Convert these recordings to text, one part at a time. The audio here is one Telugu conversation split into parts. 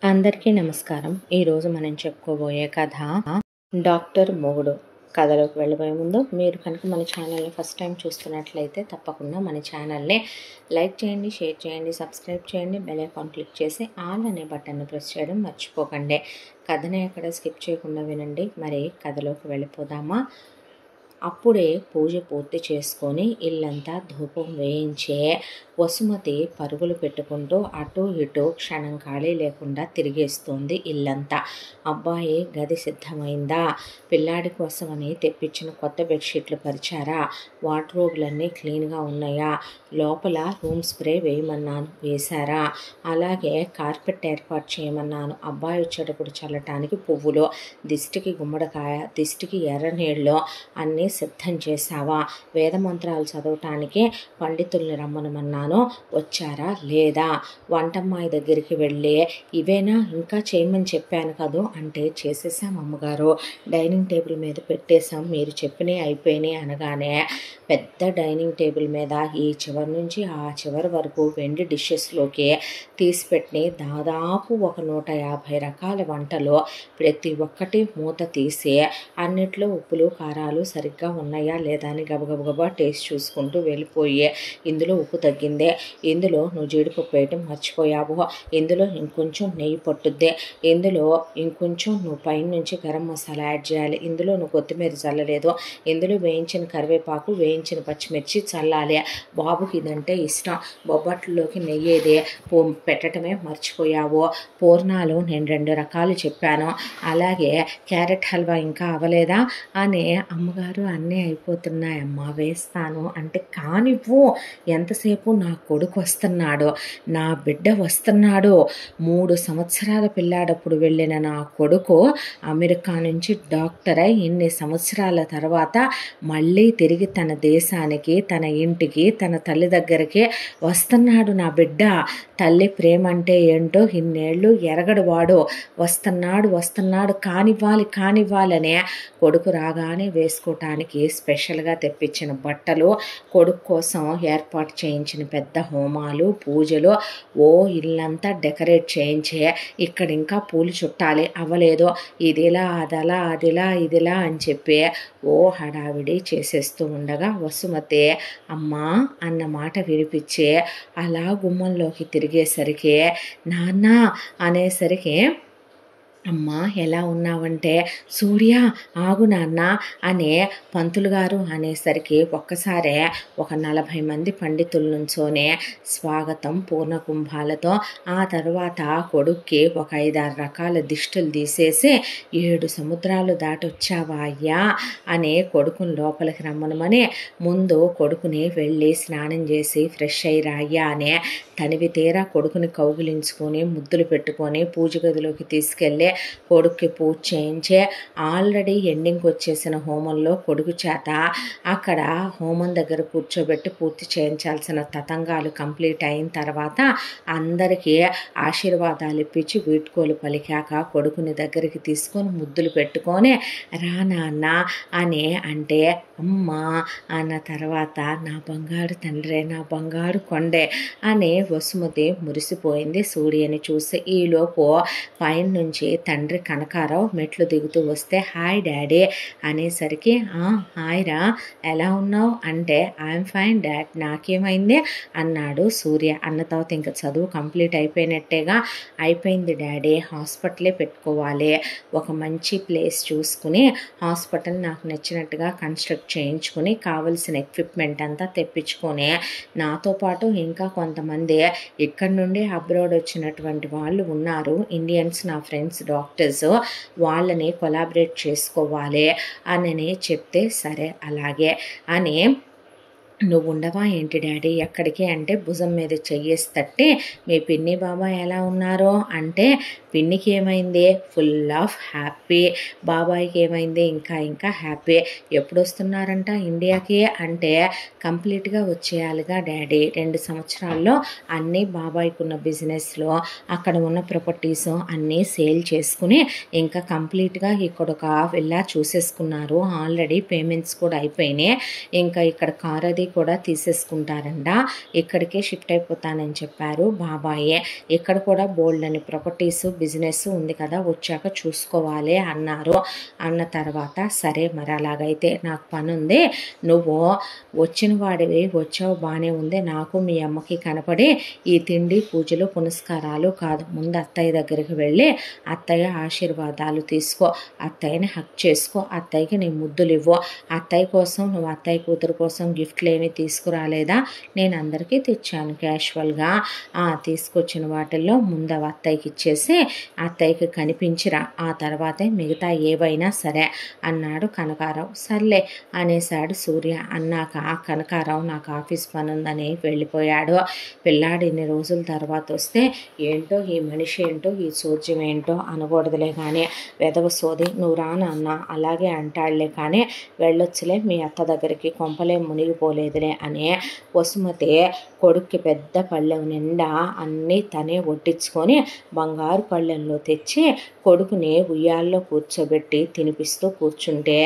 అందరికీ నమస్కారం. ఈరోజు మనం చెప్పుకోబోయే కథ డాక్టర్ మొగుడు. కథలోకి వెళ్ళబోయే ముందు మీరు కనుక మన ఛానల్ని ఫస్ట్ టైం చూస్తున్నట్లయితే తప్పకుండా మన ఛానల్ని లైక్ చేయండి, షేర్ చేయండి, సబ్స్క్రైబ్ చేయండి, బెల్ ఐకాన్ క్లిక్ చేసి ఆల్ అనే బటన్ని ప్రెస్ చేయడం మర్చిపోకండి. కథని ఎక్కడ స్కిప్ చేయకుండా వినండి. మరి కథలోకి వెళ్ళిపోదామా? అప్పుడే పూజ పూర్తి చేసుకొని ఇల్లంతా ధూపం వేయించే వసుమతి పరుగులు పెట్టుకుంటూ అటు ఇటు క్షణం ఖాళీ లేకుండా తిరిగేస్తోంది ఇల్లంతా. అబ్బాయి గది సిద్ధమైందా? పిల్లాడి కోసమని తెప్పించిన కొత్త బెడ్షీట్లు పరిచారా? వార్డ్రోబ్లన్నీ క్లీన్గా ఉన్నాయా? లోపల రూమ్ స్ప్రే వేయమన్నాను, వేశారా? అలాగే కార్పెట్ ఏర్పాటు చేయమన్నాను. అబ్బాయి వచ్చేటప్పుడు చల్లటానికి పువ్వులు, దిష్టికి గుమ్మడికాయ, దిష్టికి ఎర్ర నీళ్ళు అన్నీ సిద్ధం చేశావా? వేదమంత్రాలు చదవటానికి పండితుల్ని రమ్మనమన్నాను, వచ్చారా లేదా? వంటమ్మాయి దగ్గరికి వెళ్ళి ఇవేనా ఇంకా చేయమని చెప్పాను కదూ అంటే చేసేసాం అమ్మగారు, డైనింగ్ టేబుల్ మీద పెట్టేశాం, మీరు చెప్పినవి అయిపోయినాయి అనగానే పెద్ద డైనింగ్ టేబుల్ మీద ఈ చివరి నుంచి ఆ చివరి వరకు వెండి డిషెస్లోకి తీసిపెట్టి దాదాపు 150 రకాల వంటలు, ప్రతి ఒక్కటి మూత తీసి అన్నిట్లో ఉప్పులు కారాలు సరిగ్గా ఉన్నాయా లేదా అని గబగబగబా టేస్ట్ చూసుకుంటూ వెళ్ళిపోయి, ఇందులో ఉప్పు తగ్గిందే, ఇందులో నువ్వు జీడిపప్పు వేయటం మర్చిపోయావు, ఇందులో ఇంకొంచెం నెయ్యి పట్టుద్దే, ఇందులో ఇంకొంచెం నువ్వు పైన నుంచి గరం మసాలా యాడ్ చేయాలి, ఇందులో నువ్వు కొత్తిమీర చల్లలేదు, ఇందులో వేయించిన కరివేపాకు, వేయించిన పచ్చిమిర్చి చల్లాలి, బాబుకి ఇదంటే ఇష్టం, బొబ్బట్లోకి నెయ్యేదే పెట్టడమే మర్చిపోయావు, పూర్ణాలు నేను 2 రకాలు చెప్పాను, అలాగే క్యారెట్ హల్వా ఇంకా అవ్వలేదా అని అమ్మగారు అన్నీ అయిపోతున్నాయమ్మా వేస్తాను అంటే కానివ్వు, ఎంతసేపు నా కొడుకు వస్తున్నాడు, నా బిడ్డ వస్తున్నాడు, 3 సంవత్సరాల పిల్లాడప్పుడు వెళ్ళిన నా కొడుకు అమెరికా నుంచి డాక్టర్ అయి ఇన్ని సంవత్సరాల తర్వాత మళ్ళీ తిరిగి తన దేశానికి, తన ఇంటికి, తన తల్లి దగ్గరికి వస్తున్నాడు నా బిడ్డ. తల్లి ప్రేమ అంటే ఏంటో ఇన్నేళ్ళు ఎరగడు వాడు, వస్తున్నాడు కానివ్వాలనే కొడుకు రాగానే వేసుకోవటానికి స్పెషల్గా తెప్పించిన బట్టలు, కొడుకు కోసం ఏర్పాటు చేయించిన పెద్ద హోమాలు, పూజలు, ఇల్లంతా డెకరేట్ చేయించే, ఇక్కడ ఇంకా పూలు చుట్టాలి అవ్వలేదు, ఇదిలా ఇదిలా అని చెప్పి హడావిడి చేసేస్తూ ఉండగా వసుమతి అమ్మా అన్న మాట వినిపించి అలా గుమ్మంలోకి తిరిగేసరికి నాన్న అనేసరికి అమ్మా ఎలా ఉన్నావంటే సూర్య ఆగు నాన్న అనే పంతులు గారు అనేసరికి ఒక్కసారే ఒక 40 మంది పండితుల నుంచోనే స్వాగతం పూర్ణకుంభాలతో, ఆ తర్వాత కొడుక్కి ఒక 5-6 రకాల దిష్టులు తీసేసి 7 సముద్రాలు దాటొచ్చావా అయ్యా అని కొడుకుని లోపలికి రమ్మనమని ముందు కొడుకుని వెళ్ళి స్నానం చేసి ఫ్రెష్ అయ్యి రాయ్యా అనే తనివి తీరా కొడుకుని కౌగిలించుకొని ముద్దులు పెట్టుకొని పూజ గదిలోకి తీసుకెళ్ళి కొడుక్కి పూజ చేయించే, ఆల్రెడీ ఎండింగ్కి వచ్చేసిన హోమంలో కొడుకు చేత అక్కడ హోమం దగ్గర కూర్చోబెట్టి పూర్తి చేయించాల్సిన తతంగాలు కంప్లీట్ అయిన తర్వాత అందరికీ ఆశీర్వాదాలు ఇప్పించి వీడ్కోలు పలికాక కొడుకుని దగ్గరికి తీసుకొని ముద్దులు పెట్టుకొని రా నాన్న అని అంటే అమ్మా అన్న తర్వాత నా బంగారు తండ్రే, నా బంగారు కొండే అని వసుమతి మురిసిపోయింది సూర్యని చూసి. ఈలోపు పైన నుంచి తండ్రి కనకారావు మెట్లు దిగుతూ వస్తే హాయ్ డాడీ అనేసరికి హాయ్ రా ఎలా ఉన్నావు అంటే ఐఎమ్ ఫైన్ డాడ్, నాకేమైంది అన్నాడు సూర్య. అన్న తర్వాత ఇంకా చదువు కంప్లీట్ అయిపోయినట్టేగా. అయిపోయింది డాడీ, హాస్పిటలే పెట్టుకోవాలి, ఒక మంచి ప్లేస్ చూసుకుని హాస్పిటల్ నాకు నచ్చినట్టుగా కన్స్ట్రక్ట్ చేయించుకుని కావలసిన ఎక్విప్మెంట్ అంతా తెప్పించుకొని నాతో పాటు ఇంకా కొంతమంది ఇక్కడ నుండి అబ్రాడ్ వచ్చినటువంటి వాళ్ళు ఉన్నారు, ఇండియన్స్ నా ఫ్రెండ్స్ డాక్టర్స్, వాళ్ళని కొలాబరేట్ చేసుకోవాలి అని చెప్తే సరే అలాగే అని నువ్వు ఉండవా ఏంటి డాడీ ఎక్కడికి అంటే భుజం మీద చెయ్యేసి తట్టి మీ పిన్ని బాబాయ్ ఎలా ఉన్నారో అంటే పిన్నికి ఏమైంది ఫుల్ ఆఫ్ హ్యాపీ, బాబాయ్కి ఏమైంది ఇంకా హ్యాపీ, ఎప్పుడు వస్తున్నారంట ఇండియాకి అంటే కంప్లీట్గా వచ్చేయాలిగా డాడీ, 2 సంవత్సరాల్లో అన్నీ బాబాయ్కి ఉన్న బిజినెస్లో అక్కడ ఉన్న ప్రాపర్టీస్ అన్నీ సేల్ చేసుకుని ఇంకా కంప్లీట్గా ఇక్కడ ఒక విల్లా చూసేసుకున్నారు, ఆల్రెడీ పేమెంట్స్ కూడా అయిపోయినాయి, ఇంకా ఇక్కడ కార్ అది కూడా తీసేసుకుంటారంట. ఇక్కడికే షిఫ్ట్ అయిపోతానని చెప్పారు బాబాయే. ఇక్కడ కూడా బోల్డ్ అని ప్రాపర్టీస్ బిజినెస్ ఉంది కదా, వచ్చాక చూసుకోవాలి అన్నారు. అన్న తర్వాత సరే మరి అలాగైతే నాకు పని ఉంది, నువ్వు వచ్చిన వాడివి వచ్చావు బాగానే ఉంది, నాకు మీ అమ్మకి కనపడి ఈ తిండి పూజలు పునస్కారాలు కాదు, ముందు అత్తయ్య దగ్గరికి వెళ్ళి అత్తయ్య ఆశీర్వాదాలు తీసుకో, అత్తయ్యని హక్ చేసుకో, అత్తయ్యకి నీ ముద్దులు ఇవ్వు, అత్తయ్య కోసం నువ్వు అత్తయ్య కూతురు కోసం గిఫ్ట్లు ఏమీ తీసుకురాలేదా, నేను అందరికీ తెచ్చాను క్యాషువల్గా, తీసుకొచ్చిన వాటిల్లో ముందు అత్తయ్యకి ఇచ్చేసి అత్తయ్యకి కనిపించిరా, ఆ తర్వాతే మిగతా ఏవైనా సరే అన్నాడు కనకారావు. సర్లే అనేశాడు సూర్య. అన్నాక కనకారావు నాకు ఆఫీస్ పని ఉందని వెళ్ళిపోయాడు. పిల్లాడు ఇన్ని రోజుల తర్వాత వస్తే ఏంటో ఈ మనిషి ఏంటో ఈ సూర్యం ఏంటో అనకూడదులే కానీ వెదవ సోది, నువ్వు రానన్నా అలాగే అంటాడులే కానీ వెళ్ళొచ్చులే మీ అత్త దగ్గరికి, కొంపలే మునిగిపోలేదులే అని వసుమతి కొడుక్కి పెద్ద పళ్ళెం నిండా అన్నీ తనే వడ్డించుకొని బంగారు పళ్ళెంలో తెచ్చి కొడుకుని ఉయ్యాల్లో కూర్చోబెట్టి తినిపిస్తూ కూర్చుంటే,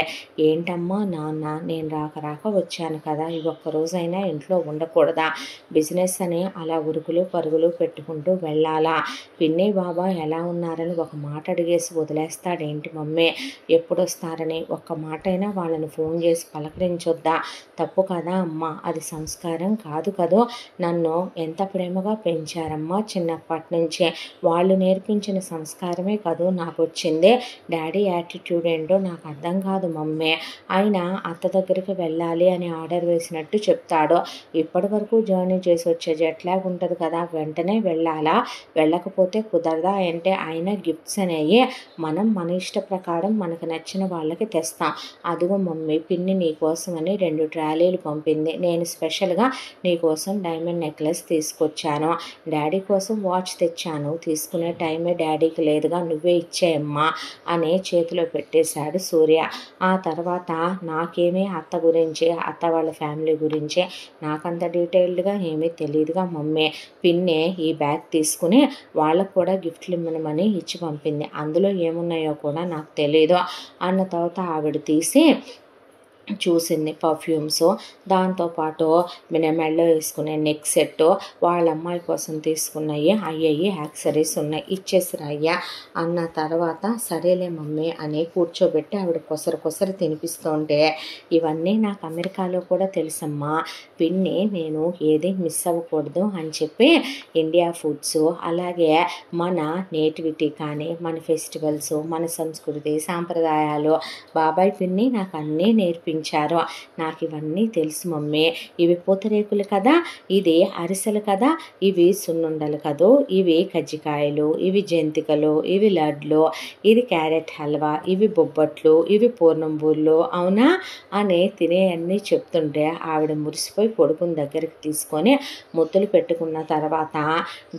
ఏంటమ్మా నాన్న నేను రాక వచ్చాను కదా, ఈ ఒక్కరోజైనా ఇంట్లో ఉండకూడదా, బిజినెస్ అని అలా ఉరుకులు పరుగులు పెట్టుకుంటూ వెళ్ళాలా, పిన్ని బాబా ఎలా ఉన్నారని ఒక మాట అడిగేసి వదిలేస్తాడేంటి మమ్మీ, ఎప్పుడు వస్తారని ఒక్క మాట అయినా వాళ్ళని ఫోన్ చేసి పలకరించొద్దా, తప్పు కదా అమ్మ, అది సంస్కారం కాదు కదో, నన్ను ఎంత ప్రేమగా పెంచారమ్మా చిన్నప్పటి నుంచే, వాళ్ళు నేర్పించిన సంస్కారమే కదూ నాకు వచ్చింది, డాడీ యాటిట్యూడ్ ఏంటో నాకు అర్థం కాదు మమ్మీ, ఆయన అత్త దగ్గరికి వెళ్ళాలి అని ఆర్డర్ వేసినట్టు చెప్తాడు, ఇప్పటి వరకు జర్నీ చేసి వచ్చే జెట్లాగ్ ఉంటుంది కదా, వెంటనే వెళ్ళాలా, వెళ్ళకపోతే కుదరదా అంటే ఆయన గిఫ్ట్స్ అనేవి మనం మన ఇష్ట ప్రకారం మనకు నచ్చిన వాళ్ళకి తెస్తాం, అదిగో మమ్మీ పిన్ని నీకోసం అని 2 ట్రాలీలు పంపింది, నేను స్పెషల్గా నీకోసం డైమండ్ నెక్లెస్ తీసుకొచ్చాను, డాడీ కోసం వాచ్ తెచ్చాను, తీసుకునే టైమే డాడీకి లేదుగా, నువ్వే ఇచ్చేయమ్మా అని చేతిలో పెట్టేశాడు సూర్య. ఆ తర్వాత నాకేమీ అత్త గురించి అత్త వాళ్ళ ఫ్యామిలీ గురించి నాకంత డీటెయిల్డ్గా ఏమీ తెలియదుగా మమ్మీ, పిన్నే ఈ బ్యాగ్ తీసుకుని వాళ్ళకు కూడా గిఫ్ట్లు ఇమ్మనమని ఇచ్చి పంపింది, అందులో ఏమున్నాయో కూడా నాకు తెలియదు అన్న తర్వాత ఆవిడ తీసి చూసింది పర్ఫ్యూమ్స్, దాంతోపాటు మెడలో వేసుకునే నెక్ సెట్, వాళ్ళ అమ్మాయి కోసం తీసుకున్నాయి అయ్యి యాక్సరీస్ ఉన్నాయి, ఇచ్చేసిరయ్యా అన్న తర్వాత సరేలే మమ్మీ అని కూర్చోబెట్టి ఆవిడ కొసరు తినిపిస్తుంటే, ఇవన్నీ నాకు అమెరికాలో కూడా తెలుసమ్మా పిన్ని, నేను ఏది మిస్ అవ్వకూడదు అని చెప్పి ఇండియా ఫుడ్స్ అలాగే మన నేటివిటీ కానీ మన ఫెస్టివల్స్ మన సంస్కృతి సాంప్రదాయాలు బాబాయ్ పిన్ని నాకు అన్నీ నేర్పించారు, నాకు ఇవన్నీ తెలుసు మమ్మీ, ఇవి పూతరేకులు కదా, ఇది అరిసెలు కదా, ఇవి సున్నుండలు కదూ, ఇవి కజ్జికాయలు, ఇవి జంతికలు, ఇవి లడ్లు, ఇది క్యారెట్ హల్వా, ఇవి బొబ్బట్లు, ఇవి పూర్ణం బూర్లు, అవునా అని తినే అన్నీ చెప్తుంటే ఆవిడ మురిసిపోయి కొడుకుని దగ్గరికి తీసుకొని ముద్దులు పెట్టుకున్న తర్వాత,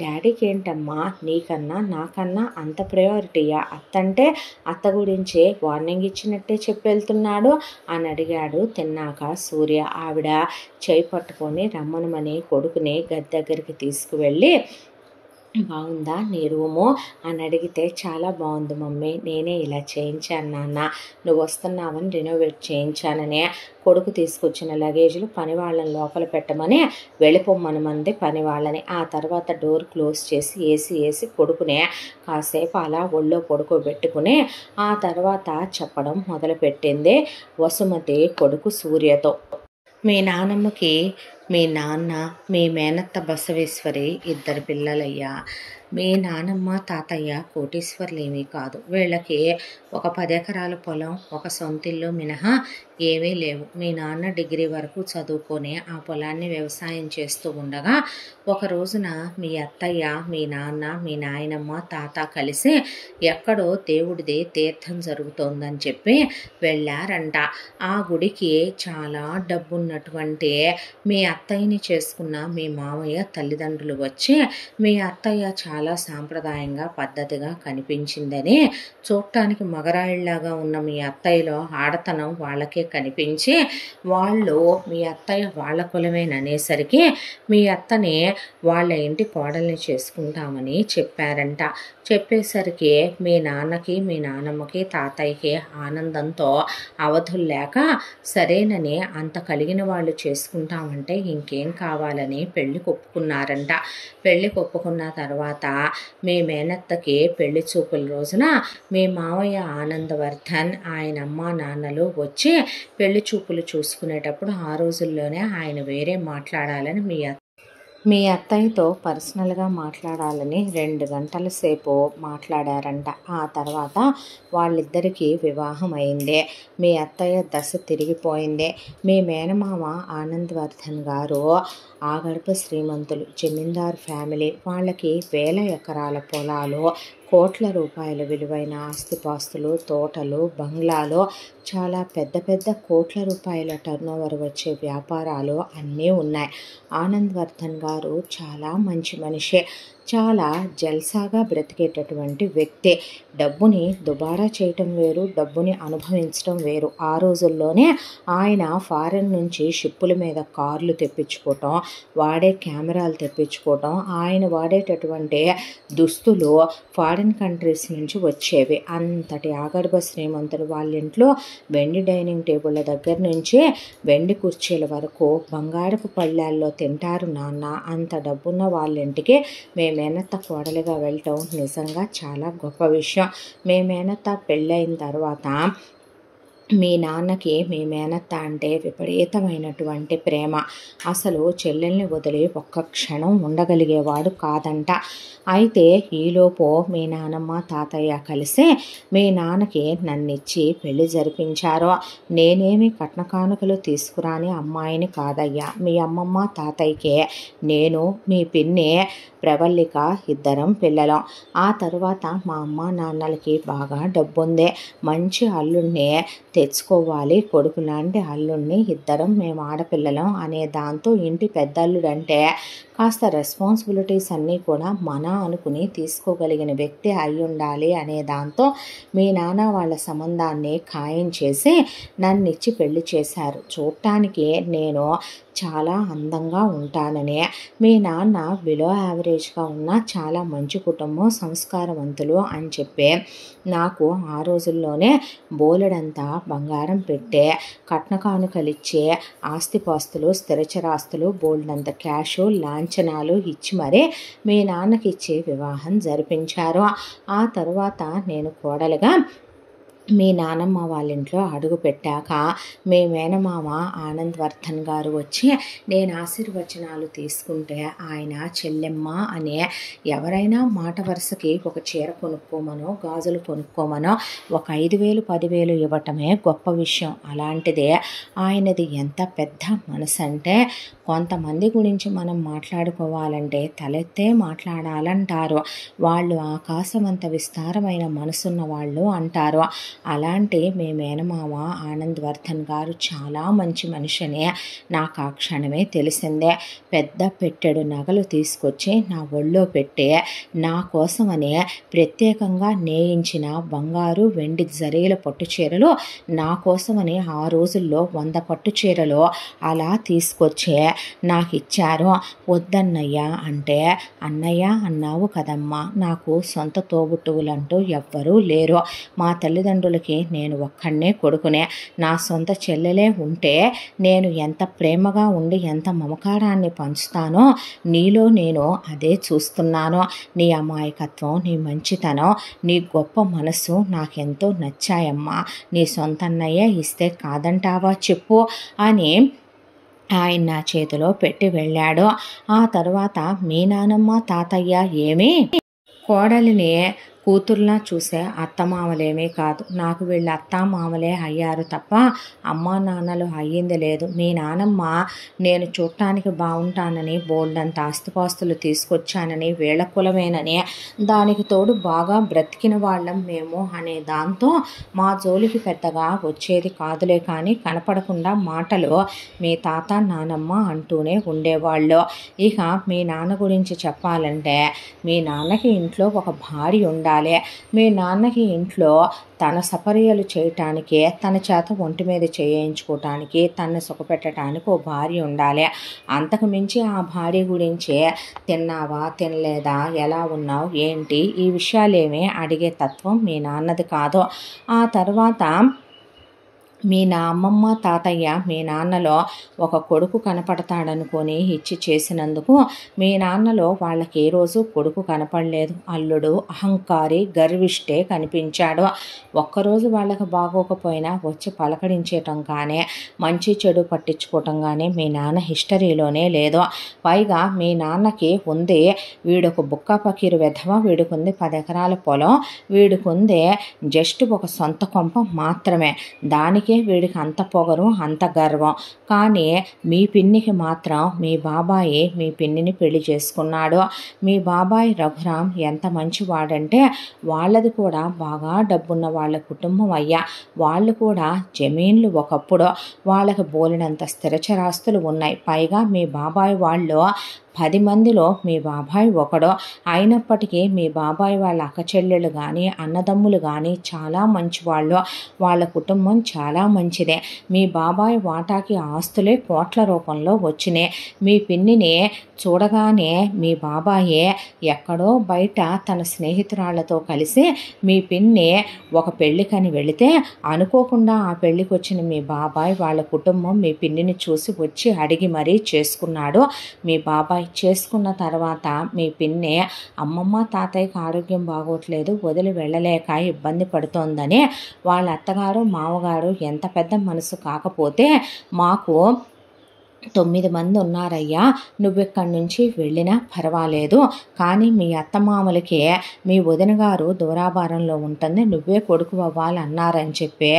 డాడీకి ఏంటమ్మా నీకన్నా నాకన్నా అంత ప్రయారిటీయా, అత్తంటే అత్త గురించి వార్నింగ్ ఇచ్చినట్టే చెప్పి వెళ్తున్నాడు అని అడిగాడు. తిన్నాక సూర్య ఆవిడ చేయి పట్టుకొని రమ్మనమని కొడుకుని గది దగ్గరికి తీసుకువెళ్ళి, బాగుందా నీ రూము అని అడిగితే, చాలా బాగుంది మమ్మీ, నేనే ఇలా చేయించాను నాన్న, నువ్వు వస్తున్నావని రెనోవేట్ చేయించాననే, కొడుకు తీసుకొచ్చిన లగేజ్లు పని వాళ్ళని లోపల పెట్టమని వెళ్ళిపోమ్మనమంది పని వాళ్ళని, ఆ తర్వాత డోర్ క్లోజ్ చేసి ఏసీ వేసి కొడుకునే కాసేపు అలా ఒళ్ళో పడుకోబెట్టుకుని ఆ తర్వాత చెప్పడం మొదలుపెట్టింది వసుమతి కొడుకు సూర్యతో. మీ నానమ్మకి మీ నాన్న మీ మేనత్త బసవేశ్వరి 2 పిల్లలయ్యా, మీ నానమ్మ తాతయ్య కోటీశ్వర్లేమీ కాదు, వీళ్ళకి ఒక 10 ఎకరాల పొలం ఒక సొంతిల్లు మినహా ఏమీ లేవు, మీ నాన్న డిగ్రీ వరకు చదువుకొని ఆ పొలాన్ని వ్యవసాయం చేస్తూ ఉండగా ఒక రోజున మీ అత్తయ్య మీ నాన్న మీ నాయనమ్మ తాత కలిసి ఎక్కడో దేవుడిది తీర్థం జరుగుతోందని చెప్పి వెళ్ళారంట. ఆ గుడికి చాలా డబ్బున్నటువంటి మీ అత్తయ్యని చేసుకున్న మీ మామయ్య తల్లిదండ్రులు వచ్చి, మీ అత్తయ్య చాలా సాంప్రదాయంగా పద్ధతిగా కనిపించిందని, చూడటానికి మగరాయిల్లాగా ఉన్న మీ అత్తయ్యలో ఆడతనం వాళ్ళకే కనిపించి, వాళ్ళు మీ అత్తయ్య వాళ్ళ కులమేననేసరికి మీ అత్తని వాళ్ళ ఇంటి కోడల్ని చేసుకుంటామని చెప్పారంట. చెప్పేసరికి మీ నాన్నకి మీ నానమ్మకి తాతయ్యకి ఆనందంతో అవధులు లేక సరేనని అంత కలిగిన వాళ్ళు చేసుకుంటామంటే ఇంకేం కావాలని పెళ్ళికి ఒప్పుకున్నారంట. పెళ్ళికి ఒప్పుకున్న తర్వాత మీ మేనత్తకి పెళ్లి చూపుల రోజున మీ మావయ్య ఆనందవర్ధన్ ఆయన అమ్మ నాన్నలు వచ్చి పెళ్లి చూపులు చూసుకునేటప్పుడు ఆ రోజుల్లోనే ఆయన వేరే మాట్లాడాలని మీ అత్తయ్యతో పర్సనల్గా మాట్లాడాలని 2 గంటల సేపు మాట్లాడారంట. ఆ తర్వాత వాళ్ళిద్దరికీ వివాహం అయిందే. మీ అత్తయ్య దశ తిరిగిపోయిందే. మీ మేనమామ ఆనందవర్ధన్ గారు ఆగర్భ శ్రీమంతులు, జమీందార్ ఫ్యామిలీ. వాళ్ళకి 1000 ఎకరాల పొలాలు, కోట్ల రూపాయల విలువైన ఆస్తిపాస్తులు, తోటలు, బంగ్లాలు, చాలా పెద్ద పెద్ద కోట్ల రూపాయల టర్నోవర్ వచ్చే వ్యాపారాలు అన్నీ ఉన్నాయి. ఆనందవర్ధన్ గారు చాలా మంచి మనిషి, చాలా జల్సాగా బ్రతికేటటువంటి వ్యక్తి. డబ్బుని దుబారా చేయటం వేరు, డబ్బుని అనుభవించడం వేరు. ఆ రోజుల్లోనే ఆయన ఫారెన్ నుంచి షిప్పుల మీద కార్లు తెప్పించుకోవటం, వాడే కెమెరాలు తెప్పించుకోవటం, ఆయన వాడేటటువంటి దుస్తులు ఫారిన్ కంట్రీస్ నుంచి వచ్చేవి. అంతటి ఆగర్భ శ్రీమంతులు. వాళ్ళ ఇంట్లో వెండి డైనింగ్ టేబుళ్ళ దగ్గర నుంచి వెండి కుర్చీల వరకు బంగారపు పళ్ళాల్లో తింటారు నాన్న. అంత డబ్బున్న వాళ్ళ ఇంటికి మేము మేనత్త కోడలిగా వెళ్ళటం నిజంగా చాలా గొప్ప విషయం. మీ మేనత్త పెళ్ళైన తర్వాత మీ నాన్నకి మీ మేనత్త అంటే విపరీతమైనటువంటి ప్రేమ. అసలు చెల్లెల్ని వదిలి ఒక్క క్షణం ఉండగలిగేవాడు కాదంట. అయితే ఈలోపు మీ నానమ్మ తాతయ్య కలిసి మీ నాన్నకి నన్నిచ్చి పెళ్లి జరిపించారు. నేనేమి కట్న కానుకలు తీసుకురాని అమ్మాయిని కాదయ్యా. మీ అమ్మమ్మ తాతయ్యకే నేను, మీ పిన్ని ప్రవల్లిక ఇద్దరం పిల్లలం. ఆ తర్వాత మా అమ్మ నాన్నలకి బాగా డబ్బుందే. మంచి అల్లుడిని తెచ్చుకోవాలి, కొడుకు లాంటి అల్లుడిని, ఇద్దరం మేము ఆడపిల్లలం అనే దాంతో ఇంటి పెద్దల్లుడంటే కాస్త రెస్పాన్సిబిలిటీస్ అన్నీ కూడా మన అనుకుని తీసుకోగలిగిన వ్యక్తి అయి ఉండాలి అనే దాంతో మీ నాన్న వాళ్ళ సంబంధాన్ని ఖాయం చేసి నన్నిచ్చి పెళ్లి చేశారు. చూడటానికి నేను చాలా అందంగా ఉంటానని. మీ నాన్న బిలో యావరేజ్గా ఉన్న చాలా మంచి కుటుంబం, సంస్కారవంతులు అని చెప్పి నాకు ఆ రోజుల్లోనే బోలెడంతా బంగారం పెట్టే, కట్న కానుకలిచ్చే, ఆస్తిపాస్తులు, స్థిరచరాస్తులు, బోల్డంత క్యాషు, లాంఛనాలు ఇచ్చి మరీ మీ నాన్నకి ఇచ్చి వివాహం జరిపించారు. ఆ తర్వాత నేను కోడలుగా మీ నానమ్మ వాళ్ళ ఇంట్లో అడుగు పెట్టాక మీ మేనమామ ఆనందవర్ధన్ గారు వచ్చి నేను ఆశీర్వచనాలు తీసుకుంటే ఆయన చెల్లెమ్మ అనే ఎవరైనా మాట వరుసకి ఒక చీర కొనుక్కోమనో, గాజులు కొనుక్కోమనో ఒక 5,000 10,000 ఇవ్వటమే గొప్ప విషయం. అలాంటిదే ఆయనది ఎంత పెద్ద మనసు అంటే, కొంతమంది గురించి మనం మాట్లాడుకోవాలంటే తలెత్తే మాట్లాడాలంటారు. వాళ్ళు ఆకాశమంత విస్తారమైన మనసున్న వాళ్ళు అంటారు. అలాంటి మీ మేనమామ ఆనందవర్ధన్ గారు చాలా మంచి మనిషిని నాకు ఆ క్షణమే తెలిసిందే. పెద్ద పెట్టెడు నగలు తీసుకొచ్చి నా ఒళ్ళో పెట్టి నా కోసమని ప్రత్యేకంగా నేయించిన బంగారు వెండి జరీల పట్టు చీరలు నా కోసమని ఆ రోజుల్లో 100 పట్టు చీరలు అలా తీసుకొచ్చి నాకు ఇచ్చారు. వద్దన్నయ్యా అంటే, అన్నయ్య అన్నావు కదమ్మా, నాకు సొంత తోబుట్టువులంటూ ఎవ్వరూ లేరు. మా తల్లిదండ్రులకి నేను ఒక్కడే కొడుకునే. నా సొంత చెల్లెలే ఉంటే నేను ఎంత ప్రేమగా ఉండి ఎంత మమకారాన్ని పంచుతానో నీలో నేను అదే చూస్తున్నాను. నీ అమాయకత్వం, నీ మంచితనం, నీ గొప్ప మనసు నాకెంతో నచ్చాయమ్మా. నీ సొంత అన్నయ్య ఇస్తే కాదంటావా చెప్పు అని ఆయన నా చేతిలో పెట్టి వెళ్ళాడు. ఆ తర్వాత మీ నానమ్మ తాతయ్య ఏమీ కోడలిని కూతుర్లా చూసే అత్తమామలేమీ కాదు. నాకు వీళ్ళ అత్తామామలే అయ్యారు తప్ప అమ్మా నాన్నలు అయ్యింది లేదు. మీ నానమ్మ నేను చూడటానికి బాగుంటానని బోల్డంత ఆస్తిపాస్తులు తీసుకొచ్చానని వీళ్ళ కులమేనని, దానికి తోడు బాగా బ్రతికిన వాళ్ళం మేము అనే దాంతో మా జోలికి పెద్దగా వచ్చేది కాదులే. కానీ కనపడకుండా మాటలు మీ తాత నానమ్మ అంటూనే ఉండేవాళ్ళు. ఇక మీ నాన్న గురించి చెప్పాలంటే మీ నాన్నకి ఇంట్లో ఒక భార్య ఉండాలి. మీ నాన్నకి ఇంట్లో తన సపర్యలు చేయటానికి, తన చేత ఒంటి మీద చేయించుకోవటానికి, తను సుఖపెట్టడానికి ఓ భార్య ఉండాలి. అంతకు మించి ఆ భార్య గురించి తిన్నావా తినలేదా, ఎలా ఉన్నావు ఏంటి, ఈ విషయాలేమీ అడిగే తత్వం మీ నాన్నది కాదు. ఆ తర్వాత మీ అమ్మమ్మ తాతయ్య మీ నాన్నలో ఒక కొడుకు కనపడతాడనుకొని ఇచ్చి చేసినందుకు మీ నాన్నలో వాళ్ళకి ఏ రోజు కొడుకు కనపడలేదు. అల్లుడు అహంకారి గర్విష్టే కనిపించాడు. ఒక్కరోజు వాళ్ళకి బాగోకపోయినా వచ్చి పలకరించటం కానీ మంచి చెడు పట్టించుకోవటం కానీ మీ నాన్న హిస్టరీలోనే లేదు. పైగా మీ నాన్నకి ఉంది వీడొక బుక్క పకీరు వెధవ, వీడికుంది 10 ఎకరాల పొలం, వీడికుంది జస్ట్ ఒక సొంత కొంప మాత్రమే, దానికి వీడికి అంత పొగరు అంత గర్వం. కానీ మీ పిన్నికి మాత్రం మీ బాబాయి మీ పిన్నిని పెళ్లి చేసుకున్నాడు. మీ బాబాయ్ రఘురాం ఎంత మంచివాడంటే వాళ్ళది కూడా బాగా డబ్బున్న వాళ్ళ కుటుంబం అయ్యా. వాళ్ళు కూడా జమీన్లు ఒకప్పుడు, వాళ్ళకి బోలెడంత స్థిరచరాస్తులు ఉన్నాయి. పైగా మీ బాబాయ్ వాళ్ళు 10 మందిలో మీ బాబాయ్ ఒకడు. అయినప్పటికీ మీ బాబాయ్ వాళ్ళ అక్క చెల్లెళ్ళు కానీ అన్నదమ్ములు కానీ చాలా మంచివాళ్ళు. వాళ్ళ కుటుంబం చాలా మంచిదే. మీ బాబాయ్ వాటాకి ఆస్తులే కోట్ల రూపంలో వచ్చినాయి. మీ పిన్నిని చూడగానే మీ బాబాయే ఎక్కడో బయట తన స్నేహితురాళ్లతో కలిసి మీ పిన్ని ఒక పెళ్ళికని వెళితే అనుకోకుండా ఆ పెళ్ళికి వచ్చిన మీ బాబాయ్ వాళ్ళ కుటుంబం మీ పిన్నిని చూసి వచ్చి అడిగి మరీ చేసుకున్నాడు. మీ బాబాయ్ చేసుకున్న తర్వాత మీ పిన్ని అమ్మమ్మ తాతయ్యకి ఆరోగ్యం బాగోట్లేదు, వదిలి వెళ్ళలేక ఇబ్బంది పడుతోందని వాళ్ళ అత్తగారు మామగారు ఎంత పెద్ద మనసు కాకపోతే మాకు 9 మంది ఉన్నారయ్యా, నువ్వెక్కడి నుంచి వెళ్ళినా పర్వాలేదు, కానీ మీ అత్తమామలకి మీ వదిన గారు దూరాభారంలో ఉంటుంది, నువ్వే కొడుకు అవ్వాలన్నారని చెప్పి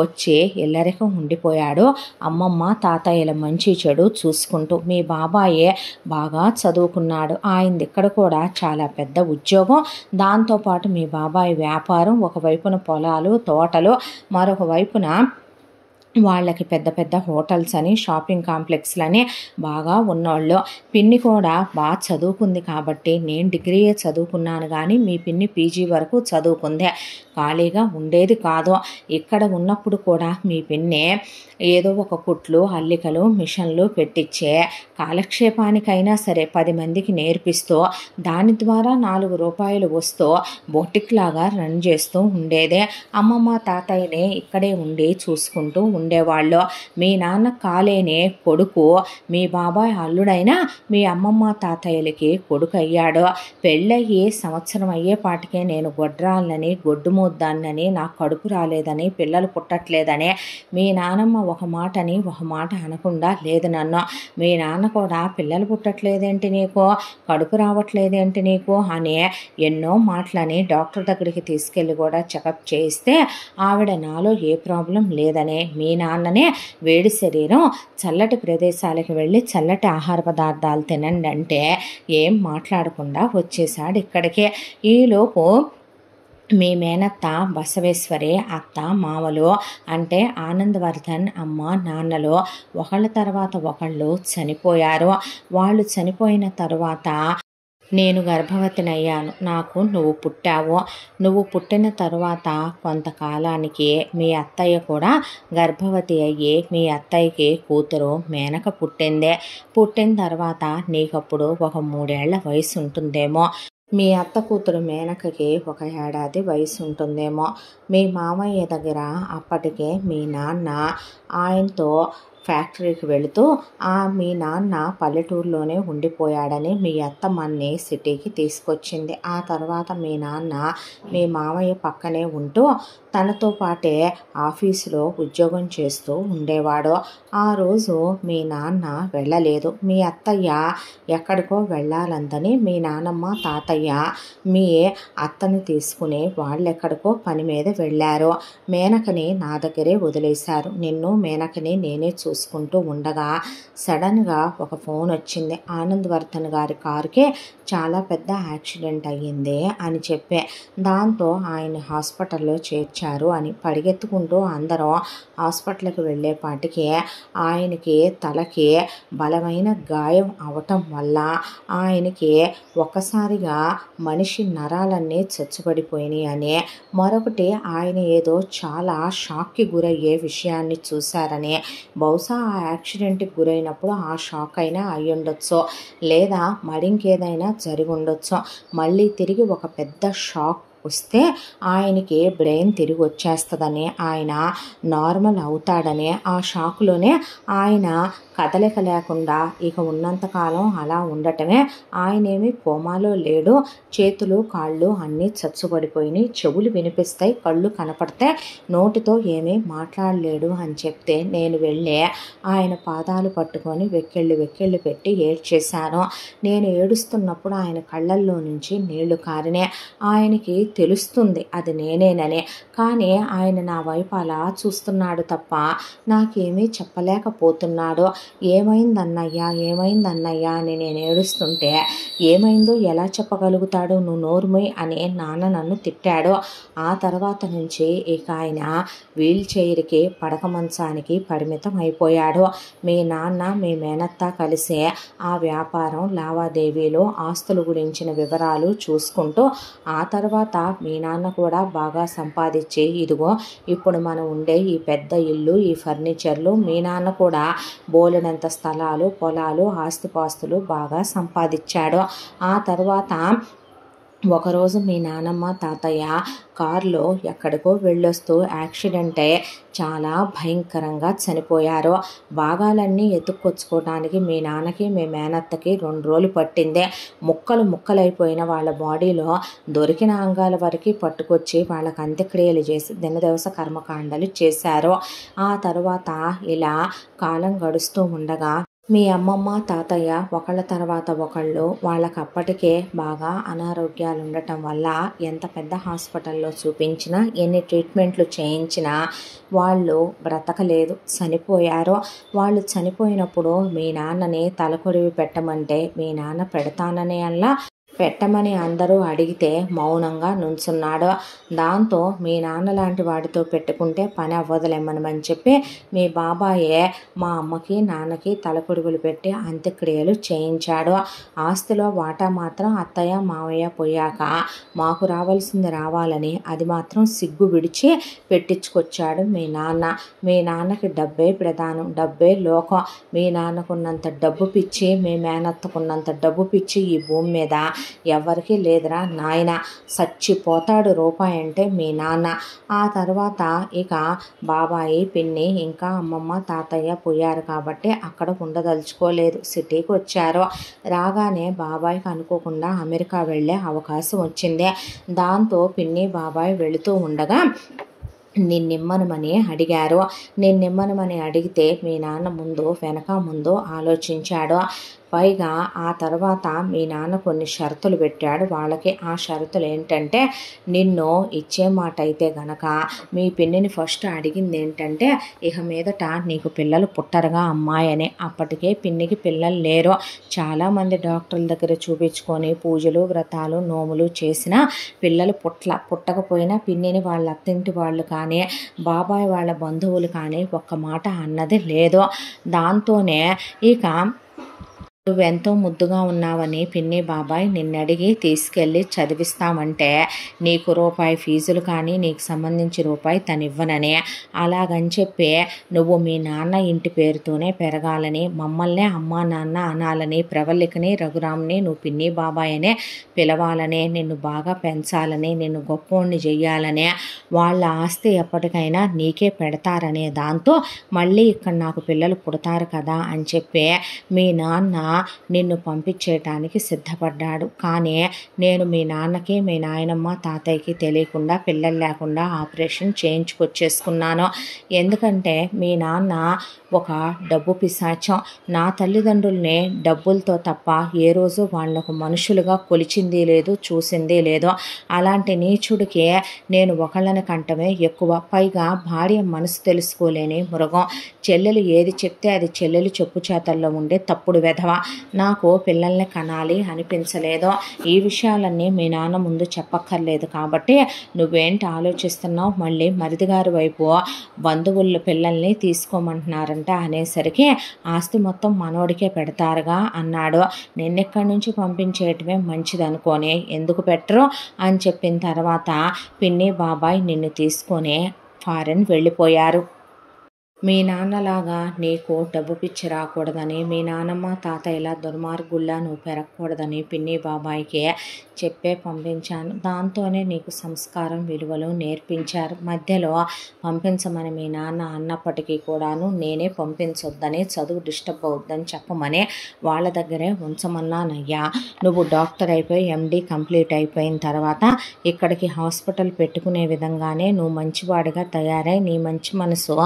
వచ్చి ఇల్లరికం ఉండిపోయాడు. అమ్మమ్మ తాతయ్యల మంచి చెడు చూసుకుంటూ మీ బాబాయే బాగా చదువుకున్నాడు. ఆయనది ఇక్కడ కూడా చాలా పెద్ద ఉద్యోగం. దాంతోపాటు మీ బాబాయ్ వ్యాపారం, ఒకవైపున పొలాలు తోటలు, మరొక వైపున వాళ్ళకి పెద్ద పెద్ద హోటల్స్ అని షాపింగ్ కాంప్లెక్స్లని బాగా ఉన్నోళ్ళు. పిన్ని కూడా బాగా చదువుకుంది కాబట్టి నేను డిగ్రీయే చదువుకున్నాను కానీ మీ పిన్ని పీజీ వరకు చదువుకుందే, ఖాళీగా ఉండేది కాదు. ఇక్కడ ఉన్నప్పుడు కూడా మీ పిన్ని ఏదో ఒక కుట్లు అల్లికలు మిషన్లు పెట్టించే కాలక్షేపానికైనా సరే 10 మందికి నేర్పిస్తూ దాని ద్వారా 4 రూపాయలు వస్తూ బొటిక్ లాగా రన్ చేస్తూ ఉండేదే. అమ్మమ్మ తాతయ్యనే ఇక్కడే ఉండి చూసుకుంటూ ఉండేవాళ్ళు. మీ నాన్న కాలేనే కొడుకు మీ బాబాయ్ అల్లుడైనా మీ అమ్మమ్మ తాతయ్యలకి కొడుకు అయ్యాడు. పెళ్ళయ్యి సంవత్సరం అయ్యేపాటికే నేను గొడ్రాళ్ళని గొడ్డుమూద్దాన్నని నాకు కడుపు రాలేదని పిల్లలు పుట్టట్లేదని మీ నానమ్మ ఒక మాటని ఒక మాట అనకుండా లేదు నన్ను. మీ నాన్న కూడా పిల్లలు పుట్టట్లేదేంటి నీకు, కడుపు రావట్లేదేంటి నీకు అని ఎన్నో మాటలని డాక్టర్ దగ్గరికి తీసుకెళ్ళి కూడా చెకప్ చేయిస్తే ఆవిడ నాలో ఏ ప్రాబ్లం లేదనే, మీ నాన్ననే వేడి శరీరం, చల్లటి ప్రదేశాలకు వెళ్ళి చల్లటి ఆహార పదార్థాలు తినండి అంటే ఏం మాట్లాడకుండా వచ్చేసాడు ఇక్కడికి. ఈలోపు మీ మేనత్త బసవేశ్వరి అత్త మామలు అంటే ఆనందవర్ధన్ అమ్మ నాన్నలు ఒకళ్ళ తర్వాత ఒకళ్ళు చనిపోయారు. వాళ్ళు చనిపోయిన తర్వాత నేను గర్భవతినయ్యాను. నాకు నువ్వు పుట్టావు. నువ్వు పుట్టిన తరువాత కొంతకాలానికి మీ అత్తయ్య కూడా గర్భవతి అయ్యి మీ అత్తయ్యకి కూతురు మేనక పుట్టిందే. పుట్టిన తర్వాత నీకప్పుడు ఒక 3 ఏళ్ల వయసు ఉంటుందేమో. మీ అత్త కూతురు మేనకకి 1 ఏడాది వయసు ఉంటుందేమో. మీ మామయ్య దగ్గర అప్పటికే మీ నాన్న ఆయనతో ఫ్యాక్టరీకి వెళుతూ మీ నాన్న పల్లెటూరులోనే ఉండిపోయాడని మీ అత్త మన్ని సిటీకి తీసుకొచ్చింది. ఆ తర్వాత మీ నాన్న మీ మామయ్య పక్కనే ఉంటూ తనతో పాటే ఆఫీసులో ఉద్యోగం చేస్తూ ఉండేవాడు. ఆ రోజు మీ నాన్న వెళ్ళలేదు. మీ అత్తయ్య ఎక్కడికో వెళ్ళాలందని మీ నానమ్మ తాతయ్య మీ అత్తని తీసుకుని వాళ్ళెక్కడికో పని మీద వెళ్ళారు. మేనకని నా దగ్గరే వదిలేశారు. నిన్ను మేనకని నేనే చూసుకుంటూ ఉండగా సడన్గా ఒక ఫోన్ వచ్చింది. ఆనందవర్ధన్ గారి కారుకే చాలా పెద్ద యాక్సిడెంట్ అయ్యింది అని చెప్పే. దాంతో ఆయన హాస్పిటల్లో చేర్చారు అని పరిగెత్తుకుంటూ అందరూ హాస్పిటల్కి వెళ్ళేపాటికి ఆయనకి తలకి బలమైన గాయం అవటం వల్ల ఆయనకి ఒక్కసారిగా మనిషి నరాలన్నీ చచ్చుబడిపోయినాయి అని, మరొకటి ఆయన ఏదో చాలా షాక్కి గురయ్యే విషయాన్ని చూశారని, బహుశా ఆ యాక్సిడెంట్కి గురైనప్పుడు ఆ షాక్ అయినా అయ్యుండొచ్చు, లేదా మరింకేదైనా జరిగి ఉండొచ్చు. మళ్ళీ తిరిగి ఒక పెద్ద షాక్ వస్తే ఆయనకి బ్రెయిన్ తిరిగి వచ్చేస్తుందని, ఆయన నార్మల్ అవుతాడని, ఆ షాక్లోనే ఆయన కదలిక లేకుండా ఇక ఉన్నంతకాలం అలా ఉండటమే, ఆయనేమి కోమాలో లేడు, చేతులు కాళ్ళు అన్నీ చచ్చుబడిపోయినాయి, చెవులు వినిపిస్తాయి, కళ్ళు కనపడితే నోటితో ఏమీ మాట్లాడలేడు అని చెప్తే నేను వెళ్ళి ఆయన పాదాలు పట్టుకొని వెక్కిళ్ళు పెట్టి ఏడ్చేశాను. నేను ఏడుస్తున్నప్పుడు ఆయన కళ్ళల్లో నుంచి నీళ్లు కారినే. ఆయనకి తెలుస్తుంది అది నేనేనని, కానీ ఆయన నా వైపు అలా చూస్తున్నాడు తప్ప నాకేమీ చెప్పలేకపోతున్నాడు. ఏమైందన్నయ్యా అని నేను ఏడుస్తుంటే ఏమైందో ఎలా చెప్పగలుగుతాడు, నువ్వు నోరుమోయ్ అని నాన్న నన్ను తిట్టాడు. ఆ తర్వాత నుంచి ఇక ఆయన వీల్ చైర్కి పడక మంచానికి పరిమితం అయిపోయాడు. మీ నాన్న మీ మేనత్త కలిసి ఆ వ్యాపారం లావాదేవీలు ఆస్తుల గురించిన వివరాలు చూసుకుంటూ, ఆ తర్వాత మీ నాన్న కూడా బాగా సంపాదించి ఇదిగో ఇప్పుడు మనం ఉండే ఈ పెద్ద ఇల్లు, ఈ ఫర్నిచర్లు, మీ నాన్న కూడా బోలెడంత స్థలాలు, పొలాలు, ఆస్తిపాస్తులు బాగా సంపాదించాడు. ఆ తర్వాత ఒకరోజు మీ నానమ్మ తాతయ్య కారులో ఎక్కడికో వెళ్ళొస్తూ యాక్సిడెంట్ అయ్యి చాలా భయంకరంగా చనిపోయారు. భాగాలన్నీ ఎత్తుక్కొచ్చుకోవడానికి మీ నాన్నకి మీ మేనత్తకి 2 రోజులు పట్టింది. ముక్కలైపోయిన వాళ్ళ బాడీలో దొరికిన అంగాల వరకు పట్టుకొచ్చి వాళ్ళకి అంత్యక్రియలు చేసి దినదివస కర్మకాండలు చేశారు. ఆ తర్వాత ఇలా కాలం గడుస్తూ ఉండగా మీ అమ్మమ్మ తాతయ్య ఒకళ్ళ తర్వాత ఒకళ్ళు వాళ్ళకి అప్పటికే బాగా అనారోగ్యాలు ఉండటం వల్ల ఎంత పెద్ద హాస్పిటల్లో చూపించినా, ఎన్ని ట్రీట్మెంట్లు చేయించినా వాళ్ళు బ్రతకలేదు, చనిపోయారు. వాళ్ళు చనిపోయినప్పుడు మీ నాన్నని తలకొరివి పెట్టమంటే మీ నాన్న పెడతానని అలా పెట్టమని అందరూ అడిగితే మౌనంగా నుంచున్నాడు. దాంతో మీ నాన్న లాంటి వాడితో పెట్టుకుంటే పని అవ్వదులేమని చెప్పి మీ బాబాయే మా అమ్మకి నాన్నకి తలకొడుగులు పెట్టి అంత్యక్రియలు చేయించాడు. ఆస్తిలో వాటా మాత్రం అత్తయ్య మావయ్య పోయాక మాకు రావాల్సింది రావాలని అది మాత్రం సిగ్గు విడిచి పెట్టించుకొచ్చాడు మీ నాన్న. మీ నాన్నకి డబ్బే ప్రధానం, డబ్బే లోకం. మీ నాన్నకున్నంత డబ్బు పిచ్చి, మీ మేనత్తకున్నంత డబ్బు పిచ్చి ఈ భూమి మీద ఎవరికి లేదురా నాయన. చచ్చిపోతాడు రూపాయి అంటే మీ నాన్న. ఆ తర్వాత ఇక బాబాయి, పిన్ని, ఇంకా అమ్మమ్మ తాతయ్య పోయారు కాబట్టి అక్కడ ఉండదలుచుకోలేదు, సిటీకి వచ్చారు. రాగానే బాబాయికి అనుకోకుండా అమెరికా వెళ్ళే అవకాశం వచ్చింది. దాంతో పిన్ని బాబాయ్ వెళుతూ ఉండగా నిన్నిమ్మనమని అడిగారు. నిన్నిమ్మనమని అడిగితే మీ నాన్న ముందు వెనక ముందు ఆలోచించాడు. పైగా ఆ తర్వాత మీ నాన్న కొన్ని షరతులు పెట్టాడు వాళ్ళకి. ఆ షరతులు ఏంటంటే, నిన్ను ఇచ్చే మాట అయితే గనక మీ పిన్నిని ఫస్ట్ అడిగింది ఏంటంటే, ఇక మీదట నీకు పిల్లలు పుట్టరుగా అమ్మాయి అని. అప్పటికే పిన్నికి పిల్లలు లేరు. చాలామంది డాక్టర్ల దగ్గర చూపించుకొని పూజలు వ్రతాలు నోములు చేసినా పిల్లలు పుట్టకపోయినా పిన్నిని వాళ్ళ అత్తింటి వాళ్ళు కానీ బాబాయ్ వాళ్ళ బంధువులు కానీ ఒక్క మాట అన్నది లేదు. దాంతోనే ఇక నువ్వెంతో ముద్దుగా ఉన్నావని పిన్ని బాబాయ్ నిన్నడిగి తీసుకెళ్ళి చదివిస్తామంటే నీకు రూపాయి ఫీజులు కానీ నీకు సంబంధించి రూపాయి తనివ్వనని, అలాగని చెప్పి నువ్వు మీ నాన్న ఇంటి పేరుతోనే పెరగాలని, మమ్మల్నే అమ్మా నాన్న అనాలని, ప్రవల్లికని రఘురామ్ని నువ్వు పిన్ని బాబాయ్ అనే పిలవాలని, నిన్ను బాగా పెంచాలని, నిన్ను గొప్పోణ్ణి చెయ్యాలని, వాళ్ళ ఆస్తి ఎప్పటికైనా నీకే పెడతారనే దాంతో మళ్ళీ ఇక్కడ నాకు పిల్లలు పుడతారు కదా అని చెప్పి మీ నాన్న నిన్ను పంపించేయటానికి సిద్ధపడ్డాడు. కానీ నేను మీ నాన్నకి మీ నాయనమ్మ తాతయ్యకి తెలియకుండా పిల్లలు లేకుండా ఆపరేషన్ చేయించుకొచ్చేసుకున్నాను. ఎందుకంటే మీ నాన్న ఒక డబ్బు పిశాచం. నా తల్లిదండ్రుల్ని డబ్బులతో తప్ప ఏ రోజు వాళ్ళకు మనుషులుగా కొలిచింది లేదు, చూసింది లేదు. అలాంటి నీచుడికి నేను ఒకళ్ళని కంటమే ఎక్కువ. పైగా భార్య మనసు తెలుసుకోలేని మృగం. చెల్లెలు ఏది చెప్తే అది చెల్లెలు చెప్పు చేతల్లో ఉండే తప్పుడు వెధవ. నాకు పిల్లల్ని కనాలి అనిపించలేదు. ఈ విషయాలన్నీ మీ నాన్న ముందు చెప్పక్కర్లేదు కాబట్టి నువ్వేంటి ఆలోచిస్తున్నావు, మళ్ళీ మరిదిగారి వైపు బంధువుల పిల్లల్ని తీసుకోమంటున్నారంట అనేసరికి ఆస్తి మొత్తం మనోడికే పెడతారుగా అన్నాడు. నిన్నెక్కడి నుంచి పంపించేయటమే మంచిదనుకోని ఎందుకు పెట్టరు అని చెప్పిన తర్వాత పిన్ని బాబాయ్ నిన్ను తీసుకొని ఫారెన్ వెళ్ళిపోయారు. మీ నాన్నలాగా నీకు డబ్బు పిచ్చి రాకూడదని, మీ నాన్నమ్మ తాతయ్యలా దుర్మార్గుల్లా నువ్వు పెరగకూడదని పిన్ని బాబాయికి చెప్పే పంపించాను. దాంతోనే నీకు సంస్కారం విలువలు నేర్పించారు. మధ్యలో పంపించమని మీ నాన్న అన్నప్పటికీ కూడాను నేనే పంపించొద్దని, చదువు డిస్టర్బ్ అవుద్దని చెప్పమని వాళ్ళ దగ్గరే ఉంచమన్నానయ్యా. నువ్వు డాక్టర్ అయిపోయి ఎండి కంప్లీట్ అయిపోయిన తర్వాత ఇక్కడికి హాస్పిటల్ పెట్టుకునే విధంగానే నువ్వు మంచివాడిగా తయారై నీ మంచి మనసు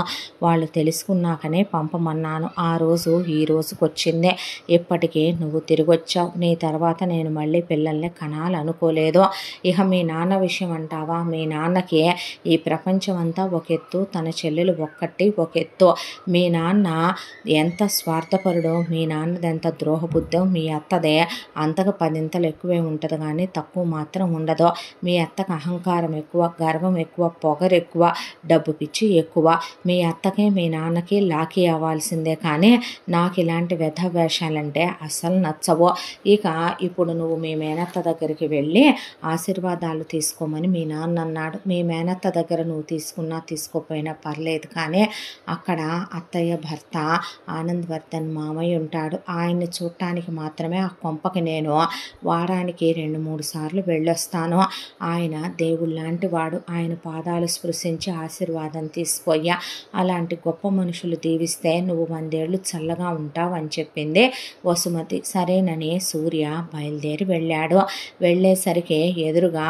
వాళ్ళు తెలుసుకున్నాకనే పంపమన్నాను. ఆ రోజు ఈ రోజుకి వచ్చిందే. ఇప్పటికీ నువ్వు తిరిగి వచ్చావు. నీ తర్వాత నేను మళ్ళీ పిల్లల్ని కనాలనుకోలేదు. ఇక మీ నాన్న విషయం అంటావా, మీ నాన్నకి ఈ ప్రపంచం అంతా ఒక ఎత్తు, తన చెల్లెలు ఒక్కటి ఒక ఎత్తు. మీ నాన్న ఎంత స్వార్థపరుడో, మీ నాన్నది ఎంత ద్రోహబుద్ధో మీ అత్తదే అంతకు 10 ఎక్కువే ఉంటుంది కానీ తక్కువ మాత్రం ఉండదు. మీ అత్తకు అహంకారం ఎక్కువ, గర్వం ఎక్కువ, పొగరు ఎక్కువ, డబ్బు పిచ్చి ఎక్కువ. మీ అత్తకి మీ నాన్నకి లాకీ అవ్వాల్సిందే కానీ నాకు ఇలాంటి వ్యధ వేషాలంటే అస్సలు నచ్చవు. ఇక ఇప్పుడు నువ్వు మీ మేనత్త దగ్గరికి వెళ్ళి ఆశీర్వాదాలు తీసుకోమని మీ నాన్న అన్నాడు. మీ మేనత్త దగ్గర నువ్వు తీసుకున్నా తీసుకోపోయినా పర్లేదు కానీ అక్కడ అత్తయ్య భర్త ఆనందవర్ధన్ మామయ్య ఉంటాడు. ఆయన్ని చూడటానికి మాత్రమే ఆ కొంపకి నేను వారానికి 2-3 సార్లు వెళ్ళొస్తాను. ఆయన దేవుళ్ళలాంటి వాడు. ఆయన పాదాలు స్పృశించి ఆశీర్వాదం తీసుకోయ్యా. అలాంటి గొప్ప మనుషులు దీవిస్తే నువ్వు 100 ఏళ్ళు చల్లగా ఉంటావు అని చెప్పింది వసుమతి. సరేనని సూర్య బయలుదేరి వెళ్ళాడు. వెళ్ళేసరికి ఎదురుగా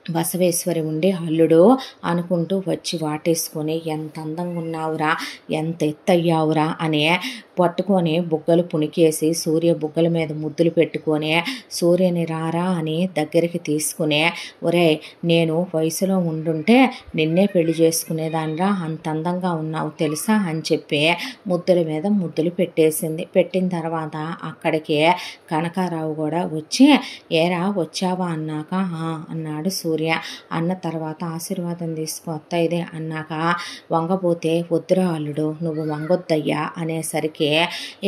బసవేశ్వరి ఉండి అల్లుడు అనుకుంటూ వచ్చి వాటేసుకొని ఎంత అందంగా ఉన్నావురా, ఎంత ఎత్తయ్యావురా అని పట్టుకొని బుగ్గలు పుణికేసి సూర్య బుగ్గల మీద ముద్దులు పెట్టుకొని సూర్యని రారా అని దగ్గరికి తీసుకుని, ఒరే నేను వయసులో ఉండుంటే నిన్నే పెళ్లి చేసుకునేదానిరా, అంత అందంగా ఉన్నావు తెలుసా అని చెప్పి ముద్దుల మీద ముద్దులు పెట్టేసింది. పెట్టిన తర్వాత అక్కడికి కనకారావు కూడా వచ్చి ఏరా వచ్చావా అన్నాక అన్నాడు సూర్య. అన్న తర్వాత ఆశీర్వాదం తీసుకో అత్తయ్యదే అన్నాక వంగపోతే వద్దురా అల్లుడు నువ్వు వంగొద్దయ్యా అనేసరికి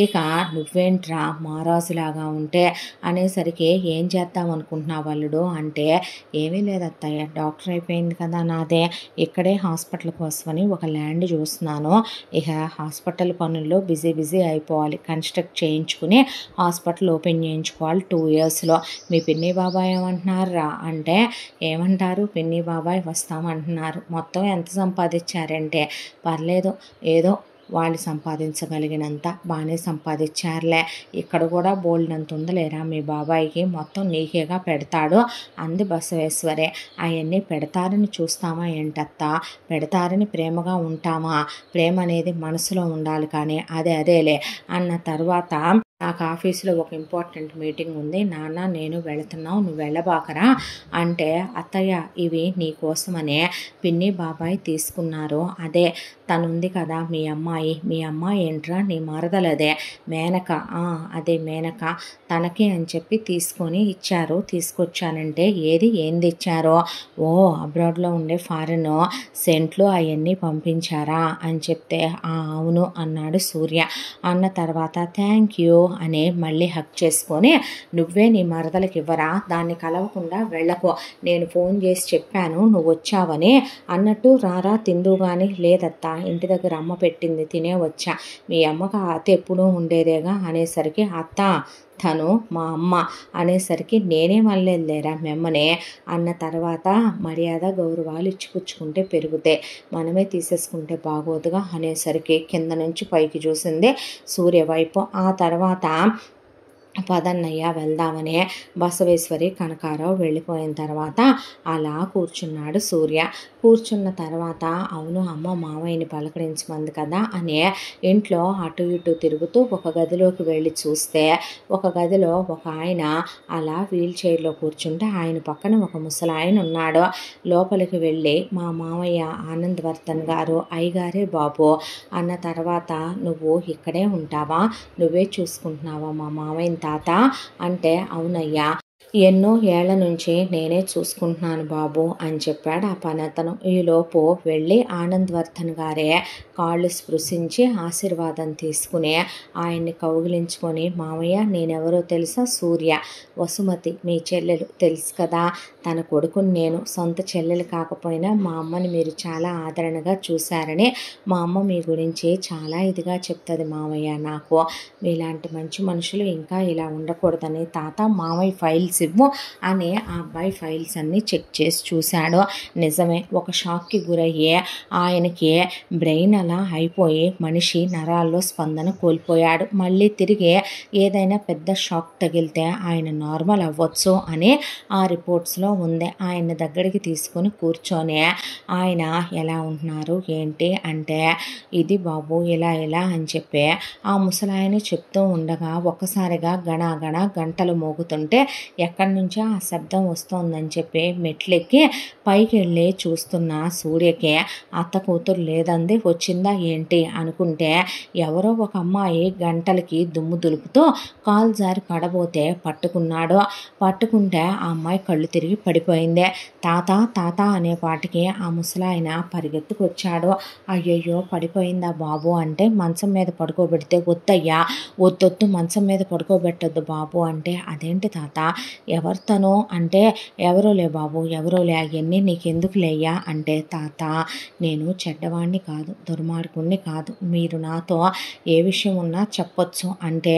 ఇక నువ్వేంట్రా మహారాజులాగా ఉంటే అనేసరికి ఏం చేద్దాం అనుకుంటున్నావు అల్లుడు అంటే ఏమీ లేదు అత్తయ్య, డాక్టర్ అయిపోయింది కదా నాదే, ఇక్కడే హాస్పిటల్ కోసమని ఒక ల్యాండ్ చూస్తున్నాను. ఇక హాస్పిటల్ పనుల్లో బిజీ అయిపోవాలి. కన్స్ట్రక్ట్ చేయించుకుని హాస్పిటల్ ఓపెన్ చేయించుకోవాలి 2 yearsలో. మీ పిన్ని బాబాయ్ ఏమంటున్నారా అంటే ఏమంటారు, పిన్ని బాబాయ్ వస్తామంటున్నారు. మొత్తం ఎంత సంపాదించారంటే పర్లేదు ఏదో వాళ్ళు సంపాదించగలిగినంత బాగానే సంపాదించారులే, ఇక్కడ కూడా బోల్డంత ఉందలేరా మీ బాబాయికి, మొత్తం నీకేగా పెడతాడు అంది బసవేశ్వరే. అవన్నీ పెడతారని చూస్తామా ఏంటత్తా, పెడతారని ప్రేమగా ఉంటామా, ప్రేమ అనేది మనసులో ఉండాలి కానీ అదేలే అన్న తర్వాత నాకు ఆఫీసులో ఒక ఇంపార్టెంట్ మీటింగ్ ఉంది నాన్న నేను వెళుతున్నావు నువ్వు వెళ్ళబాకరా అంటే అత్తయ్య ఇవి నీ కోసమనే పిన్ని బాబాయ్ తీసుకున్నారు. అదే తనుంది కదా మీ అమ్మాయి ఏంట్రా నీ మరదలదే మేనక, అదే మేనక తనకి అని చెప్పి తీసుకొని ఇచ్చారు. తీసుకొచ్చానంటే ఏంది ఇచ్చారో, ఓ అబ్రాడ్లో ఉండే ఫారెన్ సెంట్లు అవన్నీ పంపించారా అని చెప్తే అవును అన్నాడు సూర్య. అన్న తర్వాత థ్యాంక్ యూ అని మళ్ళీ హక్ చేసుకొని, నువ్వే నీ మరదలకి ఇవ్వరా, దాన్ని కలవకుండా వెళ్ళకు, నేను ఫోన్ చేసి చెప్పాను నువ్వు వచ్చావని అన్నట్టు రారా తిందు కానీ. లేదత్తా, ఇంటి దగ్గర అమ్మ పెట్టింది తినే వచ్చా, మీ అమ్మకు అత్త ఎప్పుడూ ఉండేదేగా అనేసరికి, అత్త తను మా అమ్మ అనేసరికి, నేనే మళ్ళీలేరా మెమ్మనే అన్న తర్వాత, మర్యాద గౌరవాలు ఇచ్చిపుచ్చుకుంటే పెరుగుతాయి, మనమే తీసేసుకుంటే బాగోదుగా అనేసరికి కింద నుంచి పైకి చూసింది సూర్య వైపు. ఆ తర్వాత పదన్నయ్య వెళ్దామని బసవేశ్వరి కనకారావు వెళ్ళిపోయిన తర్వాత అలా కూర్చున్నాడు సూర్య. కూర్చున్న తర్వాత, అవును అమ్మ మావయ్యని పలకరించమంది కదా అని ఇంట్లో అటు ఇటు తిరుగుతూ ఒక గదిలోకి వెళ్ళి చూస్తే, ఒక గదిలో ఒక ఆయన అలా వీల్ చైర్లో కూర్చుంటే ఆయన పక్కన ఒక ముసలాయన ఉన్నాడు. లోపలికి వెళ్ళి, మా మావయ్య ఆనందవర్ధన్ గారు, అయ్యగారే బాబు అన్న తర్వాత, నువ్వు ఇక్కడే ఉంటావా, నువ్వే చూసుకుంటున్నావా మా మావయ్య తాత అంటే, అవునయ్యా ఎన్నో ఏళ్ల నుంచి నేనే చూసుకుంటున్నాను బాబు అని చెప్పాడు ఆ పనతను. ఈలోపు వెళ్ళి ఆనందవర్ధన్ గారే కాళ్ళు స్పృశించి ఆశీర్వాదం తీసుకుని ఆయన్ని కౌగిలించుకొని, మావయ్య నేనెవరో తెలుసా, సూర్య, వసుమతి మీ చెల్లెలు తెలుసు కదా, తన కొడుకుని నేను, సొంత చెల్లెలు కాకపోయినా మా అమ్మని మీరు చాలా ఆదరణగా చూశారని మా అమ్మ మీ గురించి చాలా ఇదిగా చెప్తుంది మావయ్య. నాకు మీలాంటి మంచి మనుషులు ఇంకా ఇలా ఉండకూడదని తాత మావయ్య ఫైల్స్ ఇవ్వు అని ఆ అబ్బాయి ఫైల్స్ అన్నీ చెక్ చేసి చూశాడు. నిజమే, ఒక షాక్కి గురయ్యే ఆయనకి బ్రెయిన్ అలా అయిపోయి మనిషి నరాల్లో స్పందన కోల్పోయాడు. మళ్ళీ తిరిగి ఏదైనా పెద్ద షాక్ తగిలితే ఆయన నార్మల్ అవ్వచ్చు అని ఆ రిపోర్ట్స్లో ఉంది. ఆయన దగ్గరికి తీసుకొని కూర్చొని, ఆయన ఎలా ఉంటున్నారు ఏంటి అంటే, ఇది బాబు ఇలా ఇలా అని చెప్పి ఆ ముసలాయన చెప్తూ ఉండగా ఒక్కసారిగా గణగణ గంటలు మోగుతుంటే ఎక్కడి నుంచో ఆ శబ్దం వస్తోందని చెప్పి మెట్లెక్కి పైకి వెళ్ళి చూస్తున్న సూర్యకి అత్త కూతురు లేదంది. వచ్చిందా ఏంటి అనుకుంటే, ఎవరో ఒక అమ్మాయి గంటలకి దుమ్ము దులుపుతూ కాలు జారి పడబోతే పట్టుకున్నాడు. పట్టుకుంటే ఆ అమ్మాయి కళ్ళు తిరిగి పడిపోయింది. తాత తాత అనే పాటికి ఆ ముసలాయన పరిగెత్తుకొచ్చాడు. అయ్యయ్యో పడిపోయిందా బాబు అంటే, మంచం మీద పడుకోబెడితే, వద్దయ్యా వద్దొద్దు మంచం మీద పడుకోబెట్టొద్దు బాబు అంటే, అదేంటి తాత ఎవరితను అంటే, ఎవరోలే బాబు ఎవరోలే, అవన్నీ నీకెందుకు లేయ్యా అంటే, తాత నేను చెడ్డవాణ్ణి కాదు, దుర్మార్గుణ్ణి కాదు, మీరు నాతో ఏ విషయం ఉన్నా చెప్పొచ్చు అంటే,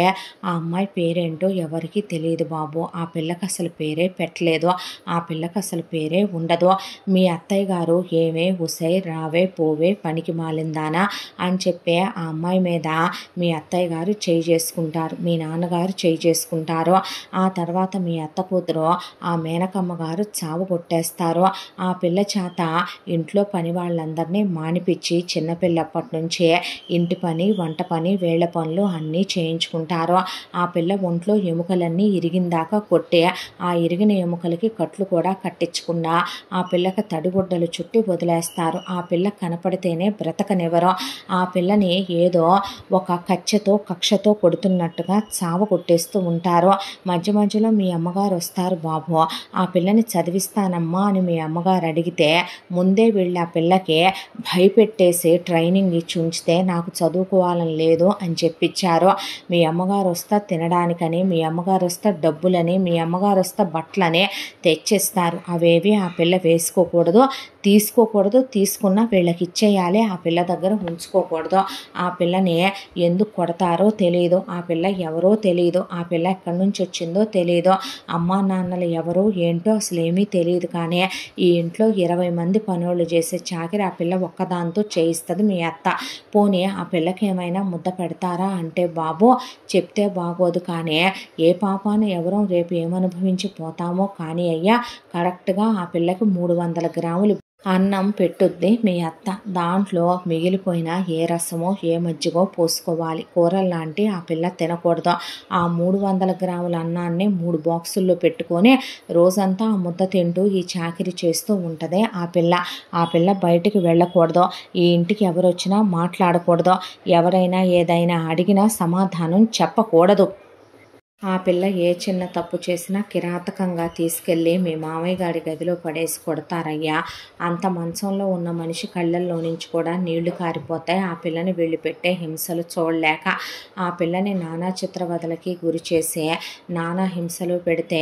ఆ అమ్మాయి పేరేంటో ఎవరికి తెలియదు బాబు, ఆ పిల్లకి అసలు పేరే పెట్టలేదు, ఆ పిల్లకి అసలు పేరే ఉండదు, మీ అత్తయ్య గారు ఏమే ఉసై రావే పోవే పనికి మాలిందానా అని చెప్పే ఆ అమ్మాయి మీద మీ అత్తయ్య గారు చేయి చేసుకుంటారు, మీ నాన్నగారు చేయి చేసుకుంటారు, ఆ తర్వాత మీ అత్త కూతురు ఆ మేనకమ్మ గారు చావు కొట్టేస్తారు, ఆ పిల్ల చేత ఇంట్లో పని వాళ్ళందరినీ మానిపించి చిన్నపిల్లప్పటి నుంచే ఇంటి పని వంట పని వేళ్ల పనులు అన్నీ చేయించుకుంటారు, ఆ పిల్ల ఒంట్లో ఎముకలన్నీ ఇరిగిందాకా కొట్టే ఆ ఇరిగిన ఎముకలకి కట్లు కూడా కట్టించకుండా ఆ పిల్లకి తడిగుడ్డలు చుట్టి వదిలేస్తారు, ఆ పిల్ల కనపడితేనే బ్రతకనివ్వరు, ఆ పిల్లని ఏదో ఒక కక్షతో కొడుతున్నట్టుగా చావ కొట్టేస్తూ ఉంటారు. మధ్య మధ్యలో మీ అమ్మగారు వస్తారు బాబు, ఆ పిల్లని చదివిస్తానమ్మా అని మీ అమ్మగారు అడిగితే ముందే వీళ్ళు ఆ పిల్లకి భయపెట్టేసి ట్రైనింగ్ ఇచ్చి ఉంచితే నాకు చదువుకోవాలని లేదు అని చెప్పించారు. మీ అమ్మగారు వస్తా తినడానికని, మీ అమ్మగారు వస్తా డబ్బులని, మీ అమ్మగారు వస్తా బట్టలని తెచ్చిస్తారు, అవేవి ఆ పిల్ల వేసుకోకూడదు, తీసుకోకూడదు, తీసుకున్నా వీళ్ళకి ఇచ్చేయాలి, ఆ పిల్ల దగ్గర ఉంచుకోకూడదు, ఆ పిల్లని ఎందుకు కొడతారో తెలియదు, ఆ పిల్ల ఎవరో తెలియదు, ఆ పిల్ల ఎక్కడి నుంచి వచ్చిందో తెలియదు, అమ్మా నాన్నలు ఎవరో ఏంటో అసలు ఏమీ తెలియదు, కానీ ఈ ఇంట్లో 20 మంది పనులు చేసే చాకిరి ఆ పిల్ల ఒక్కదాంతో చేయిస్తుంది మీ అత్త, పోనీ ఆ పిల్లకి ఏమైనా ముద్ద పెడతారా అంటే, బాబు చెప్తే బాగోదు కానీ ఏ పాపాను ఎవరో రేపు ఏమనుభవించి పోతామో కానీ అయ్యా, కరెక్ట్గా ఆ పిల్లకి 300 గ్రాములు అన్నం పెట్టుద్ది మీ అత్త, దాంట్లో మిగిలిపోయిన ఏ రసమో ఏ మజ్జిగో పోసుకోవాలి, కూరల్లాంటి ఆ పిల్ల తినకూడదు, ఆ 300 గ్రాముల అన్నాన్ని 3 బాక్సుల్లో పెట్టుకొని రోజంతా ఆ ముద్ద తింటూ ఈ చాకిరి చేస్తూ ఉంటుంది ఆ పిల్ల. ఆ పిల్ల బయటికి వెళ్ళకూడదు, ఈ ఇంటికి ఎవరు వచ్చినా మాట్లాడకూడదు, ఎవరైనా ఏదైనా అడిగినా సమాధానం చెప్పకూడదు. ఆ పిల్ల ఏ చిన్న తప్పు చేసినా కిరాతకంగా తీసుకెళ్ళి మీ మామయ్య గారి గదిలో పడేసి కొడతారయ్యా. అంత మంచంలో ఉన్న మనిషి కళ్ళల్లో నుంచి కూడా నీళ్లు కారిపోతాయి. ఆ పిల్లని వీళ్ళు పెట్టే హింసలు చూడలేక ఆ పిల్లని నానా చిత్రవదలకి గురి చేసి నానా హింసలు పెడితే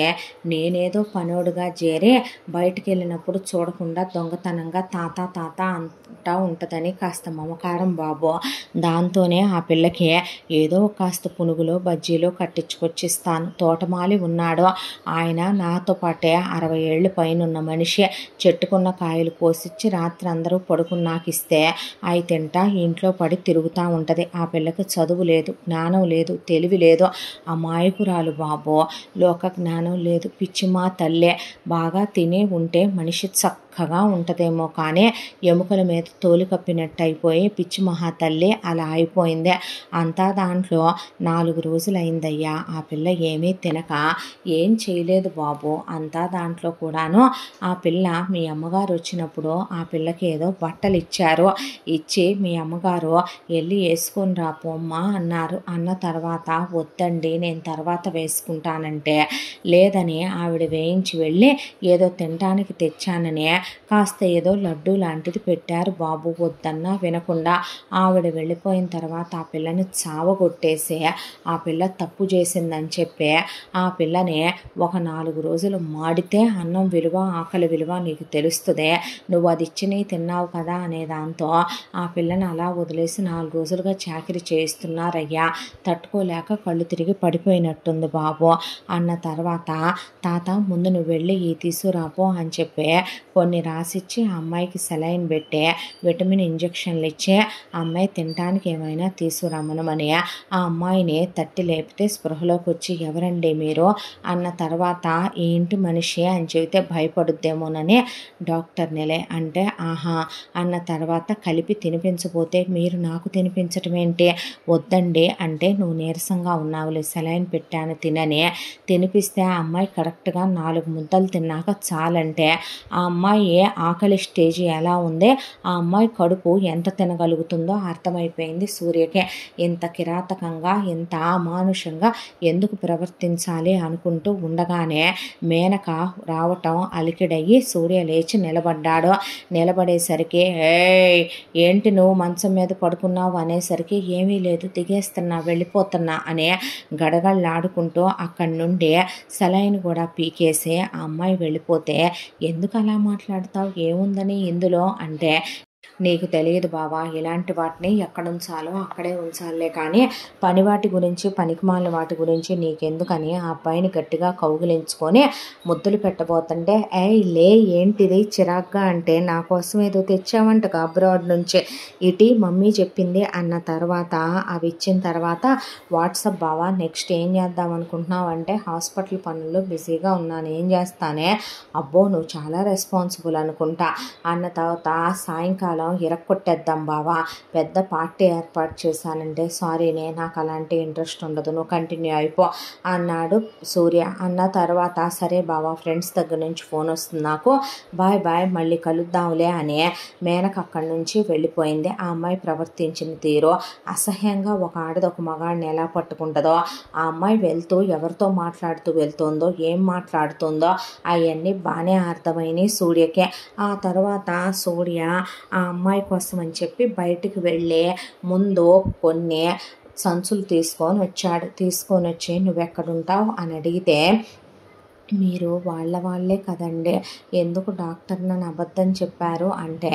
నేనేదో పనోడుగా చేరి బయటికి వెళ్ళినప్పుడు చూడకుండా దొంగతనంగా తాత తాత అంటా ఉంటుందని కాస్త మమకారం బాబు. దాంతోనే ఆ పిల్లకి ఏదో కాస్త పునుగులో బజ్జీలో కట్టించుకొచ్చిస్తాను. తోటమాలి ఉన్నాడు, ఆయన నాతో పాటే 60 ఏళ్ళు పైనున్న మనిషి. చెట్టుకున్న కాయలు కోసిచ్చి రాత్రి అందరూ పడుకున్నాకిస్తే అవి తింటా ఇంట్లో పడి తిరుగుతూ ఉంటుంది. ఆ పిల్లకి చదువు లేదు, జ్ఞానం లేదు, తెలివి లేదు, అమాయకురాలు బాబు. లోక జ్ఞానం లేదు, పిచ్చిమా తల్లే. బాగా తినే ఉంటే మనిషి చక్కగా ఉంటుందేమో కానీ ఎముకల మీద తోలు కప్పినట్టు అయిపోయి పిచ్చి మహా తల్లి అలా అయిపోయిందే. అంతా దాంట్లో 4 రోజులైందయ్యా. ఆ పిల్ల ఏమీ తినక ఏం చేయలేదు బాబు. అంతా దాంట్లో కూడాను ఆ పిల్ల మీ అమ్మగారు వచ్చినప్పుడు ఆ పిల్లకి ఏదో బట్టలు ఇచ్చారు. ఇచ్చి మీ అమ్మగారు వెళ్ళి వేసుకొని రాపోమ్మా అన్నారు. అన్న తర్వాత వద్దండి నేను తర్వాత వేసుకుంటానంటే లేదని ఆవిడ వేయించి వెళ్ళి ఏదో తినడానికి తెచ్చానని కాస్త ఏదో లడ్డు లాంటిది పెట్టారు బాబు. వద్దన్నా వినకుండా ఆవిడ వెళ్ళిపోయిన తర్వాత ఆ పిల్లని చావగొట్టేసి ఆ పిల్ల తప్పు చేసిందని చెప్పి ఆ పిల్లని ఒక 4 రోజులు మాడితే అన్నం విలువ ఆకలి విలువ నీకు తెలుస్తుంది. నువ్వు అది ఇచ్చి నీ తిన్నావు కదా అనే దాంతో ఆ పిల్లని అలా వదిలేసి 4 రోజులుగా చాకిరీ చేయిస్తున్నారయ్యా. తట్టుకోలేక కళ్ళు తిరిగి పడిపోయినట్టుంది బాబు. అన్న తర్వాత తాత ముందు నువ్వు వెళ్ళి ఈ తీసుకురాపో అని చెప్పి కొన్ని రాసిచ్చి ఆ అమ్మాయికి సెలైన్ పెట్టి విటమిన్ ఇంజక్షన్లు ఇచ్చి ఆ అమ్మాయి తినడానికి ఏమైనా తీసుకురమ్మనమని ఆ అమ్మాయిని తట్టి లేపితే స్పృహలోకి వచ్చి ఎవరండి మీరు అన్న తర్వాత ఈ ఇంటి మనిషి అని చెబితే భయపడుద్దేమోనని డాక్టర్నిలే అంటే ఆహా అన్న తర్వాత కలిపి తినిపించబోతే మీరు నాకు తినిపించటం ఏంటి? వద్దండి అంటే నువ్వు నీరసంగా ఉన్నావులే సెలైన్ పెట్టాను తినని తినిపిస్తే ఆ అమ్మాయి కరెక్ట్గా 4 ముద్దలు తిన్నాక చాలంటే ఆ అమ్మాయి ఆకలి స్టేజ్ ఎలా ఉంది, ఆ అమ్మాయి కడుపు ఎంత తినగలుగుతుందో అర్థమైపోయింది సూర్యకే. ఇంత కిరాతకంగా ఇంత అమానుషంగా ఎందుకు ప్రవర్తించాలి అనుకుంటూ ఉండగానే మేనక రావటం అలికిడయ్యి సూర్య లేచి నిలబడ్డాడు. నిలబడేసరికి ఏంటి నువ్వు మంచం మీద పడుకున్నావు అనేసరికి ఏమీ లేదు దిగేస్తున్నా వెళ్ళిపోతున్నా అని గడగళ్ళాడుకుంటూ అక్కడి నుండి సెలైన్ కూడా పీకేసి ఆ అమ్మాయి వెళ్ళిపోతే ఎందుకు అలా మాట్లాడతావు ఏముందని ఇందులో అంటే నీకు తెలియదు బావా, ఇలాంటి వాటిని ఎక్కడ ఉంచాలో అక్కడే ఉంచాలే కానీ పని వాటి గురించి పనికిమాలిన వాటి గురించి నీకెందుకని ఆ అబ్బాయిని గట్టిగా కౌగిలించుకొని ముద్దులు పెట్టబోతుంటే లే ఏంటిది చిరాగ్గా అంటే నా కోసం ఏదో తెచ్చావంటగా అబ్రాడ్ నుంచి ఇటీ మమ్మీ చెప్పింది అన్న తర్వాత అవి ఇచ్చిన తర్వాత వాట్సాప్ బావా నెక్స్ట్ ఏం చేద్దాం అనుకుంటున్నావు అంటే హాస్పిటల్ పనుల్లో బిజీగా ఉన్నాను ఏం చేస్తానే. అబ్బో నువ్వు చాలా రెస్పాన్సిబుల్ అనుకుంటా అన్న తర్వాత సాయంకాలం ఇరక్కొట్టేద్దాం బావా, పెద్ద పార్టీ ఏర్పాటు చేశానంటే సారీనే నాకు అలాంటి ఇంట్రెస్ట్ ఉండదు నువ్వు కంటిన్యూ అయిపో అన్నాడు సూర్య. అన్న తర్వాత సరే బావా ఫ్రెండ్స్ దగ్గర నుంచి ఫోన్ వస్తుంది నాకు బాయ్ బాయ్ మళ్ళీ కలుద్దాంలే అని మేనక అక్కడి నుంచి వెళ్ళిపోయింది. ఆ అమ్మాయి ప్రవర్తించిన తీరు అసహ్యంగా ఒక ఆడది ఒక మగాడిని ఎలా పట్టుకుంటుందో ఆ అమ్మాయి వెళ్తూ ఎవరితో మాట్లాడుతూ వెళ్తుందో ఏం మాట్లాడుతుందో అవన్నీ బాగానే అర్థమైనాయి సూర్యకే. ఆ తర్వాత సూర్య ఆ అమ్మాయి కోసం అని చెప్పి బయటికి వెళ్ళే ముందు కొన్ని సంచులు తీసుకొని వచ్చాడు. తీసుకొని వచ్చి నువ్వెక్కడుంటావు అని అడిగితే మీరు వాళ్ళే కదండి ఎందుకు డాక్టర్ నన్ను అబద్ధం చెప్పారు అంటే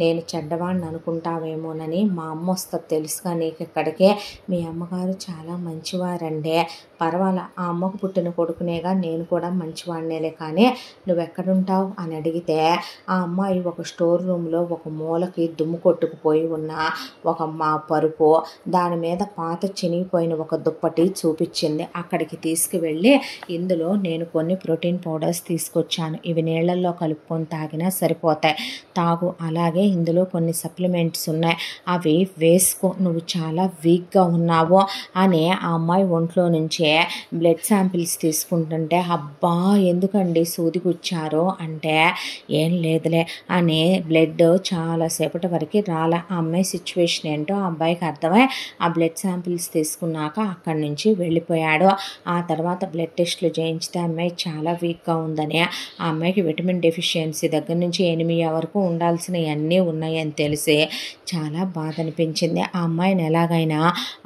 నేను చెడ్డవాడిని అనుకుంటావేమోనని మా అమ్మ వస్తుంది తెలుసుగా నీకు ఇక్కడికి మీ అమ్మగారు చాలా మంచివారండి పర్వాలా ఆ అమ్మకు పుట్టిన కొడుకునేగా నేను కూడా మంచివాడినేలే కానీ నువ్వెక్కడుంటావు అని అడిగితే ఆ అమ్మాయి ఒక స్టోర్ రూమ్లో ఒక మూలకి దుమ్ము కొట్టుకుపోయి ఉన్న ఒక మా పరుపు దాని మీద పాత చినిగిపోయిన ఒక దుప్పటి చూపించింది. అక్కడికి తీసుకువెళ్ళి ఇందులో నేను కొన్ని కొన్ని ప్రోటీన్ పౌడర్స్ తీసుకొచ్చాను, ఇవి నీళ్ళల్లో కలుపుకొని తాగినా సరిపోతాయి, తాగు. అలాగే ఇందులో కొన్ని సప్లిమెంట్స్ ఉన్నాయి, అవి వేసుకో, నువ్వు చాలా వీక్గా ఉన్నావు అని ఆ అమ్మాయి ఒంట్లో నుంచే బ్లడ్ శాంపిల్స్ తీసుకుంటుంటే, అబ్బా ఎందుకండి సూది గుచ్చారు అంటే, ఏం లేదులే అని బ్లడ్ చాలాసేపటి వరకు రాలే. ఆ అమ్మాయి సిచ్యువేషన్ ఏంటో ఆ అబ్బాయికి అర్థమై ఆ బ్లడ్ శాంపిల్స్ తీసుకున్నాక అక్కడి నుంచి వెళ్ళిపోయాడు. ఆ తర్వాత బ్లడ్ టెస్ట్లు చేయించితే అమ్మాయి చాలా వీక్గా ఉందని, ఆ అమ్మాయికి విటమిన్ డెఫిషియన్సీ దగ్గర నుంచి ఎనిమియా వరకు ఉండాల్సినవన్నీ ఉన్నాయని తెలిసి చాలా బాధ అనిపించింది. ఆ అమ్మాయిని ఎలాగైనా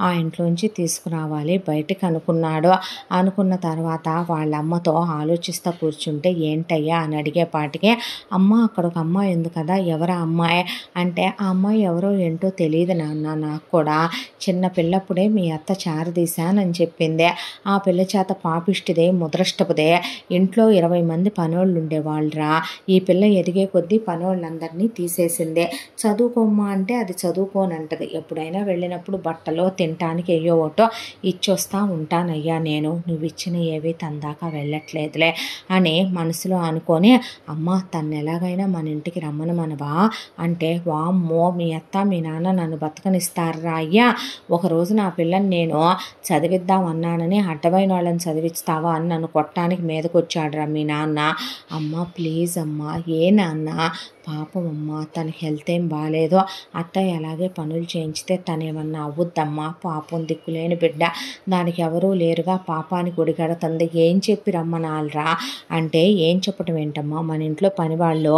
ఆ ఇంట్లోంచి తీసుకురావాలి బయటకు అనుకున్నాడు. అనుకున్న తర్వాత వాళ్ళ అమ్మతో ఆలోచిస్తూ కూర్చుంటే, ఏంటయ్యా అని అడిగేపాటికి, అమ్మ అక్కడ ఒక అమ్మాయి ఉంది కదా, ఎవరా అమ్మాయి అంటే, ఆ అమ్మాయి ఎవరో ఏంటో తెలియదు నాన్న, నాకు కూడా చిన్న పిల్లప్పుడే మీ అత్త చారదీశానని చెప్పింది. ఆ పిల్ల చేత పాపిష్టిదే ముద్రష్టపుదే ఇంట్లో 20 మంది పనోళ్ళు ఉండేవాళ్ళరా, ఈ పిల్ల ఎదిగే కొద్దీ పనోళ్ళందరినీ తీసేసిందే. చదువుకోమ్మా అంటే అది చదువుకోనంటది, ఎప్పుడైనా వెళ్ళినప్పుడు బట్టలో తినటానికి ఏయో ఒకటో ఇచ్చొస్తా ఉంటానయ్యా నేను, నువ్వు ఇచ్చిన ఏవి తందాకా వెళ్ళట్లేదులే అని మనసులో అనుకొని, అమ్మ తను ఎలాగైనా మన ఇంటికి రమ్మనమనవా అంటే, వామ్మో మీ అత్త మీ నాన్న నన్ను బతకనిస్తారా అయ్యా, ఒకరోజు నా పిల్లని నేను చదివిద్దామన్నానని అడ్డమైన వాళ్ళని చదివిస్తావా అని నన్ను కొట్టడానికి మీదకొచ్చాడురా మీ నాన్న. అమ్మ ప్లీజ్ అమ్మ, ఏ నాన్న పాపం అమ్మ, తన హెల్త్ ఏం బాగాలేదో, అత్తయ్య అలాగే పనులు చేయించితే తనేమన్నా అవ్వుద్దమ్మా, పాపం దిక్కులేని బిడ్డ, దానికి ఎవరూ లేరుగా, పాపానికి ఒడిగడుతుంది, ఏం చెప్పి రమ్మనాలరా అంటే, ఏం చెప్పటం ఏంటమ్మా, మన ఇంట్లో పని వాళ్ళు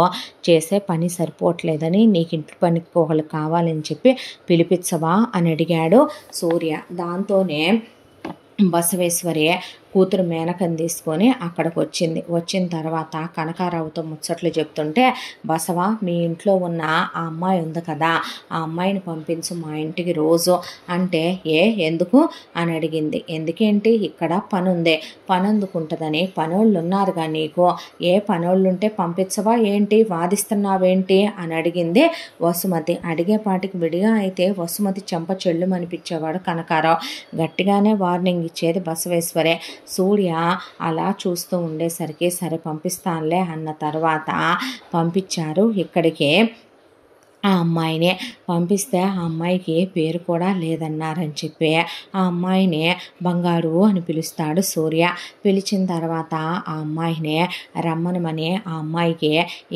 చేసే పని సరిపోవట్లేదని నీకు ఇంట్లో పనికి ఒకళ్ళు కావాలని చెప్పి పిలిపించవా అని అడిగాడు సూర్య. దాంతోనే బసవేశ్వరి కూతురు మేనకని తీసుకొని అక్కడికి వచ్చింది. వచ్చిన తర్వాత కనకారావుతో ముచ్చట్లు చెప్తుంటే, బసవ మీ ఇంట్లో ఉన్న ఆ అమ్మాయి ఉంది కదా, ఆ అమ్మాయిని పంపించు మా ఇంటికి రోజు అంటే, ఎందుకు అని అడిగింది. ఎందుకేంటి, ఇక్కడ పని ఉంది, పని అందుకుంటుందని పనోళ్ళు ఉన్నారుగా నీకు, ఏ పనోళ్ళుంటే పంపించవా ఏంటి, వాదిస్తున్నావేంటి అని అడిగింది వసుమతి. అడిగేపాటికి విడిగా అయితే వసుమతి చెంప చెళ్ళు అనిపించేవాడు కనకారావు, గట్టిగానే వార్నింగ్ ఇచ్చేది బసవేశ్వరే. సూర్య అలా చూస్తూ ఉండేసరికి సరే పంపిస్తానులే అన్న తర్వాత పంపించారు ఇక్కడికి. ఆ అమ్మాయిని పంపిస్తే ఆ అమ్మాయికి పేరు కూడా లేదన్నారని చెప్పి ఆ అమ్మాయిని బంగారు అని పిలుస్తాడు సూర్య. పిలిచిన తర్వాత ఆ అమ్మాయిని రమ్మనమని ఆ అమ్మాయికి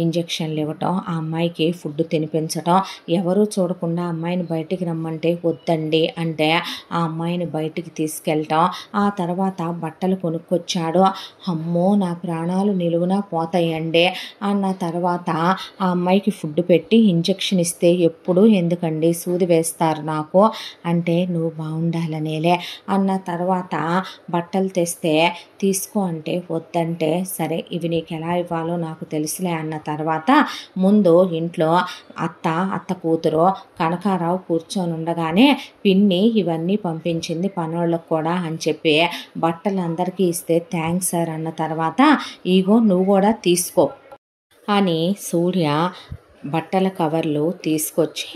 ఇంజక్షన్లు ఇవ్వటం, ఆ అమ్మాయికి ఫుడ్ తినిపించటం, ఎవరూ చూడకుండా అమ్మాయిని బయటికి రమ్మంటే వద్దండి అంటే ఆ అమ్మాయిని బయటికి తీసుకెళ్ళటం. ఆ తర్వాత బట్టలు కొనుక్కొచ్చాడు. అమ్మో నా ప్రాణాలు నిలువునా పోతాయండి అన్న తర్వాత ఆ అమ్మాయికి ఫుడ్ పెట్టి ఇంజక్షన్ ఇస్తే, ఎప్పుడు ఎందుకండి సూది వేస్తారు నాకు అంటే, నువ్వు బాగుండాలనేలే అన్న తర్వాత బట్టలు తెస్తే తీసుకో అంటే వద్దంటే, సరే ఇవి నీకు ఎలా ఇవ్వాలో నాకు తెలుసులే అన్న తర్వాత ముందు ఇంట్లో అత్త కూతురు కనకారావు కూర్చొని ఉండగానే, పిన్ని ఇవన్నీ పంపించింది పనోళ్ళకు కూడా అని చెప్పి బట్టలు అందరికీ ఇస్తే, థ్యాంక్స్ సార్ అన్న తర్వాత, ఇగో నువ్వు కూడా తీసుకో అని సూర్య బట్టల కవర్లు తీసుకొచ్చి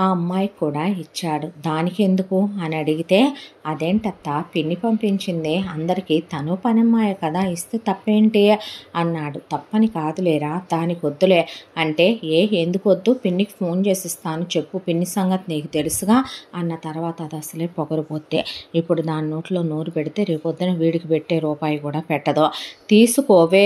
ఆ అమ్మాయికి కూడా ఇచ్చాడు. దానికి ఎందుకు అని అడిగితే, అదేంటత్త పిన్ని పంపించింది అందరికీ, తను పనమ్మాయి కదా, ఇస్తే తప్పేంటి అన్నాడు. తప్పని కాదులేరా, దానికి వద్దులే అంటే, ఎందుకు వద్దు, పిన్నికి ఫోన్ చేసిస్తాను చెప్పు, పిన్ని సంగతి నీకు తెలుసుగా అన్న తర్వాత, అది అసలే పొగరుపోతే, ఇప్పుడు దాని నోట్లో నోరు పెడితే రేపొద్దున వీడికి పెట్టే రూపాయి కూడా పెట్టదు, తీసుకోవే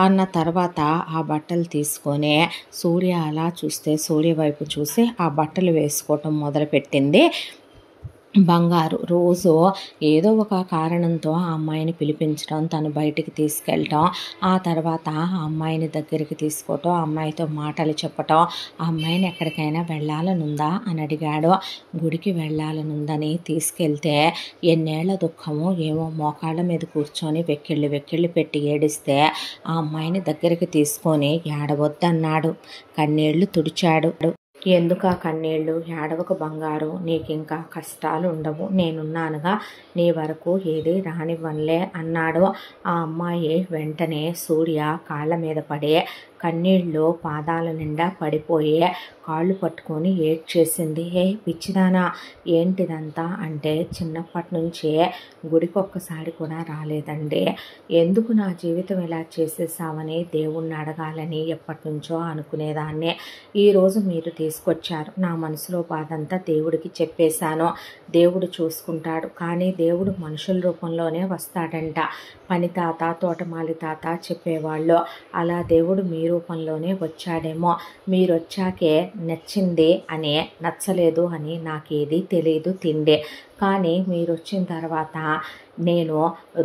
అన్న తర్వాత ఆ బట్టలు తీసుకొని సూర్య అలా చూస్తే, సూర్య వైపు చూసి ఆ బట్టలు వేసుకోవటం మొదలుపెట్టింది బంగారు. రోజు ఏదో ఒక కారణంతో ఆ అమ్మాయిని పిలిపించడం, తను బయటికి తీసుకెళ్ళటం, ఆ తర్వాత ఆ అమ్మాయిని దగ్గరికి తీసుకోవటం, ఆ అమ్మాయితో మాటలు చెప్పటం. ఆ అమ్మాయిని ఎక్కడికైనా వెళ్ళాలనుందా అని అడిగాడు. గుడికి వెళ్ళాలనుందని తీసుకెళ్తే, ఎన్నేళ్ల దుఃఖమో ఏమో, మోకాళ్ళ మీద కూర్చొని వెక్కిళ్ళు పెట్టి ఏడిస్తే ఆ అమ్మాయిని దగ్గరికి తీసుకొని ఏడవద్దన్నాడు. కన్నీళ్లు తుడిచాడు. ఎందుకు ఆ కన్నీళ్ళు, ఏడవకు బంగారు, నీకింకా కష్టాలు ఉండవు, నేనున్నానుగా, నీ వరకు ఏది రానివ్వనులే అన్నాడు. ఆ అమ్మాయి వెంటనే సూర్య కాళ్ళ మీద పడి కన్నీళ్ళు పాదాల నిండా పడిపోయి కాళ్ళు పట్టుకొని ఏడ్చేసింది. ఏ పిచ్చిదానా ఏంటిదంతా అంటే, చిన్నప్పటి నుంచే గుడికి ఒక్కసారి కూడా రాలేదండి. ఎందుకు నా జీవితం ఇలా చేసేసావని దేవుణ్ణి అడగాలని ఎప్పటి నుంచో అనుకునేదాన్ని. ఈరోజు మీరు తీసుకొచ్చారు. నా మనసులో బాధంతా దేవుడికి చెప్పేశాను. దేవుడు చూసుకుంటాడు. కానీ దేవుడు మనుషుల రూపంలోనే వస్తాడంట. పని తాత, తోటమాలి తాత చెప్పేవాళ్ళు. అలా దేవుడు మీ రూపంలోనే వచ్చాడేమో. మీరు వచ్చాకే నచ్చింది అని, నచ్చలేదు అని నాకేది తెలియదు తిండి. కానీ మీరు వచ్చిన తర్వాత నేను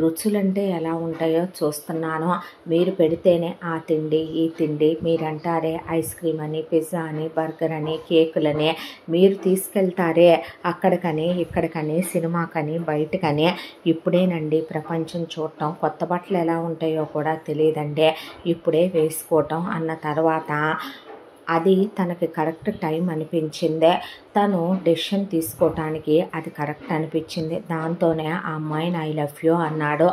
రుచులంటే ఎలా ఉంటాయో చూస్తున్నాను. మీరు పెడితేనే ఆ తిండి ఈ తిండి, మీరంటారే ఐస్ క్రీమ్ అని, పిజ్జా అని, బర్గర్ అని, కేకులని, మీరు తీసుకెళ్తారే అక్కడికని ఇక్కడికని, సినిమాకని, బయటకని. ఇప్పుడేనండి ప్రపంచం చూడటం. కొత్త బట్టలు ఎలా ఉంటాయో కూడా తెలియదండి, ఇప్పుడే వేసుకోవటం అన్న తర్వాత అది తనకి కరెక్ట్ టైం అనిపించిందే. తను డెసిషన్ తీసుకోవటానికి అది కరెక్ట్ అనిపించింది. దాంతోనే ఆ అమ్మాయిని ఐ లవ్ యూ అన్నాడు.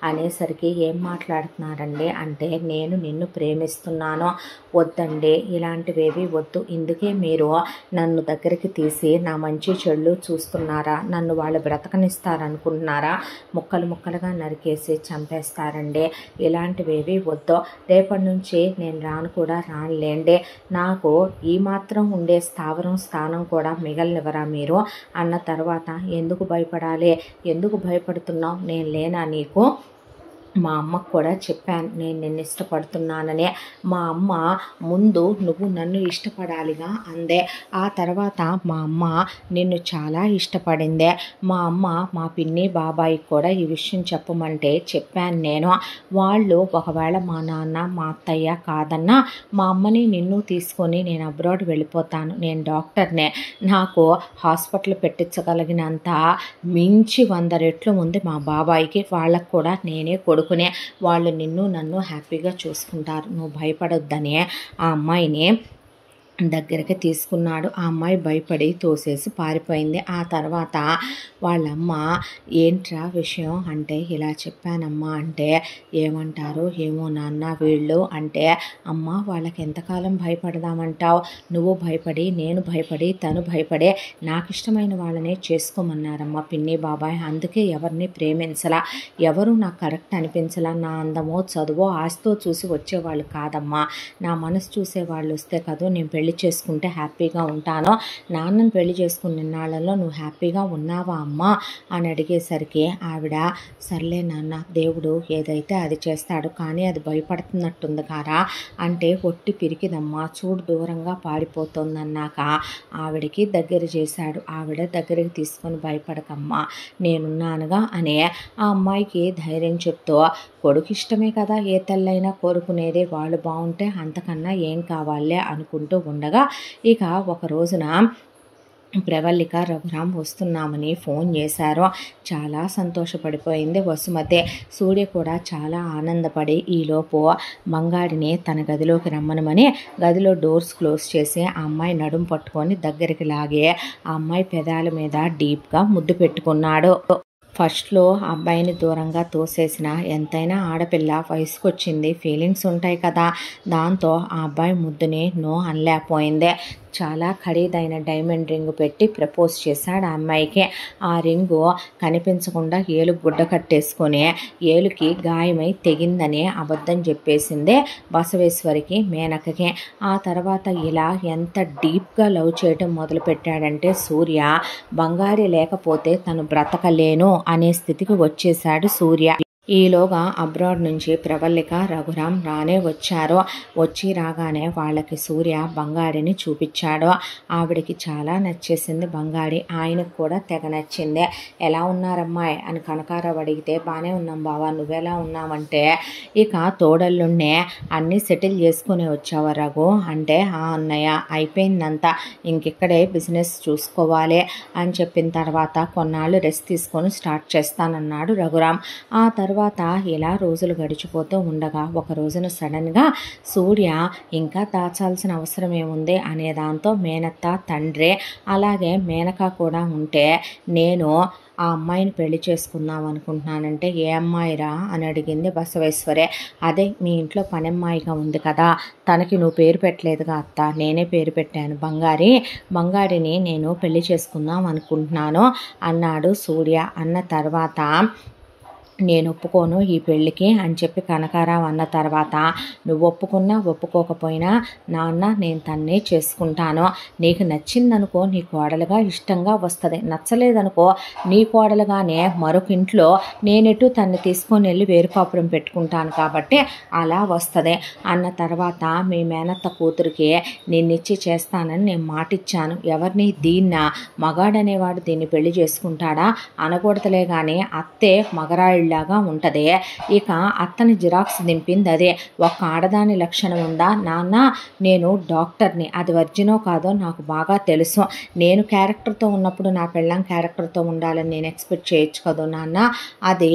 అనేసరికి ఏం మాట్లాడుతున్నారండి అంటే, నేను నిన్ను ప్రేమిస్తున్నాను. వద్దండి, ఇలాంటివేవి వద్దు. ఇందుకే మీరు నన్ను దగ్గరికి తీసి నా మంచి చెడులు చూస్తున్నారా? నన్ను వాళ్ళు బ్రతకనిస్తారనుకుంటున్నారా? ముక్కలు ముక్కలుగా నరికేసి చంపేస్తారండి. ఇలాంటివేవి వద్దు. రేపటి నుంచి నేను రాను కూడా రానులేండి. నాకు ఈ మాత్రం ఉండే స్థానం కూడా మిగలనివరా మీరు అన్న తర్వాత, ఎందుకు భయపడాలి? ఎందుకు భయపడుతున్నావు? నేను లేనా నీకు? మా అమ్మకు కూడా చెప్పాను నేను నిన్ను ఇష్టపడుతున్నానని. మా అమ్మ ముందు నువ్వు నన్ను ఇష్టపడాలిగా అందే. ఆ తర్వాత మా అమ్మ నిన్ను చాలా ఇష్టపడిందే. మా అమ్మ మా పిన్ని బాబాయికి కూడా ఈ విషయం చెప్పమంటే చెప్పాను నేను. వాళ్ళు ఒకవేళ మా నాన్న మా అత్తయ్య కాదన్నా మా అమ్మని నిన్ను తీసుకొని నేను అబ్రాడ్ వెళ్ళిపోతాను. నేను డాక్టర్నే. నాకు హాస్పిటల్ పెట్టించగలిగినంత మించి 100 రెట్లు ఉంది మా బాబాయికి. వాళ్ళకు కూడా నేనే కొడుకునే. వాళ్ళు నిన్ను నన్ను హ్యాపీగా చూసుకుంటారు. నువ్వు భయపడొద్దని ఆ అమ్మాయిని దగ్గరికి తీసుకున్నాడు. ఆ అమ్మాయి భయపడి తోసేసి పారిపోయింది. ఆ తర్వాత వాళ్ళమ్మ ఏంట్రా విషయం అంటే, ఇలా చెప్పానమ్మా అంటే, ఏమంటారు ఏమో నాన్న వీళ్ళు అంటే, అమ్మ వాళ్ళకి ఎంతకాలం భయపడదామంటావు? నువ్వు భయపడి, నేను భయపడి, తను భయపడే నాకు ఇష్టమైన వాళ్ళనే చేసుకోమన్నారమ్మా పిన్ని బాబాయ్. అందుకే ఎవరిని ప్రేమించలా, ఎవరు నాకు కరెక్ట్ అనిపించలా. నా అందమో చదువో ఆస్తో చూసి వచ్చేవాళ్ళు కాదమ్మా. నా మనసు చూసేవాళ్ళు వస్తే కదా నేను పెళ్లి చేసుకుంటే హ్యాపీగా ఉంటాను. నాన్నని పెళ్లి చేసుకున్న నాళ్ళలో నువ్వు హ్యాపీగా ఉన్నావా అమ్మా అని అడిగేసరికి ఆవిడ, సర్లే నాన్న, దేవుడు ఏదైతే అది చేస్తాడు, కానీ అది భయపడుతున్నట్టుంది కారా అంటే, ఒట్టి పిరికిదమ్మా, చూడు దూరంగా పారిపోతుందన్నాక ఆవిడకి దగ్గర చేశాడు. ఆవిడ దగ్గరికి తీసుకొని, భయపడకమ్మా నేనున్నానుగా అనే ఆ అమ్మాయికి ధైర్యం చెప్తూ, కొడుకు ఇష్టమే కదా ఏ తల్లైనా కోరుకునేది, వాళ్ళు బాగుంటే అంతకన్నా ఏం కావాలే అనుకుంటూ ఉండగా, ఇక ఒక రోజున ప్రవళిక రఘురాం వస్తున్నామని ఫోన్ చేశారు. చాలా సంతోషపడిపోయింది వసుమతి. సూర్య కూడా చాలా ఆనందపడి ఈలోపు మంగాడిని తన గదిలోకి రమ్మనమని గదిలో డోర్స్ క్లోజ్ చేసి ఆ అమ్మాయి నడుము పట్టుకొని దగ్గరికి లాగే ఆ అమ్మాయి పెదాల మీద డీప్గా ముద్దు పెట్టుకున్నాడు. ఫస్ట్లో అబ్బాయిని దూరంగా తోసేసిన ఎంతైనా ఆడపిల్ల వయసుకు వచ్చింది, ఫీలింగ్స్ ఉంటాయి కదా. దాంతో ఆ అబ్బాయి ముద్దుని నో అనలేకపోయింది. చాలా ఖరీదైన డైమండ్ రింగు పెట్టి ప్రపోజ్ చేశాడు ఆ అమ్మాయికి. ఆ రింగు కనిపించకుండా ఏలు గుడ్డ కట్టేసుకొని ఏలుకి గాయమై తెగిందని అబద్ధం చెప్పేసిందే బసవేశ్వరికి, మేనకకి. ఆ తర్వాత ఇలా ఎంత డీప్గా లవ్ చేయటం మొదలుపెట్టాడంటే, సూర్య బంగారి లేకపోతే తను బ్రతకలేను అనే స్థితికి వచ్చేశాడు సూర్య. ఈలోగా అబ్రాడ్ నుంచి ప్రవళిక రఘురాం రానే వచ్చారు. వచ్చి రాగానే వాళ్ళకి సూర్య బంగాడిని చూపించాడు. ఆవిడకి చాలా నచ్చేసింది బంగాడి. ఆయనకు కూడా తెగ నచ్చింది. ఎలా ఉన్నారమ్మాయి అని కనకారావు అడిగితే, బాగానే ఉన్నాం బావా, నువ్వెలా ఉన్నావంటే, ఇక తోడళ్ళున్నే అన్నీ సెటిల్ చేసుకుని వచ్చావా రఘు అంటే, అన్నయ్య అయిపోయిందంతా, ఇంకిక్కడే బిజినెస్ చూసుకోవాలి అని చెప్పిన తర్వాత కొన్నాళ్ళు రెస్ట్ తీసుకొని స్టార్ట్ చేస్తానన్నాడు రఘురాం. ఆ తర్వాత తర్వాత ఇలా రోజులు గడిచిపోతూ ఉండగా ఒక రోజున సడన్గా సూర్య ఇంకా దాచాల్సిన అవసరం ఏముంది అనే దాంతో మేనత్త, తండ్రి అలాగే మేనక కూడా ఉంటే నేను ఆ అమ్మాయిని పెళ్లి చేసుకుందాం అనుకుంటున్నానంటే ఏ అమ్మాయిరా అని అడిగింది బసవేశ్వరే. అదే మీ ఇంట్లో పనమ్మాయిగా ఉంది కదా, తనకి నువ్వు పేరు పెట్టలేదుగా అత్త, నేనే పేరు పెట్టాను బంగారిని నేను పెళ్లి చేసుకుందాం అనుకుంటున్నాను అన్నాడు సూర్య. అన్న తర్వాత నేను ఒప్పుకోను ఈ పెళ్ళికి అని చెప్పి కనకారావు అన్న తర్వాత నువ్వు ఒప్పుకున్నా ఒప్పుకోకపోయినా నాన్న నేను తన్నే చేసుకుంటాను, నీకు నచ్చిందనుకో నీ కోడలుగా ఇష్టంగా వస్తుంది, నచ్చలేదనుకో నీ కోడలుగానే మరొక ఇంట్లో నేనెటు తన్ని తీసుకొని వెళ్ళి వేరు కాపురం పెట్టుకుంటాను కాబట్టి అలా వస్తుంది అన్న తర్వాత మీ మేనత్త కూతురికి నిన్నిచ్చి చేస్తానని నేను మాటిచ్చాను. ఎవరిని దీన్నా మగాడనేవాడు దీన్ని పెళ్లి చేసుకుంటాడా అనకూడదులే కానీ అత్తే మగరాయిలాగా ఉంటుంది. ఇక అత్తని జిరాక్స్ దింపింది అదే. ఒక ఆడదాని లక్షణం ఉందా నాన్న, నేను డాక్టర్ని, అది వర్జినో కాదో నాకు బాగా తెలుసు, నేను క్యారెక్టర్తో ఉన్నప్పుడు నా పెళ్ళాం క్యారెక్టర్తో ఉండాలని నేను ఎక్స్పెక్ట్ చేయొచ్చు కదా నాన్న, అది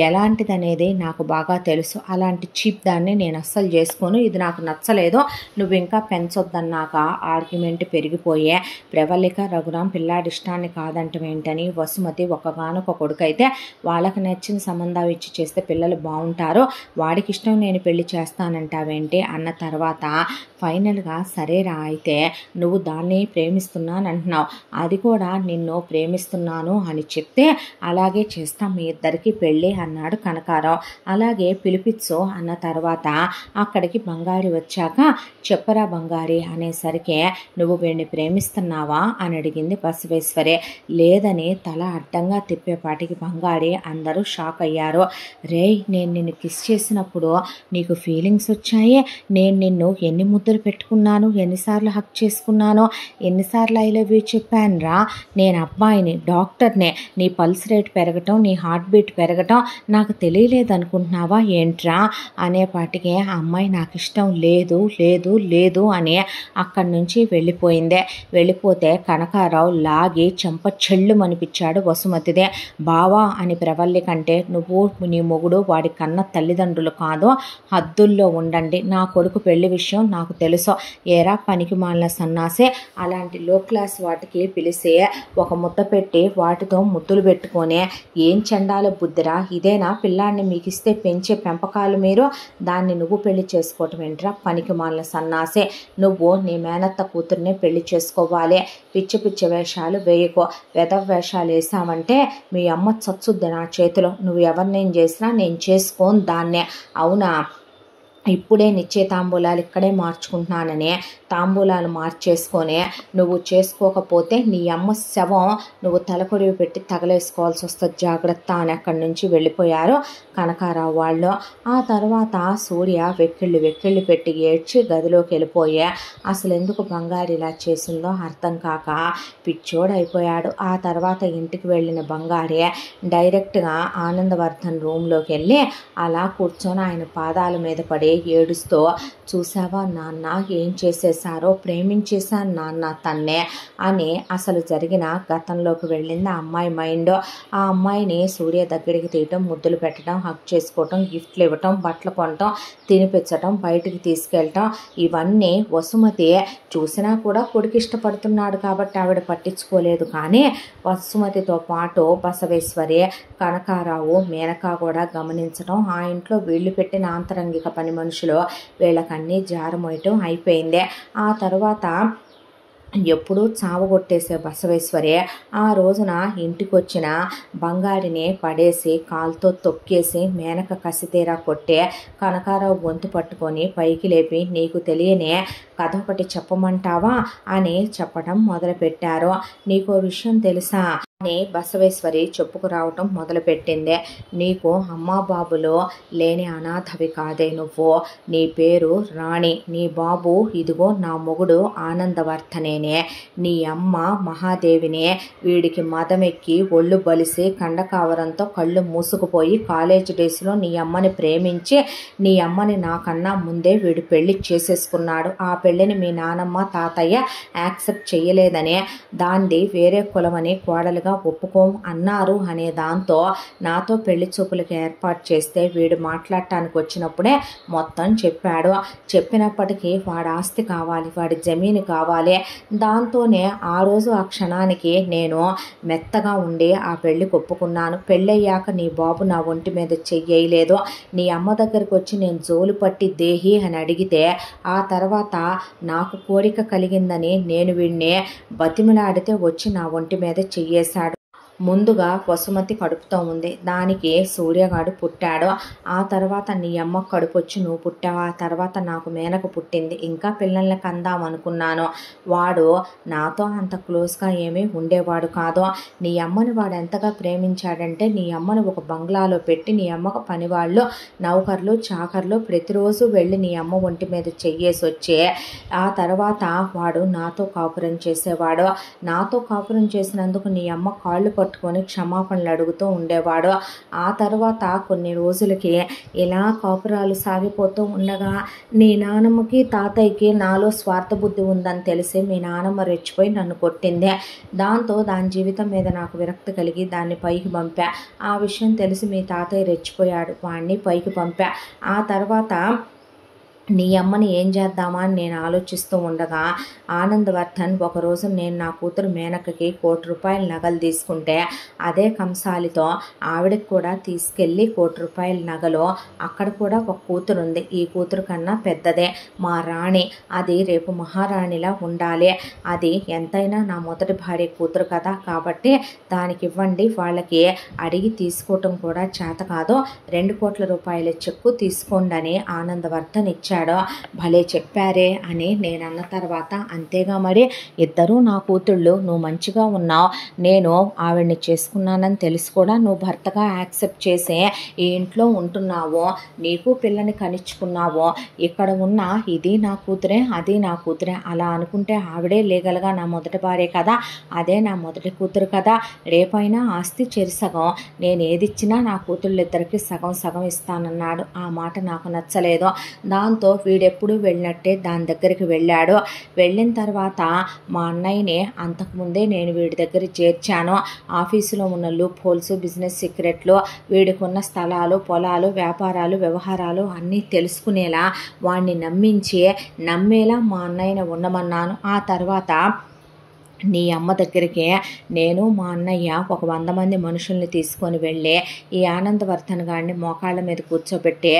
ఎలాంటిది అనేది నాకు బాగా తెలుసు, అలాంటి చీప్ దాన్ని నేను అస్సలు చేసుకోను, ఇది నాకు నచ్చలేదు, నువ్వు ఇంకా పెంచొద్దన్నాక ఆర్గ్యుమెంట్ పెరిగిపోయే. ప్రవళిక రఘురాం పిల్లాడి ఇష్టాన్ని కాదంటం ఏంటని వసుమతి ఒకగానొక కొడుకు అయితే వాళ్ళకి నచ్చిన సంబంధాలు ఇచ్చి చేస్తే పిల్లలు బాగుంటారు, వాడికి ఇష్టం నేను పెళ్లి చేస్తానంటావేంటి అన్న తర్వాత ఫైనల్గా సరేరా అయితే నువ్వు దాన్ని ప్రేమిస్తున్నాను అంటున్నావు, అది కూడా నిన్ను ప్రేమిస్తున్నాను అని చెప్తే అలాగే చేస్తాం మీ ఇద్దరికి పెళ్ళి అన్నాడు కనకారావు. అలాగే పిలిపించు అన్న తర్వాత అక్కడికి బంగారి వచ్చాక చెప్పరా బంగారి అనేసరికి నువ్వు వీడిని ప్రేమిస్తున్నావా అని అడిగింది బసవేశ్వరే. లేదని తల అడ్డంగా తిప్పేపాటికి బంగారి అందరూ షాక్ అయ్యారు. రే నేను నిన్ను కిస్ చేసినప్పుడు నీకు ఫీలింగ్స్ వచ్చాయి, నేను నిన్ను ఎన్ని ముద్దులు పెట్టుకున్నాను, ఎన్నిసార్లు హక్ చేసుకున్నాను, ఎన్నిసార్లు ఐ లవ్ యూ చెప్పాను రా, నేను అబ్బాయిని డాక్టర్నే, నీ పల్స్ రేట్ పెరగటం నీ హార్ట్ బీట్ పెరగటం నాకు తెలియలేదు అనుకుంటున్నావా ఏంట్రా అనేపాటికి ఆ అమ్మాయి నాకు ఇష్టం లేదు లేదు లేదు అని అక్కడి నుంచి వెళ్ళిపోయిందే. వెళ్ళిపోతే కనకారావు లాగి చెంప చెళ్ళు మనిపించాడు వసుమతిదే. బావా అని ప్రవల్లి కంటే నువ్వు నీ మొగుడు వాడి కన్న తల్లిదండ్రులు కాదు, హద్దుల్లో ఉండండి, నా కొడుకు పెళ్లి విషయం నాకు తెలుసు, ఏరా పనికి మాలిన సన్నాసే, అలాంటి లో క్లాస్ వాటికి పిలిసే ఒక ముద్ద పెట్టి వాటితో ముద్దులు పెట్టుకొని ఏం చండాల బుద్ధిరా, ఇదేనా పిల్లాన్ని మీకు ఇస్తే పెంచే పెంపకాలు మీరు, దాన్ని నువ్వు పెళ్లి చేసుకోవటం ఏంట్రా పనికి మాలిన సన్నాసే, నువ్వు నీ మేనత్త కూతుర్నే పెళ్లి చేసుకోవాలి, పిచ్చి పిచ్చి వేషాలు వేయకో, వెధవ వేషాలు వేసామంటే మీ అమ్మ చచ్చుద్ది నా చేతిలో, నువ్వు ఎవరినేం చేసినా నేను చేసుకోను దాన్నే, అవునా ఇప్పుడే నిశ్చయ తాంబూలాలు ఇక్కడే మార్చుకుంటున్నానని తాంబూలాలు మార్చేసుకొని నువ్వు చేసుకోకపోతే నీ అమ్మ శవం నువ్వు తలకొడివి పెట్టి తగలేసుకోవాల్సి వస్తుంది జాగ్రత్త అని అక్కడి నుంచి వెళ్ళిపోయారు కనకారావు వాళ్ళు. ఆ తర్వాత సూర్య వెక్కిళ్ళు పెట్టి ఏడ్చి గదిలోకి వెళ్ళిపోయా. అసలు ఎందుకు బంగారు ఇలా చేసిందో అర్థం కాక పిచ్చోడైపోయాడు. ఆ తర్వాత ఇంటికి వెళ్ళిన బంగారే డైరెక్ట్గా ఆనందవర్ధన్ రూమ్లోకి వెళ్ళి అలా కూర్చొని ఆయన పాదాల మీద పడి ఏడుస్తూ, చూసావా నాన్న ఏం చేసేసారో, ప్రేమించేశాను నాన్న తన్నే అని అసలు జరిగిన గతంలోకి వెళ్ళింది ఆ అమ్మాయి మైండ్. ఆ అమ్మాయిని సూర్య దగ్గరికి తీయటం, ముద్దులు పెట్టడం, హక్ చేసుకోవటం, గిఫ్ట్లు ఇవ్వటం, బట్టలు కొనటం, తినిపించటం, బయటికి తీసుకెళ్ళటం, ఇవన్నీ వసుమతి చూసినా కూడా కొడుకు ఇష్టపడుతున్నాడు కాబట్టి ఆవిడ పట్టించుకోలేదు. కానీ వసుమతితో పాటు బసవేశ్వరి, కనకారావు, మేనక కూడా గమనించడం, ఆ ఇంట్లో వీళ్ళు పెట్టిన ఆంతరంగిక పని మనుషులు వీళ్ళకన్నీ జారమోయటం అయిపోయింది. ఆ తర్వాత ఎప్పుడూ చావగొట్టేసే బసవేశ్వరి ఆ రోజున ఇంటికి వచ్చిన బంగారిని పడేసి కాలుతో తొక్కేసి మేనక కసితీరా కొట్టే కనకారావు గొంతు పట్టుకొని పైకి లేపి, నీకు తెలియనే కథ ఒకటి చెప్పమంటావా అని చెప్పడం మొదలుపెట్టారు. నీకో విషయం తెలుసా అని బసవేశ్వరి చెప్పుకురావటం మొదలుపెట్టింది. నీకు అమ్మా బాబులో లేని అనాథవి కాదే నువ్వు, నీ పేరు రాణి, నీ బాబు ఇదిగో నా మొగుడు ఆనందవర్ధనేనే, నీ అమ్మ మహాదేవినే, వీడికి మదమెక్కి ఒళ్ళు బలిసి కండకావరంతో కళ్ళు మూసుకుపోయి కాలేజ్ డేస్లో నీ అమ్మని ప్రేమించి నీ అమ్మని నాకన్నా ముందే వీడు పెళ్లి చేసేసుకున్నాడు. ఆ పెళ్లిని మీ నానమ్మ తాతయ్య యాక్సెప్ట్ చేయలేదనే, దాంది వేరే కులమని కోడలుగా పెద్దగా ఒప్పుకోం అన్నారు అనే దాంతో నాతో పెళ్లి చూపులకి ఏర్పాటు చేస్తే వీడు మాట్లాడటానికి వచ్చినప్పుడే మొత్తం చెప్పాడు. చెప్పినప్పటికీ వాడి ఆస్తి కావాలి, వాడి జమీను కావాలి. దాంతోనే ఆ రోజు ఆ క్షణానికి నేను మెత్తగా ఉండి ఆ పెళ్లికి ఒప్పుకున్నాను. పెళ్ళయ్యాక నీ బాబు నా ఒంటి మీద చెయ్యలేదు. నీ అమ్మ దగ్గరికి వచ్చి నేను జోలు పట్టి దేహి అని అడిగితే ఆ తర్వాత నాకు కోరిక కలిగిందని నేను వీడిని బతిమలాడితే వచ్చి నా ఒంటి మీద చెయ్యేశాడు. ముందుగా వసుమతి కడుపుతో ఉంది, దానికి సూర్యగాడు పుట్టాడు. ఆ తర్వాత నీ అమ్మ కడుపు వచ్చి నువ్వు పుట్టావు. ఆ తర్వాత నాకు మేనక పుట్టింది. ఇంకా పిల్లల్ని కందాం అనుకున్నాను. వాడు నాతో అంత క్లోజ్గా ఏమీ ఉండేవాడు కాదు. నీ అమ్మని వాడు ఎంతగా ప్రేమించాడంటే నీ అమ్మను ఒక బంగ్లాలో పెట్టి నీ అమ్మకు పనివాళ్ళు, నౌకర్లు, చాకర్లు ప్రతిరోజు వెళ్ళి నీ అమ్మ ఒంటి మీద చెయ్యేసి వచ్చి ఆ తర్వాత వాడు నాతో కాపురం చేసేవాడు. నాతో కాపురం చేసినందుకు నీ అమ్మ కాళ్ళు పట్టుకొని క్షమాపణలు అడుగుతూ ఉండేవాడు. ఆ తర్వాత కొన్ని రోజులకి ఇలా కాపురాలు సాగిపోతూ ఉండగా నీ నానమ్మకి తాతయ్యకి నాలో స్వార్థ బుద్ధి ఉందని తెలిసి మీ నానమ్మ రెచ్చిపోయి నన్ను కొట్టింది. దాంతో దాని జీవితం మీద నాకు విరక్తి కలిగి దాన్ని పైకి పంపా. ఆ విషయం తెలిసి మీ తాతయ్య రెచ్చిపోయాడు, వాడిని పైకి పంపా. ఆ తర్వాత నీ అమ్మని ఏం చేద్దామా అని నేను ఆలోచిస్తూ ఉండగా ఆనందవర్ధన్ ఒకరోజు నేను నా కూతురు మేనకకి ₹1,00,00,000 నగలు తీసుకుంటే అదే కంసాలితో ఆవిడకి కూడా తీసుకెళ్ళి ₹1,00,00,000 నగలు, అక్కడ కూడా ఒక కూతురు ఉంది. ఈ కూతురు కన్నా పెద్దదే మా రాణి. అది రేపు మహారాణిలా ఉండాలి. అది ఎంతైనా నా మొదటి భార్య కూతురు కదా, కాబట్టి దానికి ఇవ్వండి. వాళ్ళకి అడిగి తీసుకోవటం కూడా చేత కాదు. ₹2,00,00,000 చెక్కు తీసుకోండి అని ఆనందవర్ధన్ ఇచ్చాడు. భలే చెప్పారే అని నేను అన్న తర్వాత అంతేగా మరి, ఇద్దరూ నా కూతుళ్ళు, నువ్వు మంచిగా ఉన్నావు, నేను ఆవిడ్ని చేసుకున్నానని తెలిసి కూడా నువ్వు భర్తగా యాక్సెప్ట్ చేసి ఈ ఇంట్లో ఉంటున్నావు, నీకు పిల్లని కనిచ్చుకున్నావు. ఇక్కడ ఉన్న ఇది నా కూతురే, అది నా కూతురే, అలా అనుకుంటే ఆవిడే లీగల్గా నా మొదటి భార్య కదా, అదే నా మొదటి కూతురు కదా. రేపైనా ఆస్తి చెరిసగం, నేను ఏదిచ్చినా నా కూతుళ్ళిద్దరికి సగం సగం ఇస్తానన్నాడు. ఆ మాట నాకు నచ్చలేదు. దాంతో వీడెప్పుడు వెళ్ళినట్టే దాని దగ్గరికి వెళ్ళాడు. వెళ్ళిన తర్వాత మా అన్నయ్యని అంతకుముందే నేను వీడి దగ్గర చేర్చాను. ఆఫీసులో ఉన్న లూప్ హోల్స్, బిజినెస్ సీక్రెట్లు, వీడికి ఉన్న స్థలాలు, పొలాలు, వ్యాపారాలు, వ్యవహారాలు అన్నీ తెలుసుకునేలా వాడిని నమ్మేలా మా అన్నయ్యని ఉండమన్నాను. ఆ తర్వాత నీ అమ్మ దగ్గరికి నేను మా అన్నయ్య ఒక 100 మంది మనుషుల్ని తీసుకొని వెళ్ళి ఈ ఆనందవర్ధన్ గారిని మోకాళ్ళ మీద కూర్చోబెట్టి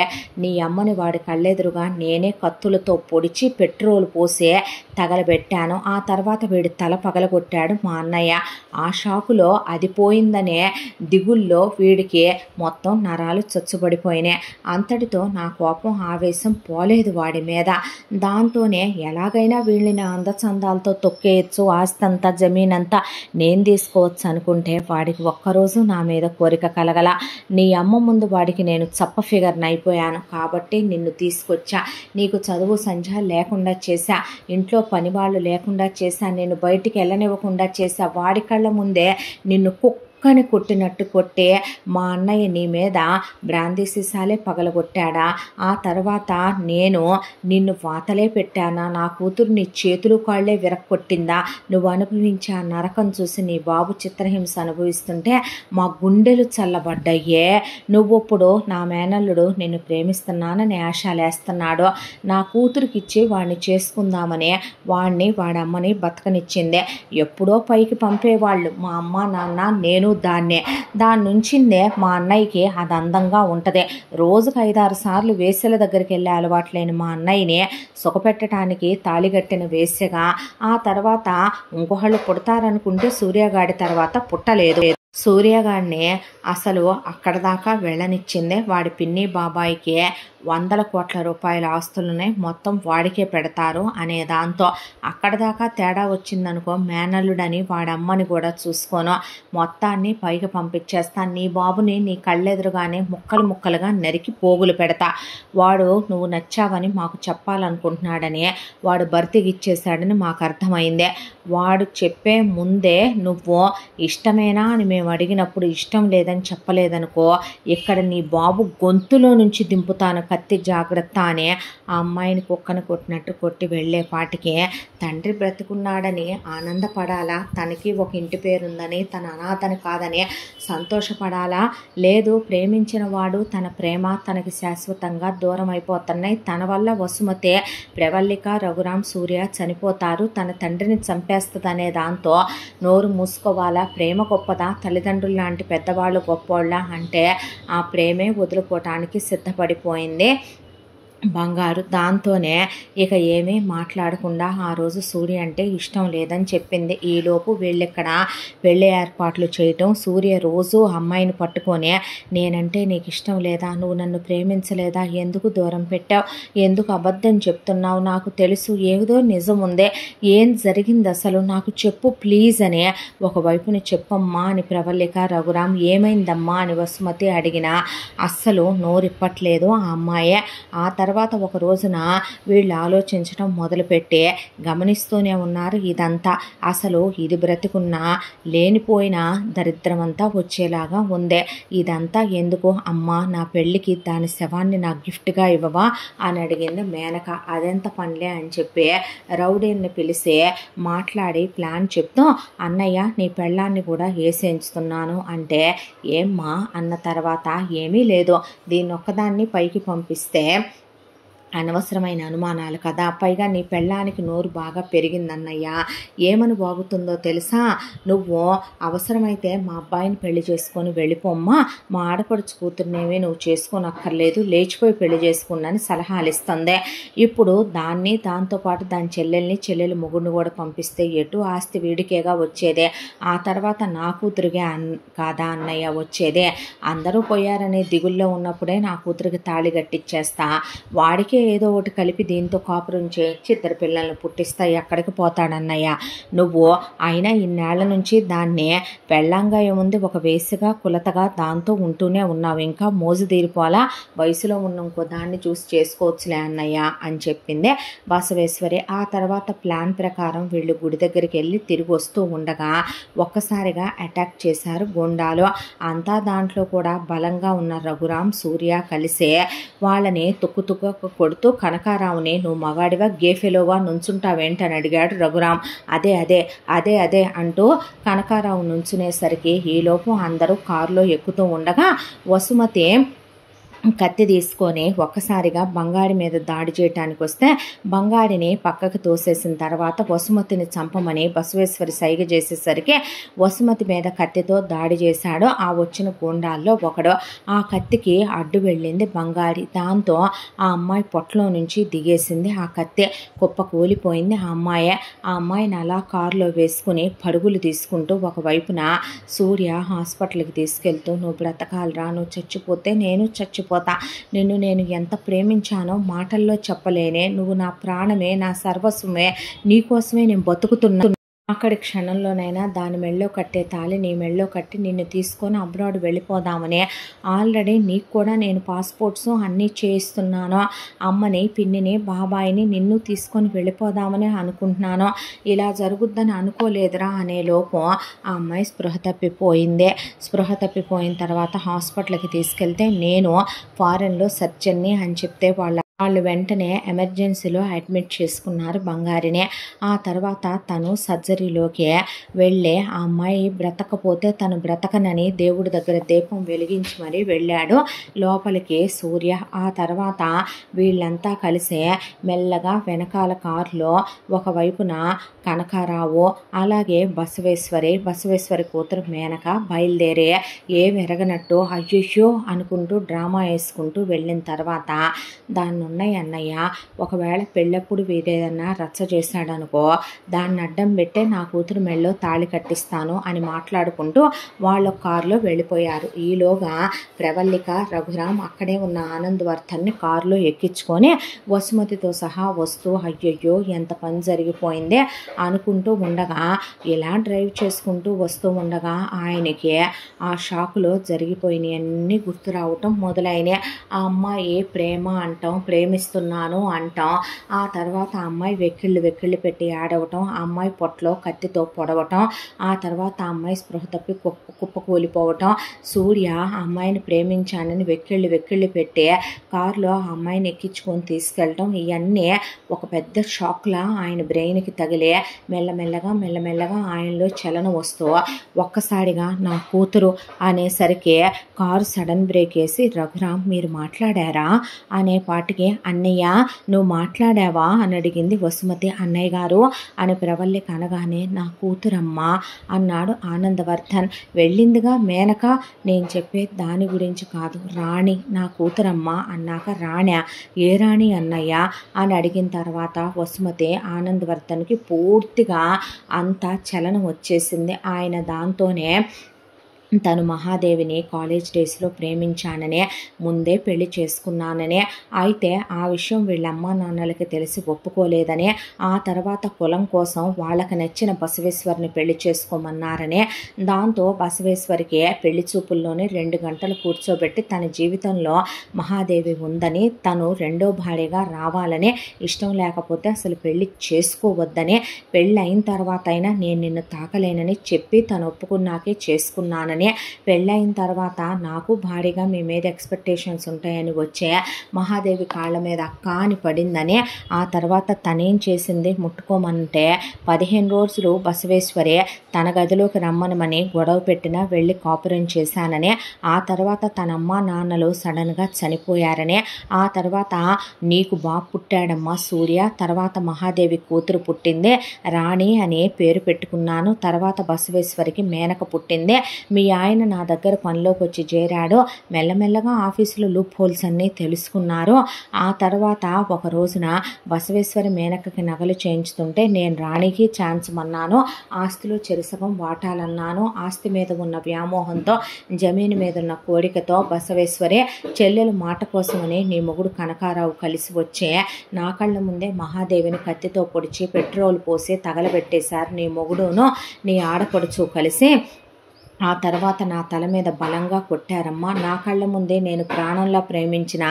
నీ అమ్మని వాడి కళ్ళెదురుగా నేనే కత్తులతో పొడిచి పెట్రోల్ పోసి తగలబెట్టాను. ఆ తర్వాత వీడి తల పగలగొట్టాడు మా అన్నయ్య. ఆ షాకులో అది పోయిందనే దిగుల్లో వీడికి మొత్తం నరాలు చచ్చుబడిపోయినాయి. అంతటితో నా కోపం, ఆవేశం పోలేదు వాడి మీద. దాంతోనే ఎలాగైనా వీళ్ళని అందచందాలతో తొక్కేయచ్చు, ఆస్తంతా జమీనంతా నేను తీసుకోవచ్చు అనుకుంటే వాడికి ఒక్కరోజు నా మీద కోరిక కలగల. నీ అమ్మ ముందు వాడికి నేను చప్ప ఫిగర్ని అయిపోయాను కాబట్టి నిన్ను తీసుకొచ్చా. నీకు చదువు సంధ్య లేకుండా చేశా, ఇంట్లో పనివాళ్ళు లేకుండా చేశా, నేను బయటికి వెళ్ళనివ్వకుండా చేశా. వాడి కళ్ళ ముందే నిన్ను కుక్కని కొట్టినట్టు కొట్టే మా అన్నయ్య నీ మీద బ్రాందీ సీసాలే పగలగొట్టాడా? ఆ తర్వాత నేను నిన్ను వాతలే పెట్టానా? నా కూతురు నీ చేతులు కాళ్లే విరక్కొట్టిందా? నువ్వు అనుభవించే ఆ నరకం చూసి నీ బాబు చిత్రహింస అనుభవిస్తుంటే మా గుండెలు చల్లబడ్డాయే. నువ్వప్పుడు నా మేనల్లుడు నిన్ను ప్రేమిస్తున్నానని ఆశలేస్తున్నాడు. నా కూతురికి ఇచ్చి వాడిని చేసుకుందామని వాడమ్మని బతకనిచ్చిందే. ఎప్పుడో పైకి పంపేవాళ్ళు మా అమ్మ నాన్న, నేను దాన్ని. దాని నుంచిందే మా అన్నయ్యకి అది అందంగా ఉంటుంది. రోజుకు 5-6 సార్లు వేశ్యల దగ్గరికి వెళ్ళే అలవాట్లేని మా అన్నయ్యని సుఖపెట్టడానికి తాళిగట్టిన వేశ్యగా ఆ తర్వాత ఇంకొకళ్ళు పుడతారనుకుంటే సూర్యగాడి తర్వాత పుట్టలేదు. సూర్యగాడిని అసలు అక్కడ దాకా వెళ్ళనిచ్చిందే వాడి పిన్ని బాబాయికి 100 కోట్ల రూపాయల ఆస్తులున్నాయి, మొత్తం వాడికే పెడతారు అనే దాంతో. అక్కడ దాకా తేడా వచ్చిందనుకో మేనల్లుడని వాడమ్మని కూడా చూసుకోను, మొత్తాన్ని పైకి పంపించేస్తాను. నీ బాబుని నీ కళ్ళెదురుగానే ముక్కలు ముక్కలుగా నరికి పోగులు పెడతా. వాడు నువ్వు నచ్చావని మాకు చెప్పాలనుకుంటున్నాడని వాడు బర్తికిచ్చేశాడని మాకు అర్థమైందే. వాడు చెప్పే ముందే నువ్వు ఇష్టమేనా అని మేము అడిగినప్పుడు ఇష్టం లేదని చెప్పలేదనుకో, ఇక్కడ నీ బాబు గొంతులో నుంచి దింపుతాను కత్తి జాగ్రత్త అని ఆ అమ్మాయిని కుక్కను కొట్టినట్టు కొట్టి వెళ్ళేపాటికి తండ్రి బ్రతికున్నాడని ఆనందపడాలా, తనకి ఒక ఇంటి పేరుందని, తన అనాథని కాదని సంతోషపడాలా? లేదు, ప్రేమించిన వాడు తన ప్రేమ తనకి శాశ్వతంగా దూరం అయిపోతున్నాయి, తన వల్ల వసుమతే, ప్రవల్లిక, రఘురాం, సూర్య చనిపోతారు, తన తండ్రిని చంపేస్తుందనే దాంతో నోరు మూసుకోవాలా? ప్రేమ గొప్పదా? తల్లిదండ్రులు లాంటి పెద్దవాళ్ళు గొప్పోళ్ళ అంటే ఆ ప్రేమే వదులుకోవటానికి సిద్ధపడిపోయింది బంగారు. దాంతోనే ఇక ఏమీ మాట్లాడకుండా ఆ రోజు సూర్య అంటే ఇష్టం లేదని చెప్పింది. ఈలోపు వీళ్ళిక్కడ పెళ్ళి ఏర్పాట్లు చేయటం, సూర్య రోజు అమ్మాయిని పట్టుకొని నేనంటే నీకు ఇష్టం లేదా, నువ్వు నన్ను ప్రేమించలేదా, ఎందుకు దూరం పెట్టావు, ఎందుకు అబద్ధం చెప్తున్నావు, నాకు తెలుసు ఏదో నిజం ఉందే, ఏం జరిగింది అసలు నాకు చెప్పు ప్లీజ్ అని ఒకవైపుని చెప్పమ్మా అని ప్రవల్లిక, రఘురాం ఏమైందమ్మా అని వసుమతి అడిగినా అస్సలు నోరిప్పట్లేదు ఆ అమ్మాయే. ఆ తర్వాత ఒక రోజున వీళ్ళు ఆలోచించడం మొదలుపెట్టి గమనిస్తూనే ఉన్నారు ఇదంతా. అసలు ఇది బ్రతికున్నా లేనిపోయిన దరిద్రమంతా వచ్చేలాగా ఉందే, ఇదంతా ఎందుకు అమ్మా, నా పెళ్ళికి దాని శవాన్ని నా గిఫ్ట్గా ఇవ్వవా అని అడిగింది మేనక. అదెంత పనిలే అని చెప్పి రౌడీని పిలిచి మాట్లాడి ప్లాన్ చెప్తూ అన్నయ్య నీ పెళ్ళాన్ని కూడా వేసేంచుతున్నాను అంటే ఏమ్మా అన్న తర్వాత ఏమీ లేదు, దీన్ని ఒక్కదాన్ని పైకి పంపిస్తే అనవసరమైన అనుమానాలు కదా, పైగా నీ పెళ్ళానికి నోరు బాగా పెరిగిందన్నయ్య, ఏమని బాగుతుందో తెలుసా, నువ్వు అవసరమైతే మా అబ్బాయిని పెళ్లి చేసుకొని వెళ్ళిపోమ్మా, మా ఆడపడుచు కూతురునేమే నువ్వు చేసుకోనక్కర్లేదు, లేచిపోయి పెళ్లి చేసుకున్నాని సలహాలు ఇస్తుంది. ఇప్పుడు దాన్ని దాంతోపాటు దాని చెల్లెలు మొగుడిని కూడా పంపిస్తే ఎటు ఆస్తి వీడికేగా వచ్చేదే, ఆ తర్వాత నా కూతురుగే కాదా అన్నయ్య వచ్చేదే, అందరూ పోయారనే దిగుల్లో ఉన్నప్పుడే నా కూతురికి తాళి కట్టిచ్చేస్తా, వాడికి ఏదో ఒకటి కలిపి దీంతో కాపురం చేయించి ఇద్దరు పిల్లల్ని పుట్టిస్తాయి, ఎక్కడికి పోతాడన్నయ్య నువ్వు, అయినా ఇన్నేళ్ల నుంచి దాన్ని పెళ్ళంగా ఏముంది ఒక వేసిగా కులతగా దాంతో ఉంటూనే ఉన్నావు, ఇంకా మోజు తీరిపోలా, వయసులో ఉన్న ఇంకో దాన్ని చూసి చేసుకోవచ్చులే అన్నయ్య అని చెప్పింది బసవేశ్వరి. ఆ తర్వాత ప్లాన్ ప్రకారం వీళ్ళు గుడి దగ్గరికి వెళ్ళి తిరిగి వస్తూ ఉండగా ఒక్కసారిగా అటాక్ చేశారు గుండాలు. అంతా దాంట్లో కూడా బలంగా ఉన్న రఘురాం, సూర్య కలిసే వాళ్ళని తుక్కు కొడుతూ కనకారావుని నువ్వు మగాడివా గేఫెలోగా నుంచుంటావేంటని అడిగాడు రఘురాం. అదే అదే అదే అదే అంటూ కనకారావు నుంచునేసరికి ఈలోపు అందరూ కారులో ఎక్కుతూ ఉండగా వసుమతి కత్తి తీసుకొని ఒక్కసారిగా బంగాడి మీద దాడి చేయటానికి వస్తే బంగాడిని పక్కకు తోసేసిన తర్వాత వసుమతిని చంపమని బసవేశ్వరి సైగ చేసేసరికి వసుమతి మీద కత్తితో దాడి చేశాడు ఆ వచ్చిన గూండాల్లో ఒకడు. ఆ కత్తికి అడ్డు వెళ్ళింది బంగాడి, దాంతో ఆ అమ్మాయి పొట్టలో నుంచి దిగేసింది ఆ కత్తి, కుప్ప కూలిపోయింది ఆ అమ్మాయి. ఆ అమ్మాయిని అలా కారులో వేసుకుని పరుగులు తీసుకుంటూ ఒకవైపున సూర్య హాస్పిటల్కి తీసుకెళ్తూ నువ్వు బ్రతకాలరా, నువ్వు చచ్చిపోతే నేను చచ్చిపోతా, నిన్ను నేను ఎంత ప్రేమించానో మాటల్లో చెప్పలేనే, నువ్వు నా ప్రాణమే, నా సర్వస్వమే, నీకోసమే నేను బతుకుతున్నా, అక్కడి క్షణంలోనైనా దాని మెళ్ళో కట్టే తాళి నీ మెళ్ళో కట్టి నిన్ను తీసుకొని అబ్రాడ్ వెళ్ళిపోదామని, ఆల్రెడీ నీకు కూడా నేను పాస్పోర్ట్స్ అన్నీ చేయిస్తున్నాను, అమ్మని పిన్నిని బాబాయిని నిన్ను తీసుకొని వెళ్ళిపోదామని అనుకుంటున్నాను, ఇలా జరుగుద్దని అనుకోలేదురా అనే లోపు ఆ అమ్మాయి స్పృహ తప్పిపోయింది. స్పృహ తప్పిపోయిన తర్వాత హాస్పిటల్కి తీసుకెళ్తే నేను ఫారెన్లో సర్జన్ని అని చెప్తే వాళ్ళు వెంటనే ఎమర్జెన్సీలో అడ్మిట్ చేసుకున్నారు బంగారిని. ఆ తర్వాత తను సర్జరీలోకి వెళ్ళి ఆ అమ్మాయి బ్రతకపోతే తను బ్రతకనని దేవుడి దగ్గర దీపం వెలిగించి మరీ వెళ్ళాడు లోపలికి సూర్య. ఆ తర్వాత వీళ్ళంతా కలిసి మెల్లగా వెనకాల కారులో ఒకవైపున కనకారావు అలాగే బసవేశ్వరి కూతురు మేనక బయలుదేరి ఏమెరగనట్టు అయ్యో అనుకుంటూ డ్రామా వేసుకుంటూ వెళ్ళిన తర్వాత దాన్ని ఉన్నాయి అన్నయ్య, ఒకవేళ పెళ్ళప్పుడు వీరేదన్నా రచ్చ చేశాడనుకో దాన్ని అడ్డం పెట్టే నా కూతురు మెళ్ళో తాళి కట్టిస్తాను అని మాట్లాడుకుంటూ వాళ్ళ కారులో వెళ్ళిపోయారు. ఈలోగా ప్రవల్లిక, రఘురాం అక్కడే ఉన్న ఆనందవర్ధన్ని కారులో ఎక్కించుకొని వసుమతితో సహా వస్తూ అయ్యయ్యో ఎంత పని జరిగిపోయిందే అనుకుంటూ ఉండగా ఇలా డ్రైవ్ చేసుకుంటూ వస్తూ ఉండగా ఆయనకి ఆ షాకులో జరిగిపోయినవన్నీ గుర్తు రావటం మొదలైనవి. ఆ అమ్మాయి ప్రేమ అంటాం, ప్రేమిస్తున్నాను అంటాం. ఆ తర్వాత ఆ అమ్మాయి వెక్కిళ్ళు పెట్టి ఆడవటం, ఆ అమ్మాయి పొట్టలో కత్తితో పొడవటం, ఆ తర్వాత ఆ అమ్మాయి స్పృహ తప్పి కుప్పకూలిపోవటం, సూర్య ఆ అమ్మాయిని ప్రేమించానని వెక్కిళ్ళు పెట్టి కారులో ఆ అమ్మాయిని ఎక్కించుకొని తీసుకెళ్ళటం, ఇవన్నీ ఒక పెద్ద షాక్లా ఆయన బ్రెయిన్కి తగిలే మెల్లమెల్లగా ఆయనలో చలనం వస్తూ ఒక్కసారిగా నా కూతురు అనేసరికి కారు సడన్ బ్రేక్ వేసి, రఘురామ్ మీరు మాట్లాడారా అనే పాటికి, అన్నయ్య నువ్వు మాట్లాడావా అని అడిగింది వసుమతి. అన్నయ్య గారు అని ప్రవల్లికి అనగానే, నా కూతురమ్మా అన్నాడు ఆనందవర్ధన్. వెళ్ళిందిగా మేనక, నేను చెప్పే దాని గురించి కాదు, రాణి నా కూతురమ్మా అన్నాక, రాణా ఏ రాణి అన్నయ్య అని అడిగిన తర్వాత వసుమతి ఆనందవర్ధన్కి పూర్తిగా అంత చలనం వచ్చేసింది. ఆయన దాంతోనే తను మహాదేవిని కాలేజ్ డేస్లో ప్రేమించాననే, ముందే పెళ్లి చేసుకున్నాననే, అయితే ఆ విషయం వీళ్ళ అమ్మా నాన్నలకి తెలిసి ఒప్పుకోలేదనే, ఆ తర్వాత కులం కోసం వాళ్ళకి నచ్చిన బసవేశ్వరిని పెళ్లి చేసుకోమన్నారనే, దాంతో బసవేశ్వరికి పెళ్లి చూపుల్లోనే 2 గంటలు కూర్చోబెట్టి తన జీవితంలో మహాదేవి ఉందని, తను రెండో భార్యగా రావాలని, ఇష్టం లేకపోతే అసలు పెళ్లి చేసుకోవద్దని, పెళ్ళి అయిన తర్వాత అయినా నేను నిన్ను తాకలేనని చెప్పి తను ఒప్పుకున్నాకే చేసుకున్నానని, పెళ్ళైన తర్వాత నాకు భారీగా మీ మీద ఎక్స్పెక్టేషన్స్ ఉంటాయని వచ్చే మహాదేవి కాళ్ళ మీద అక్క అని పడిందని, ఆ తర్వాత తనేం చేసింది, ముట్టుకోమంటే 15 రోజులు బసవేశ్వరి తన గదిలోకి రమ్మనమని గొడవ పెట్టినా వెళ్ళి కాపురం చేశానని, ఆ తర్వాత తన అమ్మ నాన్నలు సడన్గా చనిపోయారని, ఆ తర్వాత నీకు బాబు పుట్టాడమ్మా సూర్య, తర్వాత మహాదేవి కూతురు పుట్టింది రాణి అని పేరు పెట్టుకున్నాను, తర్వాత బసవేశ్వరికి మేనక పుట్టింది, మీ ఆయన నా దగ్గర పనిలోకి వచ్చి చేరాడు, మెల్లమెల్లగా ఆఫీసులో లూప్ హోల్స్ అన్నీ తెలుసుకున్నారు, ఆ తర్వాత ఒక రోజున బసవేశ్వరి మేనకకి నగలు చేయించుతుంటే నేను రాణికి ఛాన్స్ అన్నాను, ఆస్తిలో చెరుసగం వాటాలన్నాను, ఆస్తి మీద ఉన్న వ్యామోహంతో, జమీను మీద ఉన్న కోరికతో బసవేశ్వరి చెల్లెలు మాట కోసమని నీ మొగుడు కనకారావు కలిసి వచ్చే నా కళ్ళ ముందే మహాదేవిని కత్తితో పొడిచి పెట్రోల్ పోసి తగలబెట్టేశారు నీ మొగుడును నీ ఆడపడుచు కలిసి, ఆ తర్వాత నా తల మీద బలంగా కొట్టారమ్మా, నా కళ్ళ ముందే నేను ప్రాణంలో ప్రేమించిన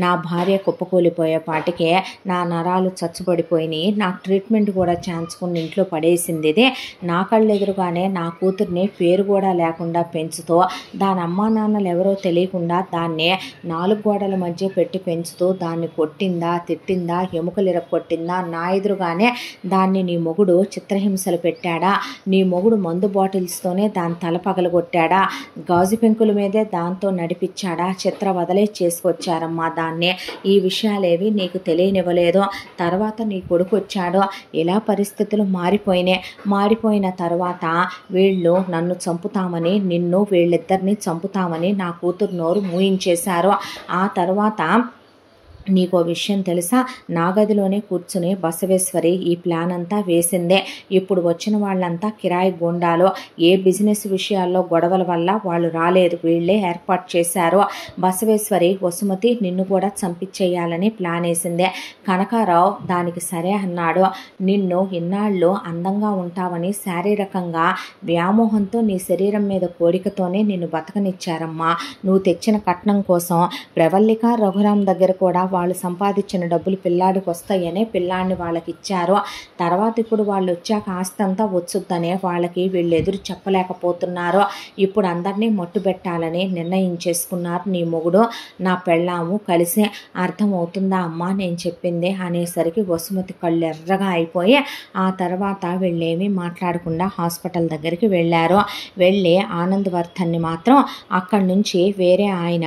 నా భార్య కుప్పకూలిపోయేపాటికే నా నరాలు చచ్చుబడిపోయినాయి, నాకు ట్రీట్మెంట్ కూడా ఛాన్స్కుని ఇంట్లో పడేసింది, ఇది నా కళ్ళు ఎదురుగానే నా కూతుర్ని పేరు కూడా లేకుండా పెంచుతూ, దాని అమ్మా నాన్నలు ఎవరో తెలియకుండా దాన్ని 4 గోడల మధ్య పెట్టి పెంచుతూ, దాన్ని కొట్టిందా తిట్టిందా ఎముకలు ఇరక్కొట్టిందా, నా ఎదురుగానే దాన్ని నీ మొగుడు చిత్రహింసలు పెట్టాడా, నీ మొగుడు మందు బాటిల్స్తోనే దాని తల పగలగొట్టాడా, గాజు పెంకుల మీదే దాంతో నడిపించాడా, చిత్ర వదలే చేసుకొచ్చారమ్మా దాన్ని, ఈ విషయాలేవి నీకు తెలియనివ్వలేదు, తర్వాత నీ కొడుకు వచ్చాడో, ఇలా పరిస్థితులు మారిపోయిన తర్వాత వీళ్ళు నన్ను చంపుతామని, నిన్ను వీళ్ళిద్దరిని చంపుతామని నా కూతురు నోరు మూయించేశారు, ఆ తర్వాత నీకో విషయం తెలుసా, నా గదిలోనే కూర్చుని బసవేశ్వరి ఈ ప్లాన్ అంతా వేసిందే, ఇప్పుడు వచ్చిన వాళ్ళంతా కిరాయి గుండాలు, ఏ బిజినెస్ విషయాల్లో గొడవల వల్ల వాళ్ళు రాలేదు, వీళ్ళే ఏర్పాటు చేశారు, బసవేశ్వరి వసుమతి నిన్ను కూడా చంపించేయాలని ప్లాన్ వేసిందే, కనకారావు దానికి సరే అన్నాడు, నిన్ను ఇన్నాళ్ళు అందంగా ఉంటావని శారీరకంగా వ్యామోహంతో నీ శరీరం మీద కోరికతోనే నిన్ను బతకనిచ్చారమ్మా, నువ్వు తెచ్చిన కట్నం కోసం ప్రవల్లిక రఘురామ్ దగ్గర కూడా వాళ్ళు సంపాదించిన డబ్బులు పిల్లాడికి వస్తాయనే పిల్లాడిని వాళ్ళకి ఇచ్చారు, తర్వాత ఇప్పుడు వాళ్ళు వచ్చాక ఆస్తి అంతా వచ్చుద్దనే వాళ్ళకి వీళ్ళు ఎదురు చెప్పలేకపోతున్నారు, ఇప్పుడు అందరినీ మట్టుబెట్టాలని నిర్ణయించేసుకున్నారు నీ మొగుడు నా పెళ్ళాము కలిసి, అర్థమవుతుందా అమ్మా నేను చెప్పింది అనేసరికి వసుమతి కళ్ళు ఎర్రగా అయిపోయి, ఆ తర్వాత వీళ్ళేమీ మాట్లాడకుండా హాస్పిటల్ దగ్గరికి వెళ్ళారు, వెళ్ళి ఆనందవర్ధన్ని మాత్రం అక్కడి నుంచి వేరే ఆయన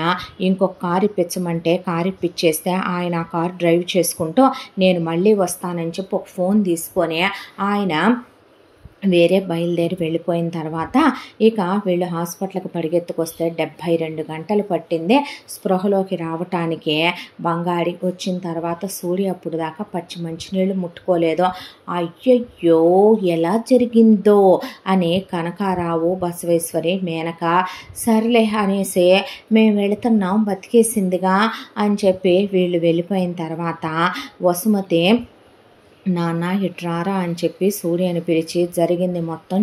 ఇంకొక కారు ఇప్పించమంటే కారు ఇప్పించేస్తే ఆయన ఆ కారు డ్రైవ్ చేసుకుంటూ నేను మళ్ళీ వస్తానని చెప్పి ఒక ఫోన్ తీసుకొని ఆయన వేరే బయలుదేరి వెళ్ళిపోయిన తర్వాత ఇక వీళ్ళు హాస్పిటల్కి పరిగెత్తుకొస్తే 72 గంటలు పట్టింది స్పృహలోకి రావటానికి. బంగారి వచ్చిన తర్వాత సూర్య అప్పుడు దాకా పచ్చి మంచినీళ్ళు ముట్టుకోలేదు. అయ్యయ్యో ఎలా జరిగిందో అని కనకారావు బసవేశ్వరి మేనక సర్లే అనేసి మేము వెళుతున్నాం బతికేసిందిగా అని చెప్పి వీళ్ళు వెళ్ళిపోయిన తర్వాత వసుమతి నాన్న ఇట్రారా అని చెప్పి సూర్యని పిలిచి జరిగింది మొత్తం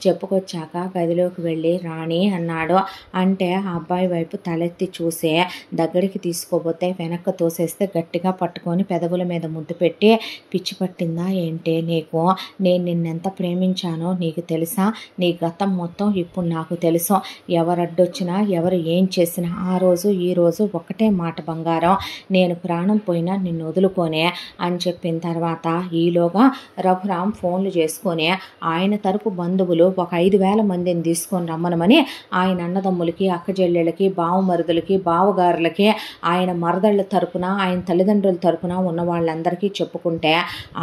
చెప్పుకొచ్చాక గదిలోకి వెళ్ళి రాణి అన్నాడు. అంటే ఆ అబ్బాయి వైపు తలెత్తి చూసే దగ్గరికి తీసుకోబోతే వెనక్కి తోసేస్తే గట్టిగా పట్టుకొని పెదవుల మీద ముద్దు పెట్టి, పిచ్చి పట్టిందా ఏంటే నీకు? నేను నిన్నెంత ప్రేమించానో నీకు తెలుసా? నీ గతం మొత్తం ఇప్పుడు నాకు తెలుసు. ఎవరడ్డొచ్చినా ఎవరు ఏం చేసినా ఆ రోజు ఈ రోజు ఒకటే మాట బంగారం, నేను ప్రాణం పోయినా నిన్ను వదులుకోనే అని చెప్పిన తర్వాత ఈలోగా రఘురాం ఫోన్లు చేసుకొని ఆయన తరపు బంధువులు ఒక 5,000 మందిని తీసుకొని రమ్మనమని ఆయన అన్నదమ్ములకి, అక్కచెల్లెళ్ళకి, బావమరుదులకి, బావగారులకి, ఆయన మరదళ్ళ తరపున, ఆయన తల్లిదండ్రుల తరపున ఉన్న వాళ్ళందరికీ చెప్పుకుంటే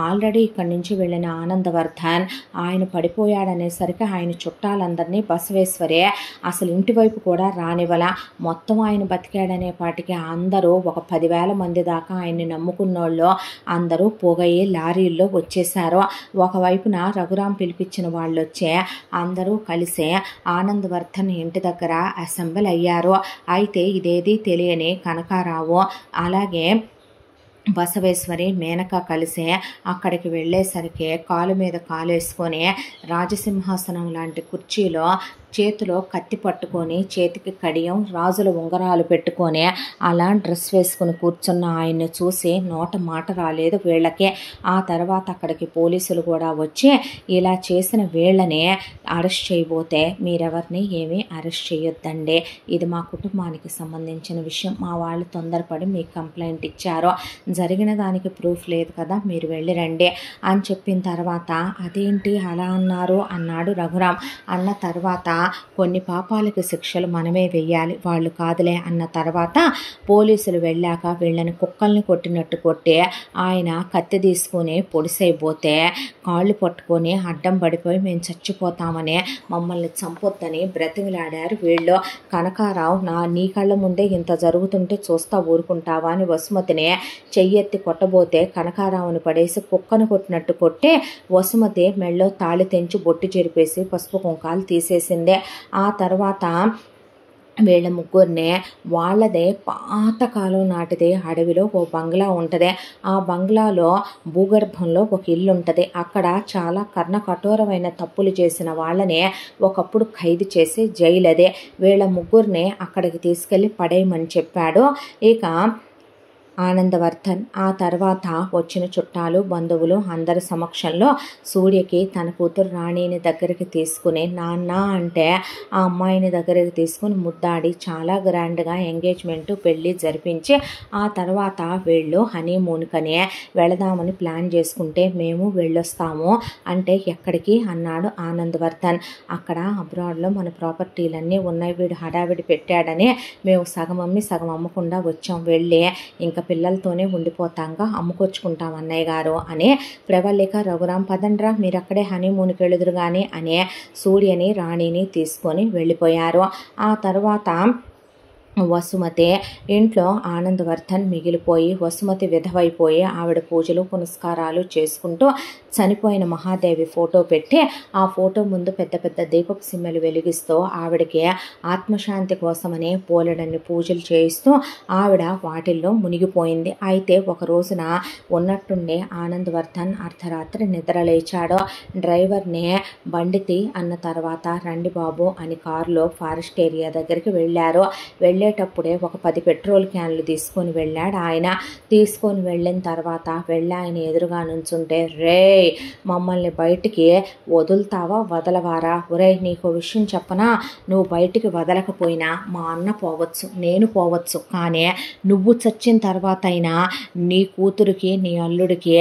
ఆల్రెడీ ఇక్కడి నుంచి వెళ్ళిన ఆనందవర్ధన్ ఆయన పడిపోయాడనేసరికి ఆయన చుట్టాలందరినీ బసవేశ్వరే అసలు ఇంటివైపు కూడా రానివ్వల. మొత్తం ఆయన బతికాడనే పాటికి అందరూ ఒక 10,000 మంది దాకా ఆయన్ని నమ్ముకున్నోళ్ళు అందరూ పోగయ్యే లారీల్లో వచ్చేశారు. ఒకవైపున రఘురాం పిలిపించిన వాళ్ళు వచ్చే అందరూ కలిసే ఆనందవర్ధన్ ఇంటి దగ్గర అసెంబ్ల్ అయ్యారు. అయితే ఇదేదీ తెలియని కనకారావు అలాగే బసవేశ్వరి, మేనక కలిసే అక్కడికి వెళ్ళేసరికి కాలు మీద కాలేసుకొని రాజసింహాసనం లాంటి కుర్చీలో చేతిలో కత్తి పట్టుకొని, చేతికి కడియం, రాజుల ఉంగరాలు పెట్టుకొని అలా డ్రెస్ వేసుకుని కూర్చున్న ఆయన్ని చూసి నోట మాట రాలేదు వీళ్ళకి. ఆ తర్వాత అక్కడికి పోలీసులు కూడా వచ్చి ఇలా చేసిన వీళ్ళని అరెస్ట్ చేయబోతే మీరెవరిని ఏమీ అరెస్ట్ చేయొద్దండి, ఇది మా కుటుంబానికి సంబంధించిన విషయం, మా వాళ్ళు తొందరపడి మీకు కంప్లైంట్ ఇచ్చారు, జరిగిన దానికి ప్రూఫ్ లేదు కదా, మీరు వెళ్ళి రండి అని చెప్పిన తర్వాత అదేంటి అలా అన్నారు అన్నాడు రఘురాం. అన్న తర్వాత కొన్ని పాపాలకు శిక్షలు మనమే వెయ్యాలి, వాళ్ళు కాదులే అన్న తర్వాత పోలీసులు వెళ్ళాక వీళ్ళని కుక్కల్ని కొట్టినట్టు కొట్టి ఆయన కత్తి తీసుకుని పొడిసైపోతే కాళ్ళు పట్టుకొని అడ్డం పడిపోయి మేము చచ్చిపోతామని మమ్మల్ని చంపొద్దని బ్రతిమిలాడారు వీళ్ళు. కనకారావు నీ కళ్ళ ముందే ఇంత జరుగుతుంటే చూస్తా ఊరుకుంటావా అని వసుమతిని చెయ్యెత్తి కొట్టబోతే కనకారావుని పడేసి కుక్కను కొట్టినట్టు కొట్టి వసుమతి మెళ్ళో తాళి తెంచి బొట్టు చెరిపేసి పసుపు కుంకాలు తీసేసింది. ఆ తర్వాత వీళ్ళ ముగ్గురిని వాళ్ళదే పాతకాలం నాటిదే అడవిలో ఓ బంగ్లా ఉంటుంది. ఆ బంగ్లాలో భూగర్భంలో ఒక ఇల్లు ఉంటుంది. అక్కడ చాలా కఠోరమైన తప్పులు చేసిన వాళ్ళని ఒకప్పుడు ఖైదు చేసి జైలదే. వీళ్ళ ముగ్గురిని అక్కడికి తీసుకెళ్ళి పడేయమని చెప్పాడు ఇక ఆనందవర్ధన్. ఆ తర్వాత వచ్చిన చుట్టాలు, బంధువులు అందరి సమక్షంలో సూర్యకి తన కూతురు రాణిని దగ్గరికి తీసుకుని నాన్న అంటే ఆ అమ్మాయిని దగ్గరికి తీసుకుని ముద్దాడి చాలా గ్రాండ్గా ఎంగేజ్మెంట్ పెళ్ళి జరిపించి ఆ తర్వాత వీళ్ళు హనీమూన్కనే వెళదామని ప్లాన్ చేసుకుంటే మేము వెళ్ళొస్తాము అంటే ఎక్కడికి అన్నాడు ఆనందవర్ధన్. అక్కడ అబ్రాడ్లో మన ప్రాపర్టీలన్నీ ఉన్నాయి, వీడు హడావిడి పెట్టాడని మేము సగం అమ్మి సగం అమ్మకుండా వచ్చాం, వెళ్ళి ఇంకా పిల్లలతోనే ఉండిపోతాంగా అమ్ముకొచ్చుకుంటాం అన్నయ్య గారు అని ప్రవళిక రఘురాం పదండ్రా మీరు అక్కడే హనీమూన్కి వెళుదురు కానీ అనే సూర్యని రాణిని తీసుకొని వెళ్ళిపోయారు. ఆ తర్వాత వసుమతి ఇంట్లో ఆనందవర్ధన్ మిగిలిపోయి వసుమతి విధవైపోయి ఆవిడ పూజలు పునస్కారాలు చేసుకుంటూ చనిపోయిన మహాదేవి ఫోటో పెట్టి ఆ ఫోటో ముందు పెద్ద పెద్ద దీపపు సిమ్మెలు వెలిగిస్తూ ఆవిడకి ఆత్మశాంతి కోసమని పోలెడన్ని పూజలు చేయిస్తూ ఆవిడ వాటిల్లో మునిగిపోయింది. అయితే ఒక రోజున ఉన్నట్టుండే ఆనందవర్ధన్ అర్ధరాత్రి నిద్రలేచాడు. డ్రైవర్ని బండితి అన్న తర్వాత రండి బాబు అని కారులో ఫారెస్ట్ ఏరియా దగ్గరికి వెళ్ళారు. వెళ్ళేటప్పుడే ఒక 10 పెట్రోల్ క్యాన్లు తీసుకొని వెళ్ళాడు ఆయన. తీసుకొని వెళ్ళిన తర్వాత ఆయన ఎదురుగా నుంచుంటే రే మమ్మల్ని బయటికి వదులుతావా వదలవారా? ఒరే నీకు విషయం చెప్పనా, నువ్వు బయటికి వదలకపోయినా మా అన్న పోవచ్చు, నేను పోవచ్చు, కానీ నువ్వు చచ్చిన తర్వాత అయినా నీ కూతురికి నీ అల్లుడికి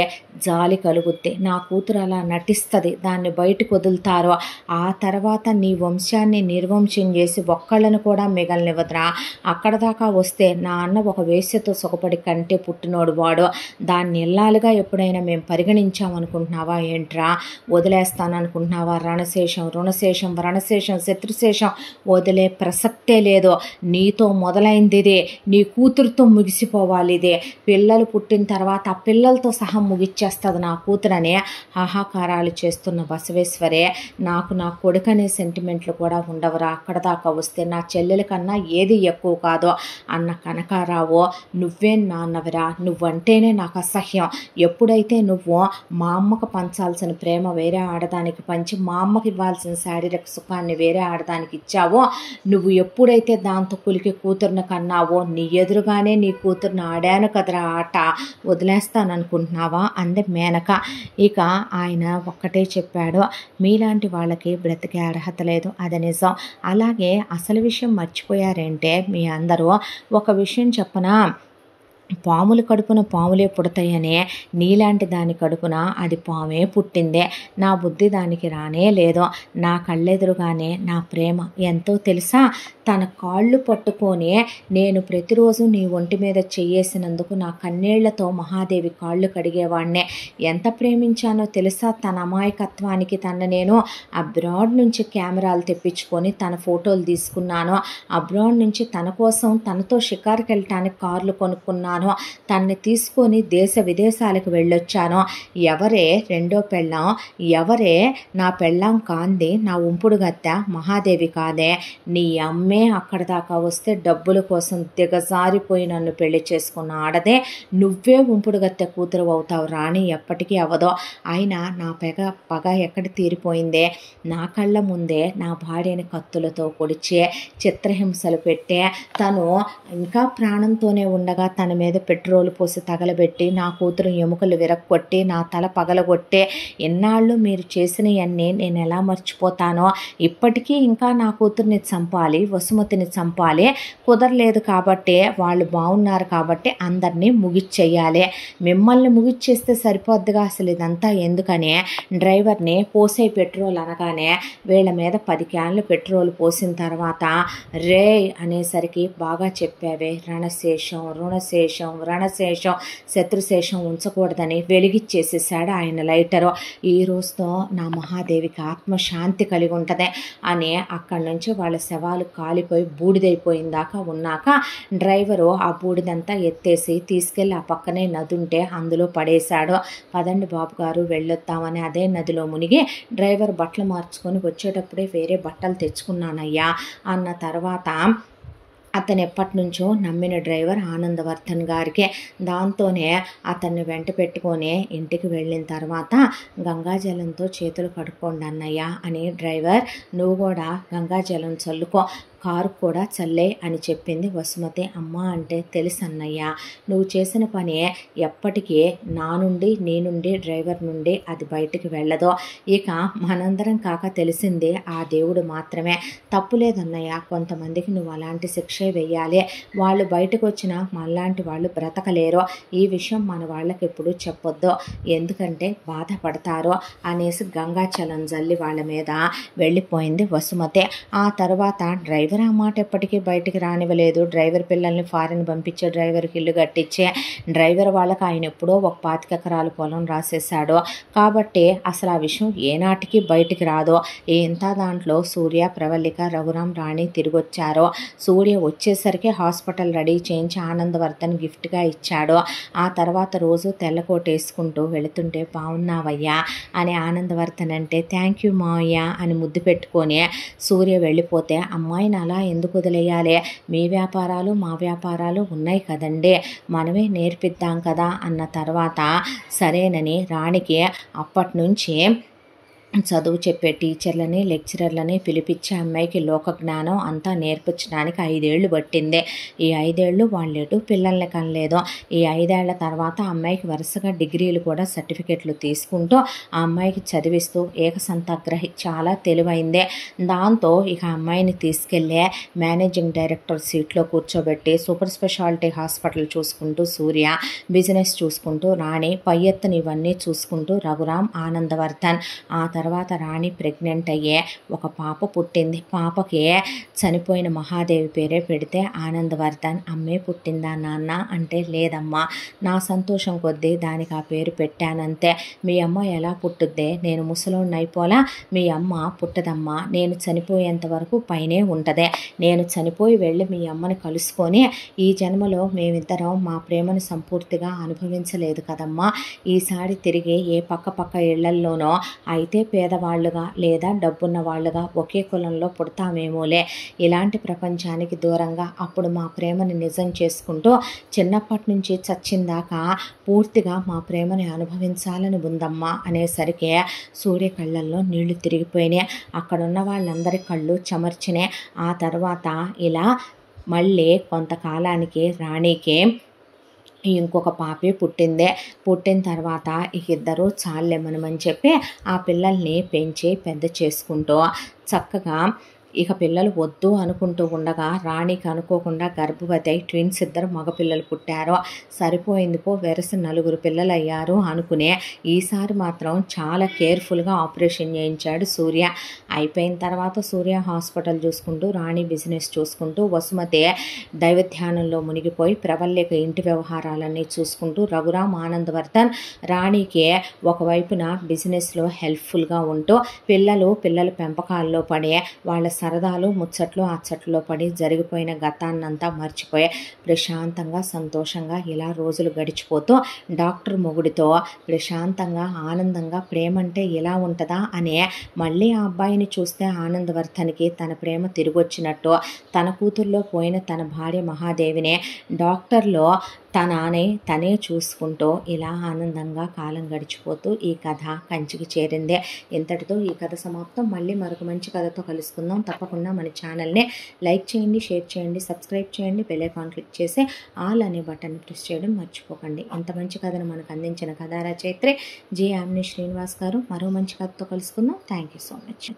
జాలి కలుగుద్ది. నా కూతురు అలా నటిస్తుంది, దాన్ని బయటకు వదులుతారు, ఆ తర్వాత నీ వంశాన్ని నిర్వంశం చేసి ఒక్కళ్ళను కూడా మిగలనివ్వదురా. అక్కడ దాకా వస్తే నా అన్న ఒక వేశ్యతో సుఖపడి కంటే పుట్టినోడు వాడు, దాన్ని ఇల్లాలుగా ఎప్పుడైనా మేము పరిగణించామనుకుంటున్నావా ఏంట్రా? వదిలేస్తాననుకుంటున్నావా? రణశేషం రుణశేషం వ్రణశేషం శత్రుశేషం వదిలే ప్రసక్తే లేదు. నీతో మొదలైంది ఇదే, నీ కూతురుతో ముగిసిపోవాలి ఇదే. పిల్లలు పుట్టిన తర్వాత ఆ పిల్లలతో సహా ముగిచ్చేస్తుంది నా కూతురనే హాహాకారాలు చేస్తున్న బసవేశ్వరే నాకు నా కొడుకనే సెంటిమెంట్లు కూడా ఉండవురా. అక్కడ దాకా వస్తే నా చెల్లెల కన్నా ఏది ఎక్కువ తక్కువ కాదు అన్న కనకారావు, నువ్వేం నాన్నవిరా, నువ్వంటేనే నాకు అసహ్యం. ఎప్పుడైతే నువ్వు మా అమ్మకు పంచాల్సిన ప్రేమ వేరే ఆడదానికి పంచి మా అమ్మకి ఇవ్వాల్సిన శారీరక సుఖాన్ని వేరే ఆడదానికి ఇచ్చావో, నువ్వు ఎప్పుడైతే దాంతో కులికి కూతురుని కన్నావో నీ ఎదురుగానే నీ కూతురుని ఆడాను కదరా ఆట, వదిలేస్తాననుకుంటున్నావా అంది మేనక. ఇక ఆయన ఒక్కటే చెప్పాడు, మీలాంటి వాళ్ళకి బ్రతికే అర్హత లేదు, అది నిజం. అలాగే అసలు విషయం మర్చిపోయారంటే మీ అందరూ, ఒక విషయం చెప్పనా, పాముల కడుపున పాములే పుడతాయనే, నీలాంటి దాని కడుపున అది పామే పుట్టిందే. నా బుద్ధి దానికి రానే లేదు. నా కళ్ళెదురుగానే నా ప్రేమ ఎంతో తెలుసా, తన కాళ్ళు పట్టుకొని నేను ప్రతిరోజు నీ ఒంటి మీద చెయ్యేసినందుకు నా కన్నీళ్లతో మహాదేవి కాళ్ళు కడిగేవాడినే. ఎంత ప్రేమించానో తెలుసా, తన అమాయకత్వానికి తన నేను అబ్రాడ్ నుంచి కెమెరాలు తెప్పించుకొని తన ఫోటోలు తీసుకున్నాను. అబ్రాడ్ నుంచి తన కోసం తనతో షికారుకి వెళ్ళటానికి కార్లు కొనుక్కున్నాను. తన్ని తీసుకొని దేశ విదేశాలకు వెళ్ళొచ్చాను. ఎవరే రెండో పెళ్ళాం, ఎవరే నా పెళ్ళాం కాంది, నా ఉంపుడు గత్తె మహాదేవి కాదే. నీ అమ్మే అక్కడ దాకా వస్తే డబ్బుల కోసం దిగజారిపోయి నన్ను పెళ్లి చేసుకున్న ఆడదే. నువ్వే ఉంపుడు గత్తె కూతురు అవుతావు రాణి, ఎప్పటికీ అవదో. అయినా నా పగ ఎక్కడ తీరిపోయిందే. నా కళ్ళ ముందే నా భార్యని కత్తులతో పొడిచే, చిత్రహింసలు పెట్టే, తను ఇంకా ప్రాణంతోనే ఉండగా తన మీద పెట్రోల్ పోసి తగలబెట్టి నా కూతురు ఎముకలు విరక్కొట్టి నా తల పగలగొట్టే, ఎన్నాళ్ళు మీరు చేసినవన్నీ నేను ఎలా మర్చిపోతానో. ఇప్పటికీ ఇంకా నా కూతుర్ని చంపాలి, వసుమతిని చంపాలి. కుదరలేదు కాబట్టి, వాళ్ళు బాగున్నారు కాబట్టి అందరినీ ముగిచ్చేయాలి. మిమ్మల్ని ముగిచ్చేస్తే సరిపోద్దిగా, అసలు ఇదంతా ఎందుకని డ్రైవర్ని పోసే పెట్రోల్ అనగానే వీళ్ళ మీద 10 క్యాన్లు పెట్రోల్ పోసిన తర్వాత రే అనేసరికి బాగా చెప్పావే, రణశేషం రుణశేషం రణశేషం శత్రుశేషం ఉంచకూడదని వెలిగిచ్చేసేసాడు ఆయన లైటరు. ఈ రోజుతో నా మహాదేవికి ఆత్మశాంతి కలిగి ఉంటుంది అని అక్కడి నుంచి వాళ్ళ శవాలు కాలిపోయి బూడిదైపోయిన దాకా ఉన్నాక డ్రైవరు ఆ బూడిదంతా ఎత్తేసి తీసుకెళ్ళి ఆ పక్కనే నది ఉంటే అందులో పడేశాడు. పదండి బాబు గారు వెళ్ళొద్దామని అదే నదిలో మునిగి డ్రైవర్ బట్టలు మార్చుకొని వచ్చేటప్పుడే వేరే బట్టలు తెచ్చుకున్నానయ్యా అన్న తర్వాత అతను ఎప్పటి నుంచో నమ్మిన డ్రైవర్ ఆనందవర్ధన్ గారికే. దాంతోనే అతన్ని వెంట పెట్టుకొని ఇంటికి వెళ్ళిన తర్వాత గంగాజలంతో చేతులు కడుక్కోండి అన్నయ్య అని డ్రైవర్, నువ్వు కూడా గంగాజలం చల్లుకో, కారు కూడా చల్లే అని చెప్పింది వసుమతి. అమ్మ అంటే తెలుసు అన్నయ్య, నువ్వు చేసిన పని ఎప్పటికీ నా నుండి నీ నుండి డ్రైవర్ నుండి అది బయటికి వెళ్ళదు. ఇక మనందరం కాక తెలిసింది ఆ దేవుడు మాత్రమే. తప్పులేదన్నయ్య, కొంతమందికి నువ్వు అలాంటి శిక్షే వెయ్యాలి. వాళ్ళు బయటకు వచ్చినా మనలాంటి వాళ్ళు బ్రతకలేరు. ఈ విషయం మన వాళ్ళకి ఎప్పుడు చెప్పొద్దు, ఎందుకంటే బాధపడతారు అనేసి గంగాచలం జల్లి వాళ్ళ మీద వెళ్ళిపోయింది వసుమతి. ఆ తర్వాత డ్రైవర్ ఆ మాట ఎప్పటికీ బయటికి రానివ్వలేదు. డ్రైవర్ పిల్లల్ని ఫారెన్ పంపించే, డ్రైవర్కి ఇల్లు కట్టించే, డ్రైవర్ వాళ్ళకి ఆయన ఎప్పుడో ఒక 25 ఎకరాల పొలం రాసేసాడు కాబట్టి అసలు ఆ విషయం ఏనాటికి బయటికి రాదు. ఇంత దాంట్లో సూర్య, ప్రవళిక, రఘురాం, రాణి తిరిగి వచ్చారు. సూర్య వచ్చేసరికి హాస్పిటల్ రెడీ చేయించి ఆనందవర్ధన్ గిఫ్ట్గా ఇచ్చాడు. ఆ తర్వాత రోజు తెల్లకోట వేసుకుంటూ వెళుతుంటే బాగున్నావయ్యా అని ఆనందవర్ధన్ అంటే థ్యాంక్ యూ మావయ్య అని ముద్దు పెట్టుకొని సూర్య వెళ్ళిపోతే, అమ్మాయిని అలా ఎందుకు వదిలేయాలి, మీ వ్యాపారాలు మా వ్యాపారాలు ఉన్నాయి కదండి, మనమే నేర్పిద్దాం కదా అన్న తర్వాత సరేనని రాణికి అప్పటి నుంచి చదువు చెప్పే టీచర్లని లెక్చరర్లని పిలిపించి అమ్మాయికి లోక జ్ఞానం అంతా నేర్పించడానికి 5 ఏళ్ళు పట్టింది. ఈ 5 ఏళ్ళు వాళ్ళెటు పిల్లల్ని కనలేదు. ఈ 5 ఏళ్ల తర్వాత అమ్మాయికి వరుసగా డిగ్రీలు కూడా సర్టిఫికెట్లు తీసుకుంటూ ఆ అమ్మాయికి చదివిస్తూ ఏకసంతాగ్రహి చాలా తెలివైందే. దాంతో ఇక అమ్మాయిని తీసుకెళ్లే మేనేజింగ్ డైరెక్టర్ సీట్లో కూర్చోబెట్టి సూపర్ స్పెషాలిటీ హాస్పిటల్ చూసుకుంటూ సూర్య, బిజినెస్ చూసుకుంటూ రాణి, పై ఎత్తున ఇవన్నీ చూసుకుంటూ రఘురాం, ఆనందవర్ధన్. ఆ తర్వాత రాణి ప్రెగ్నెంట్ అయ్యే ఒక పాప పుట్టింది. పాపకి చనిపోయిన మహాదేవి పేరే పెడితే ఆనందవర్ధన్ అమ్మే పుట్టిందా నాన్న అంటే లేదమ్మా, నా సంతోషం కొద్దీ దానికి ఆ పేరు పెట్టానంతే. మీ అమ్మ ఎలా పుట్టుద్దే, నేను ముసలోడిని అయిపోలా, మీ అమ్మ పుట్టదమ్మా, నేను చనిపోయేంత వరకు పైనే ఉంటదే. నేను చనిపోయి వెళ్ళి మీ అమ్మని కలుసుకొని ఈ జన్మలో మేమిద్దరం మా ప్రేమను సంపూర్తిగా అనుభవించలేదు కదమ్మా, ఈసారి తిరిగి ఏ పక్క ఇళ్లల్లోనో అయితే పేదవాళ్ళుగా లేదా డబ్బున్న వాళ్ళుగా ఒకే కులంలో పుడతామేమోలే, ఇలాంటి ప్రపంచానికి దూరంగా అప్పుడు మా ప్రేమని నిజం చేసుకుంటూ చిన్నప్పటి నుంచి చచ్చిందాకా పూర్తిగా మా ప్రేమని అనుభవించాలని ఉందమ్మా అనేసరికి సూర్య కళ్ళల్లో నీళ్లు తిరిగిపోయినాయి. అక్కడున్న వాళ్ళందరి కళ్ళు చెమర్చినాయి. ఆ తర్వాత ఇలా మళ్ళీ కొంతకాలానికి రాణికి ఇంకొక పాపే పుట్టిందే. పుట్టిన తర్వాత ఇద్దరు చాలే మనమని చెప్పి ఆ పిల్లల్ని పెంచి పెద్ద చేసుకుంటూ చక్కగా ఇక పిల్లలు వద్దు అనుకుంటూ ఉండగా రాణికి అనుకోకుండా గర్భవతి అయి ట్విన్స్ ఇద్దరు మగపిల్లలు పుట్టారు. సరిపోయింది పో, వెరస 4 పిల్లలు అయ్యారు అనుకునే ఈసారి మాత్రం చాలా కేర్ఫుల్గా ఆపరేషన్ చేయించాడు సూర్య. అయిపోయిన తర్వాత సూర్య హాస్పిటల్ చూసుకుంటూ, రాణి బిజినెస్ చూసుకుంటూ, వసుమతి దైవధ్యానంలో మునిగిపోయి ప్రవల్లిక ఇంటి వ్యవహారాలన్నీ చూసుకుంటూ, రఘురామ్ ఆనందవర్ధన్ రాణికి ఒకవైపున బిజినెస్లో హెల్ప్ఫుల్గా ఉంటూ, పిల్లల పెంపకాల్లో పడే వాళ్ళ సరదాలు ముచ్చట్లు అచ్చట్లో పడి జరిగిపోయిన గతాన్నంతా మర్చిపోయి ప్రశాంతంగా సంతోషంగా ఇలా రోజులు గడిచిపోతూ డాక్టర్ మొగుడితో ప్రశాంతంగా ఆనందంగా ప్రేమంటే ఇలా ఉంటుందా అనే మళ్ళీ ఆ అబ్బాయిని చూస్తే ఆనందవర్ధన్కి తన ప్రేమ తిరిగొచ్చినట్టు, తన కూతుర్లో పోయిన తన భార్య మహాదేవినే డాక్టర్లో తనే చూసుకుంటూ ఇలా ఆనందంగా కాలం గడిచిపోతూ ఈ కథ కంచికి చేరిందే. ఇంతటితో ఈ కథ సమాప్తం. మళ్ళీ మరొక మంచి కథతో కలుసుకుందాం. తప్పకుండా మన ఛానల్ని లైక్ చేయండి, షేర్ చేయండి, సబ్స్క్రైబ్ చేయండి, బెల్ ఐకాన్ క్లిక్ చేసి ఆల్ అనే బటన్ ప్రెస్ చేయడం మర్చిపోకండి. ఇంత మంచి కథను మనకు అందించిన కథా రచయిత్రి జి. యామిని శ్రీనివాస్ గారు. మరో మంచి కథతో కలుసుకుందాం. Thank you so much.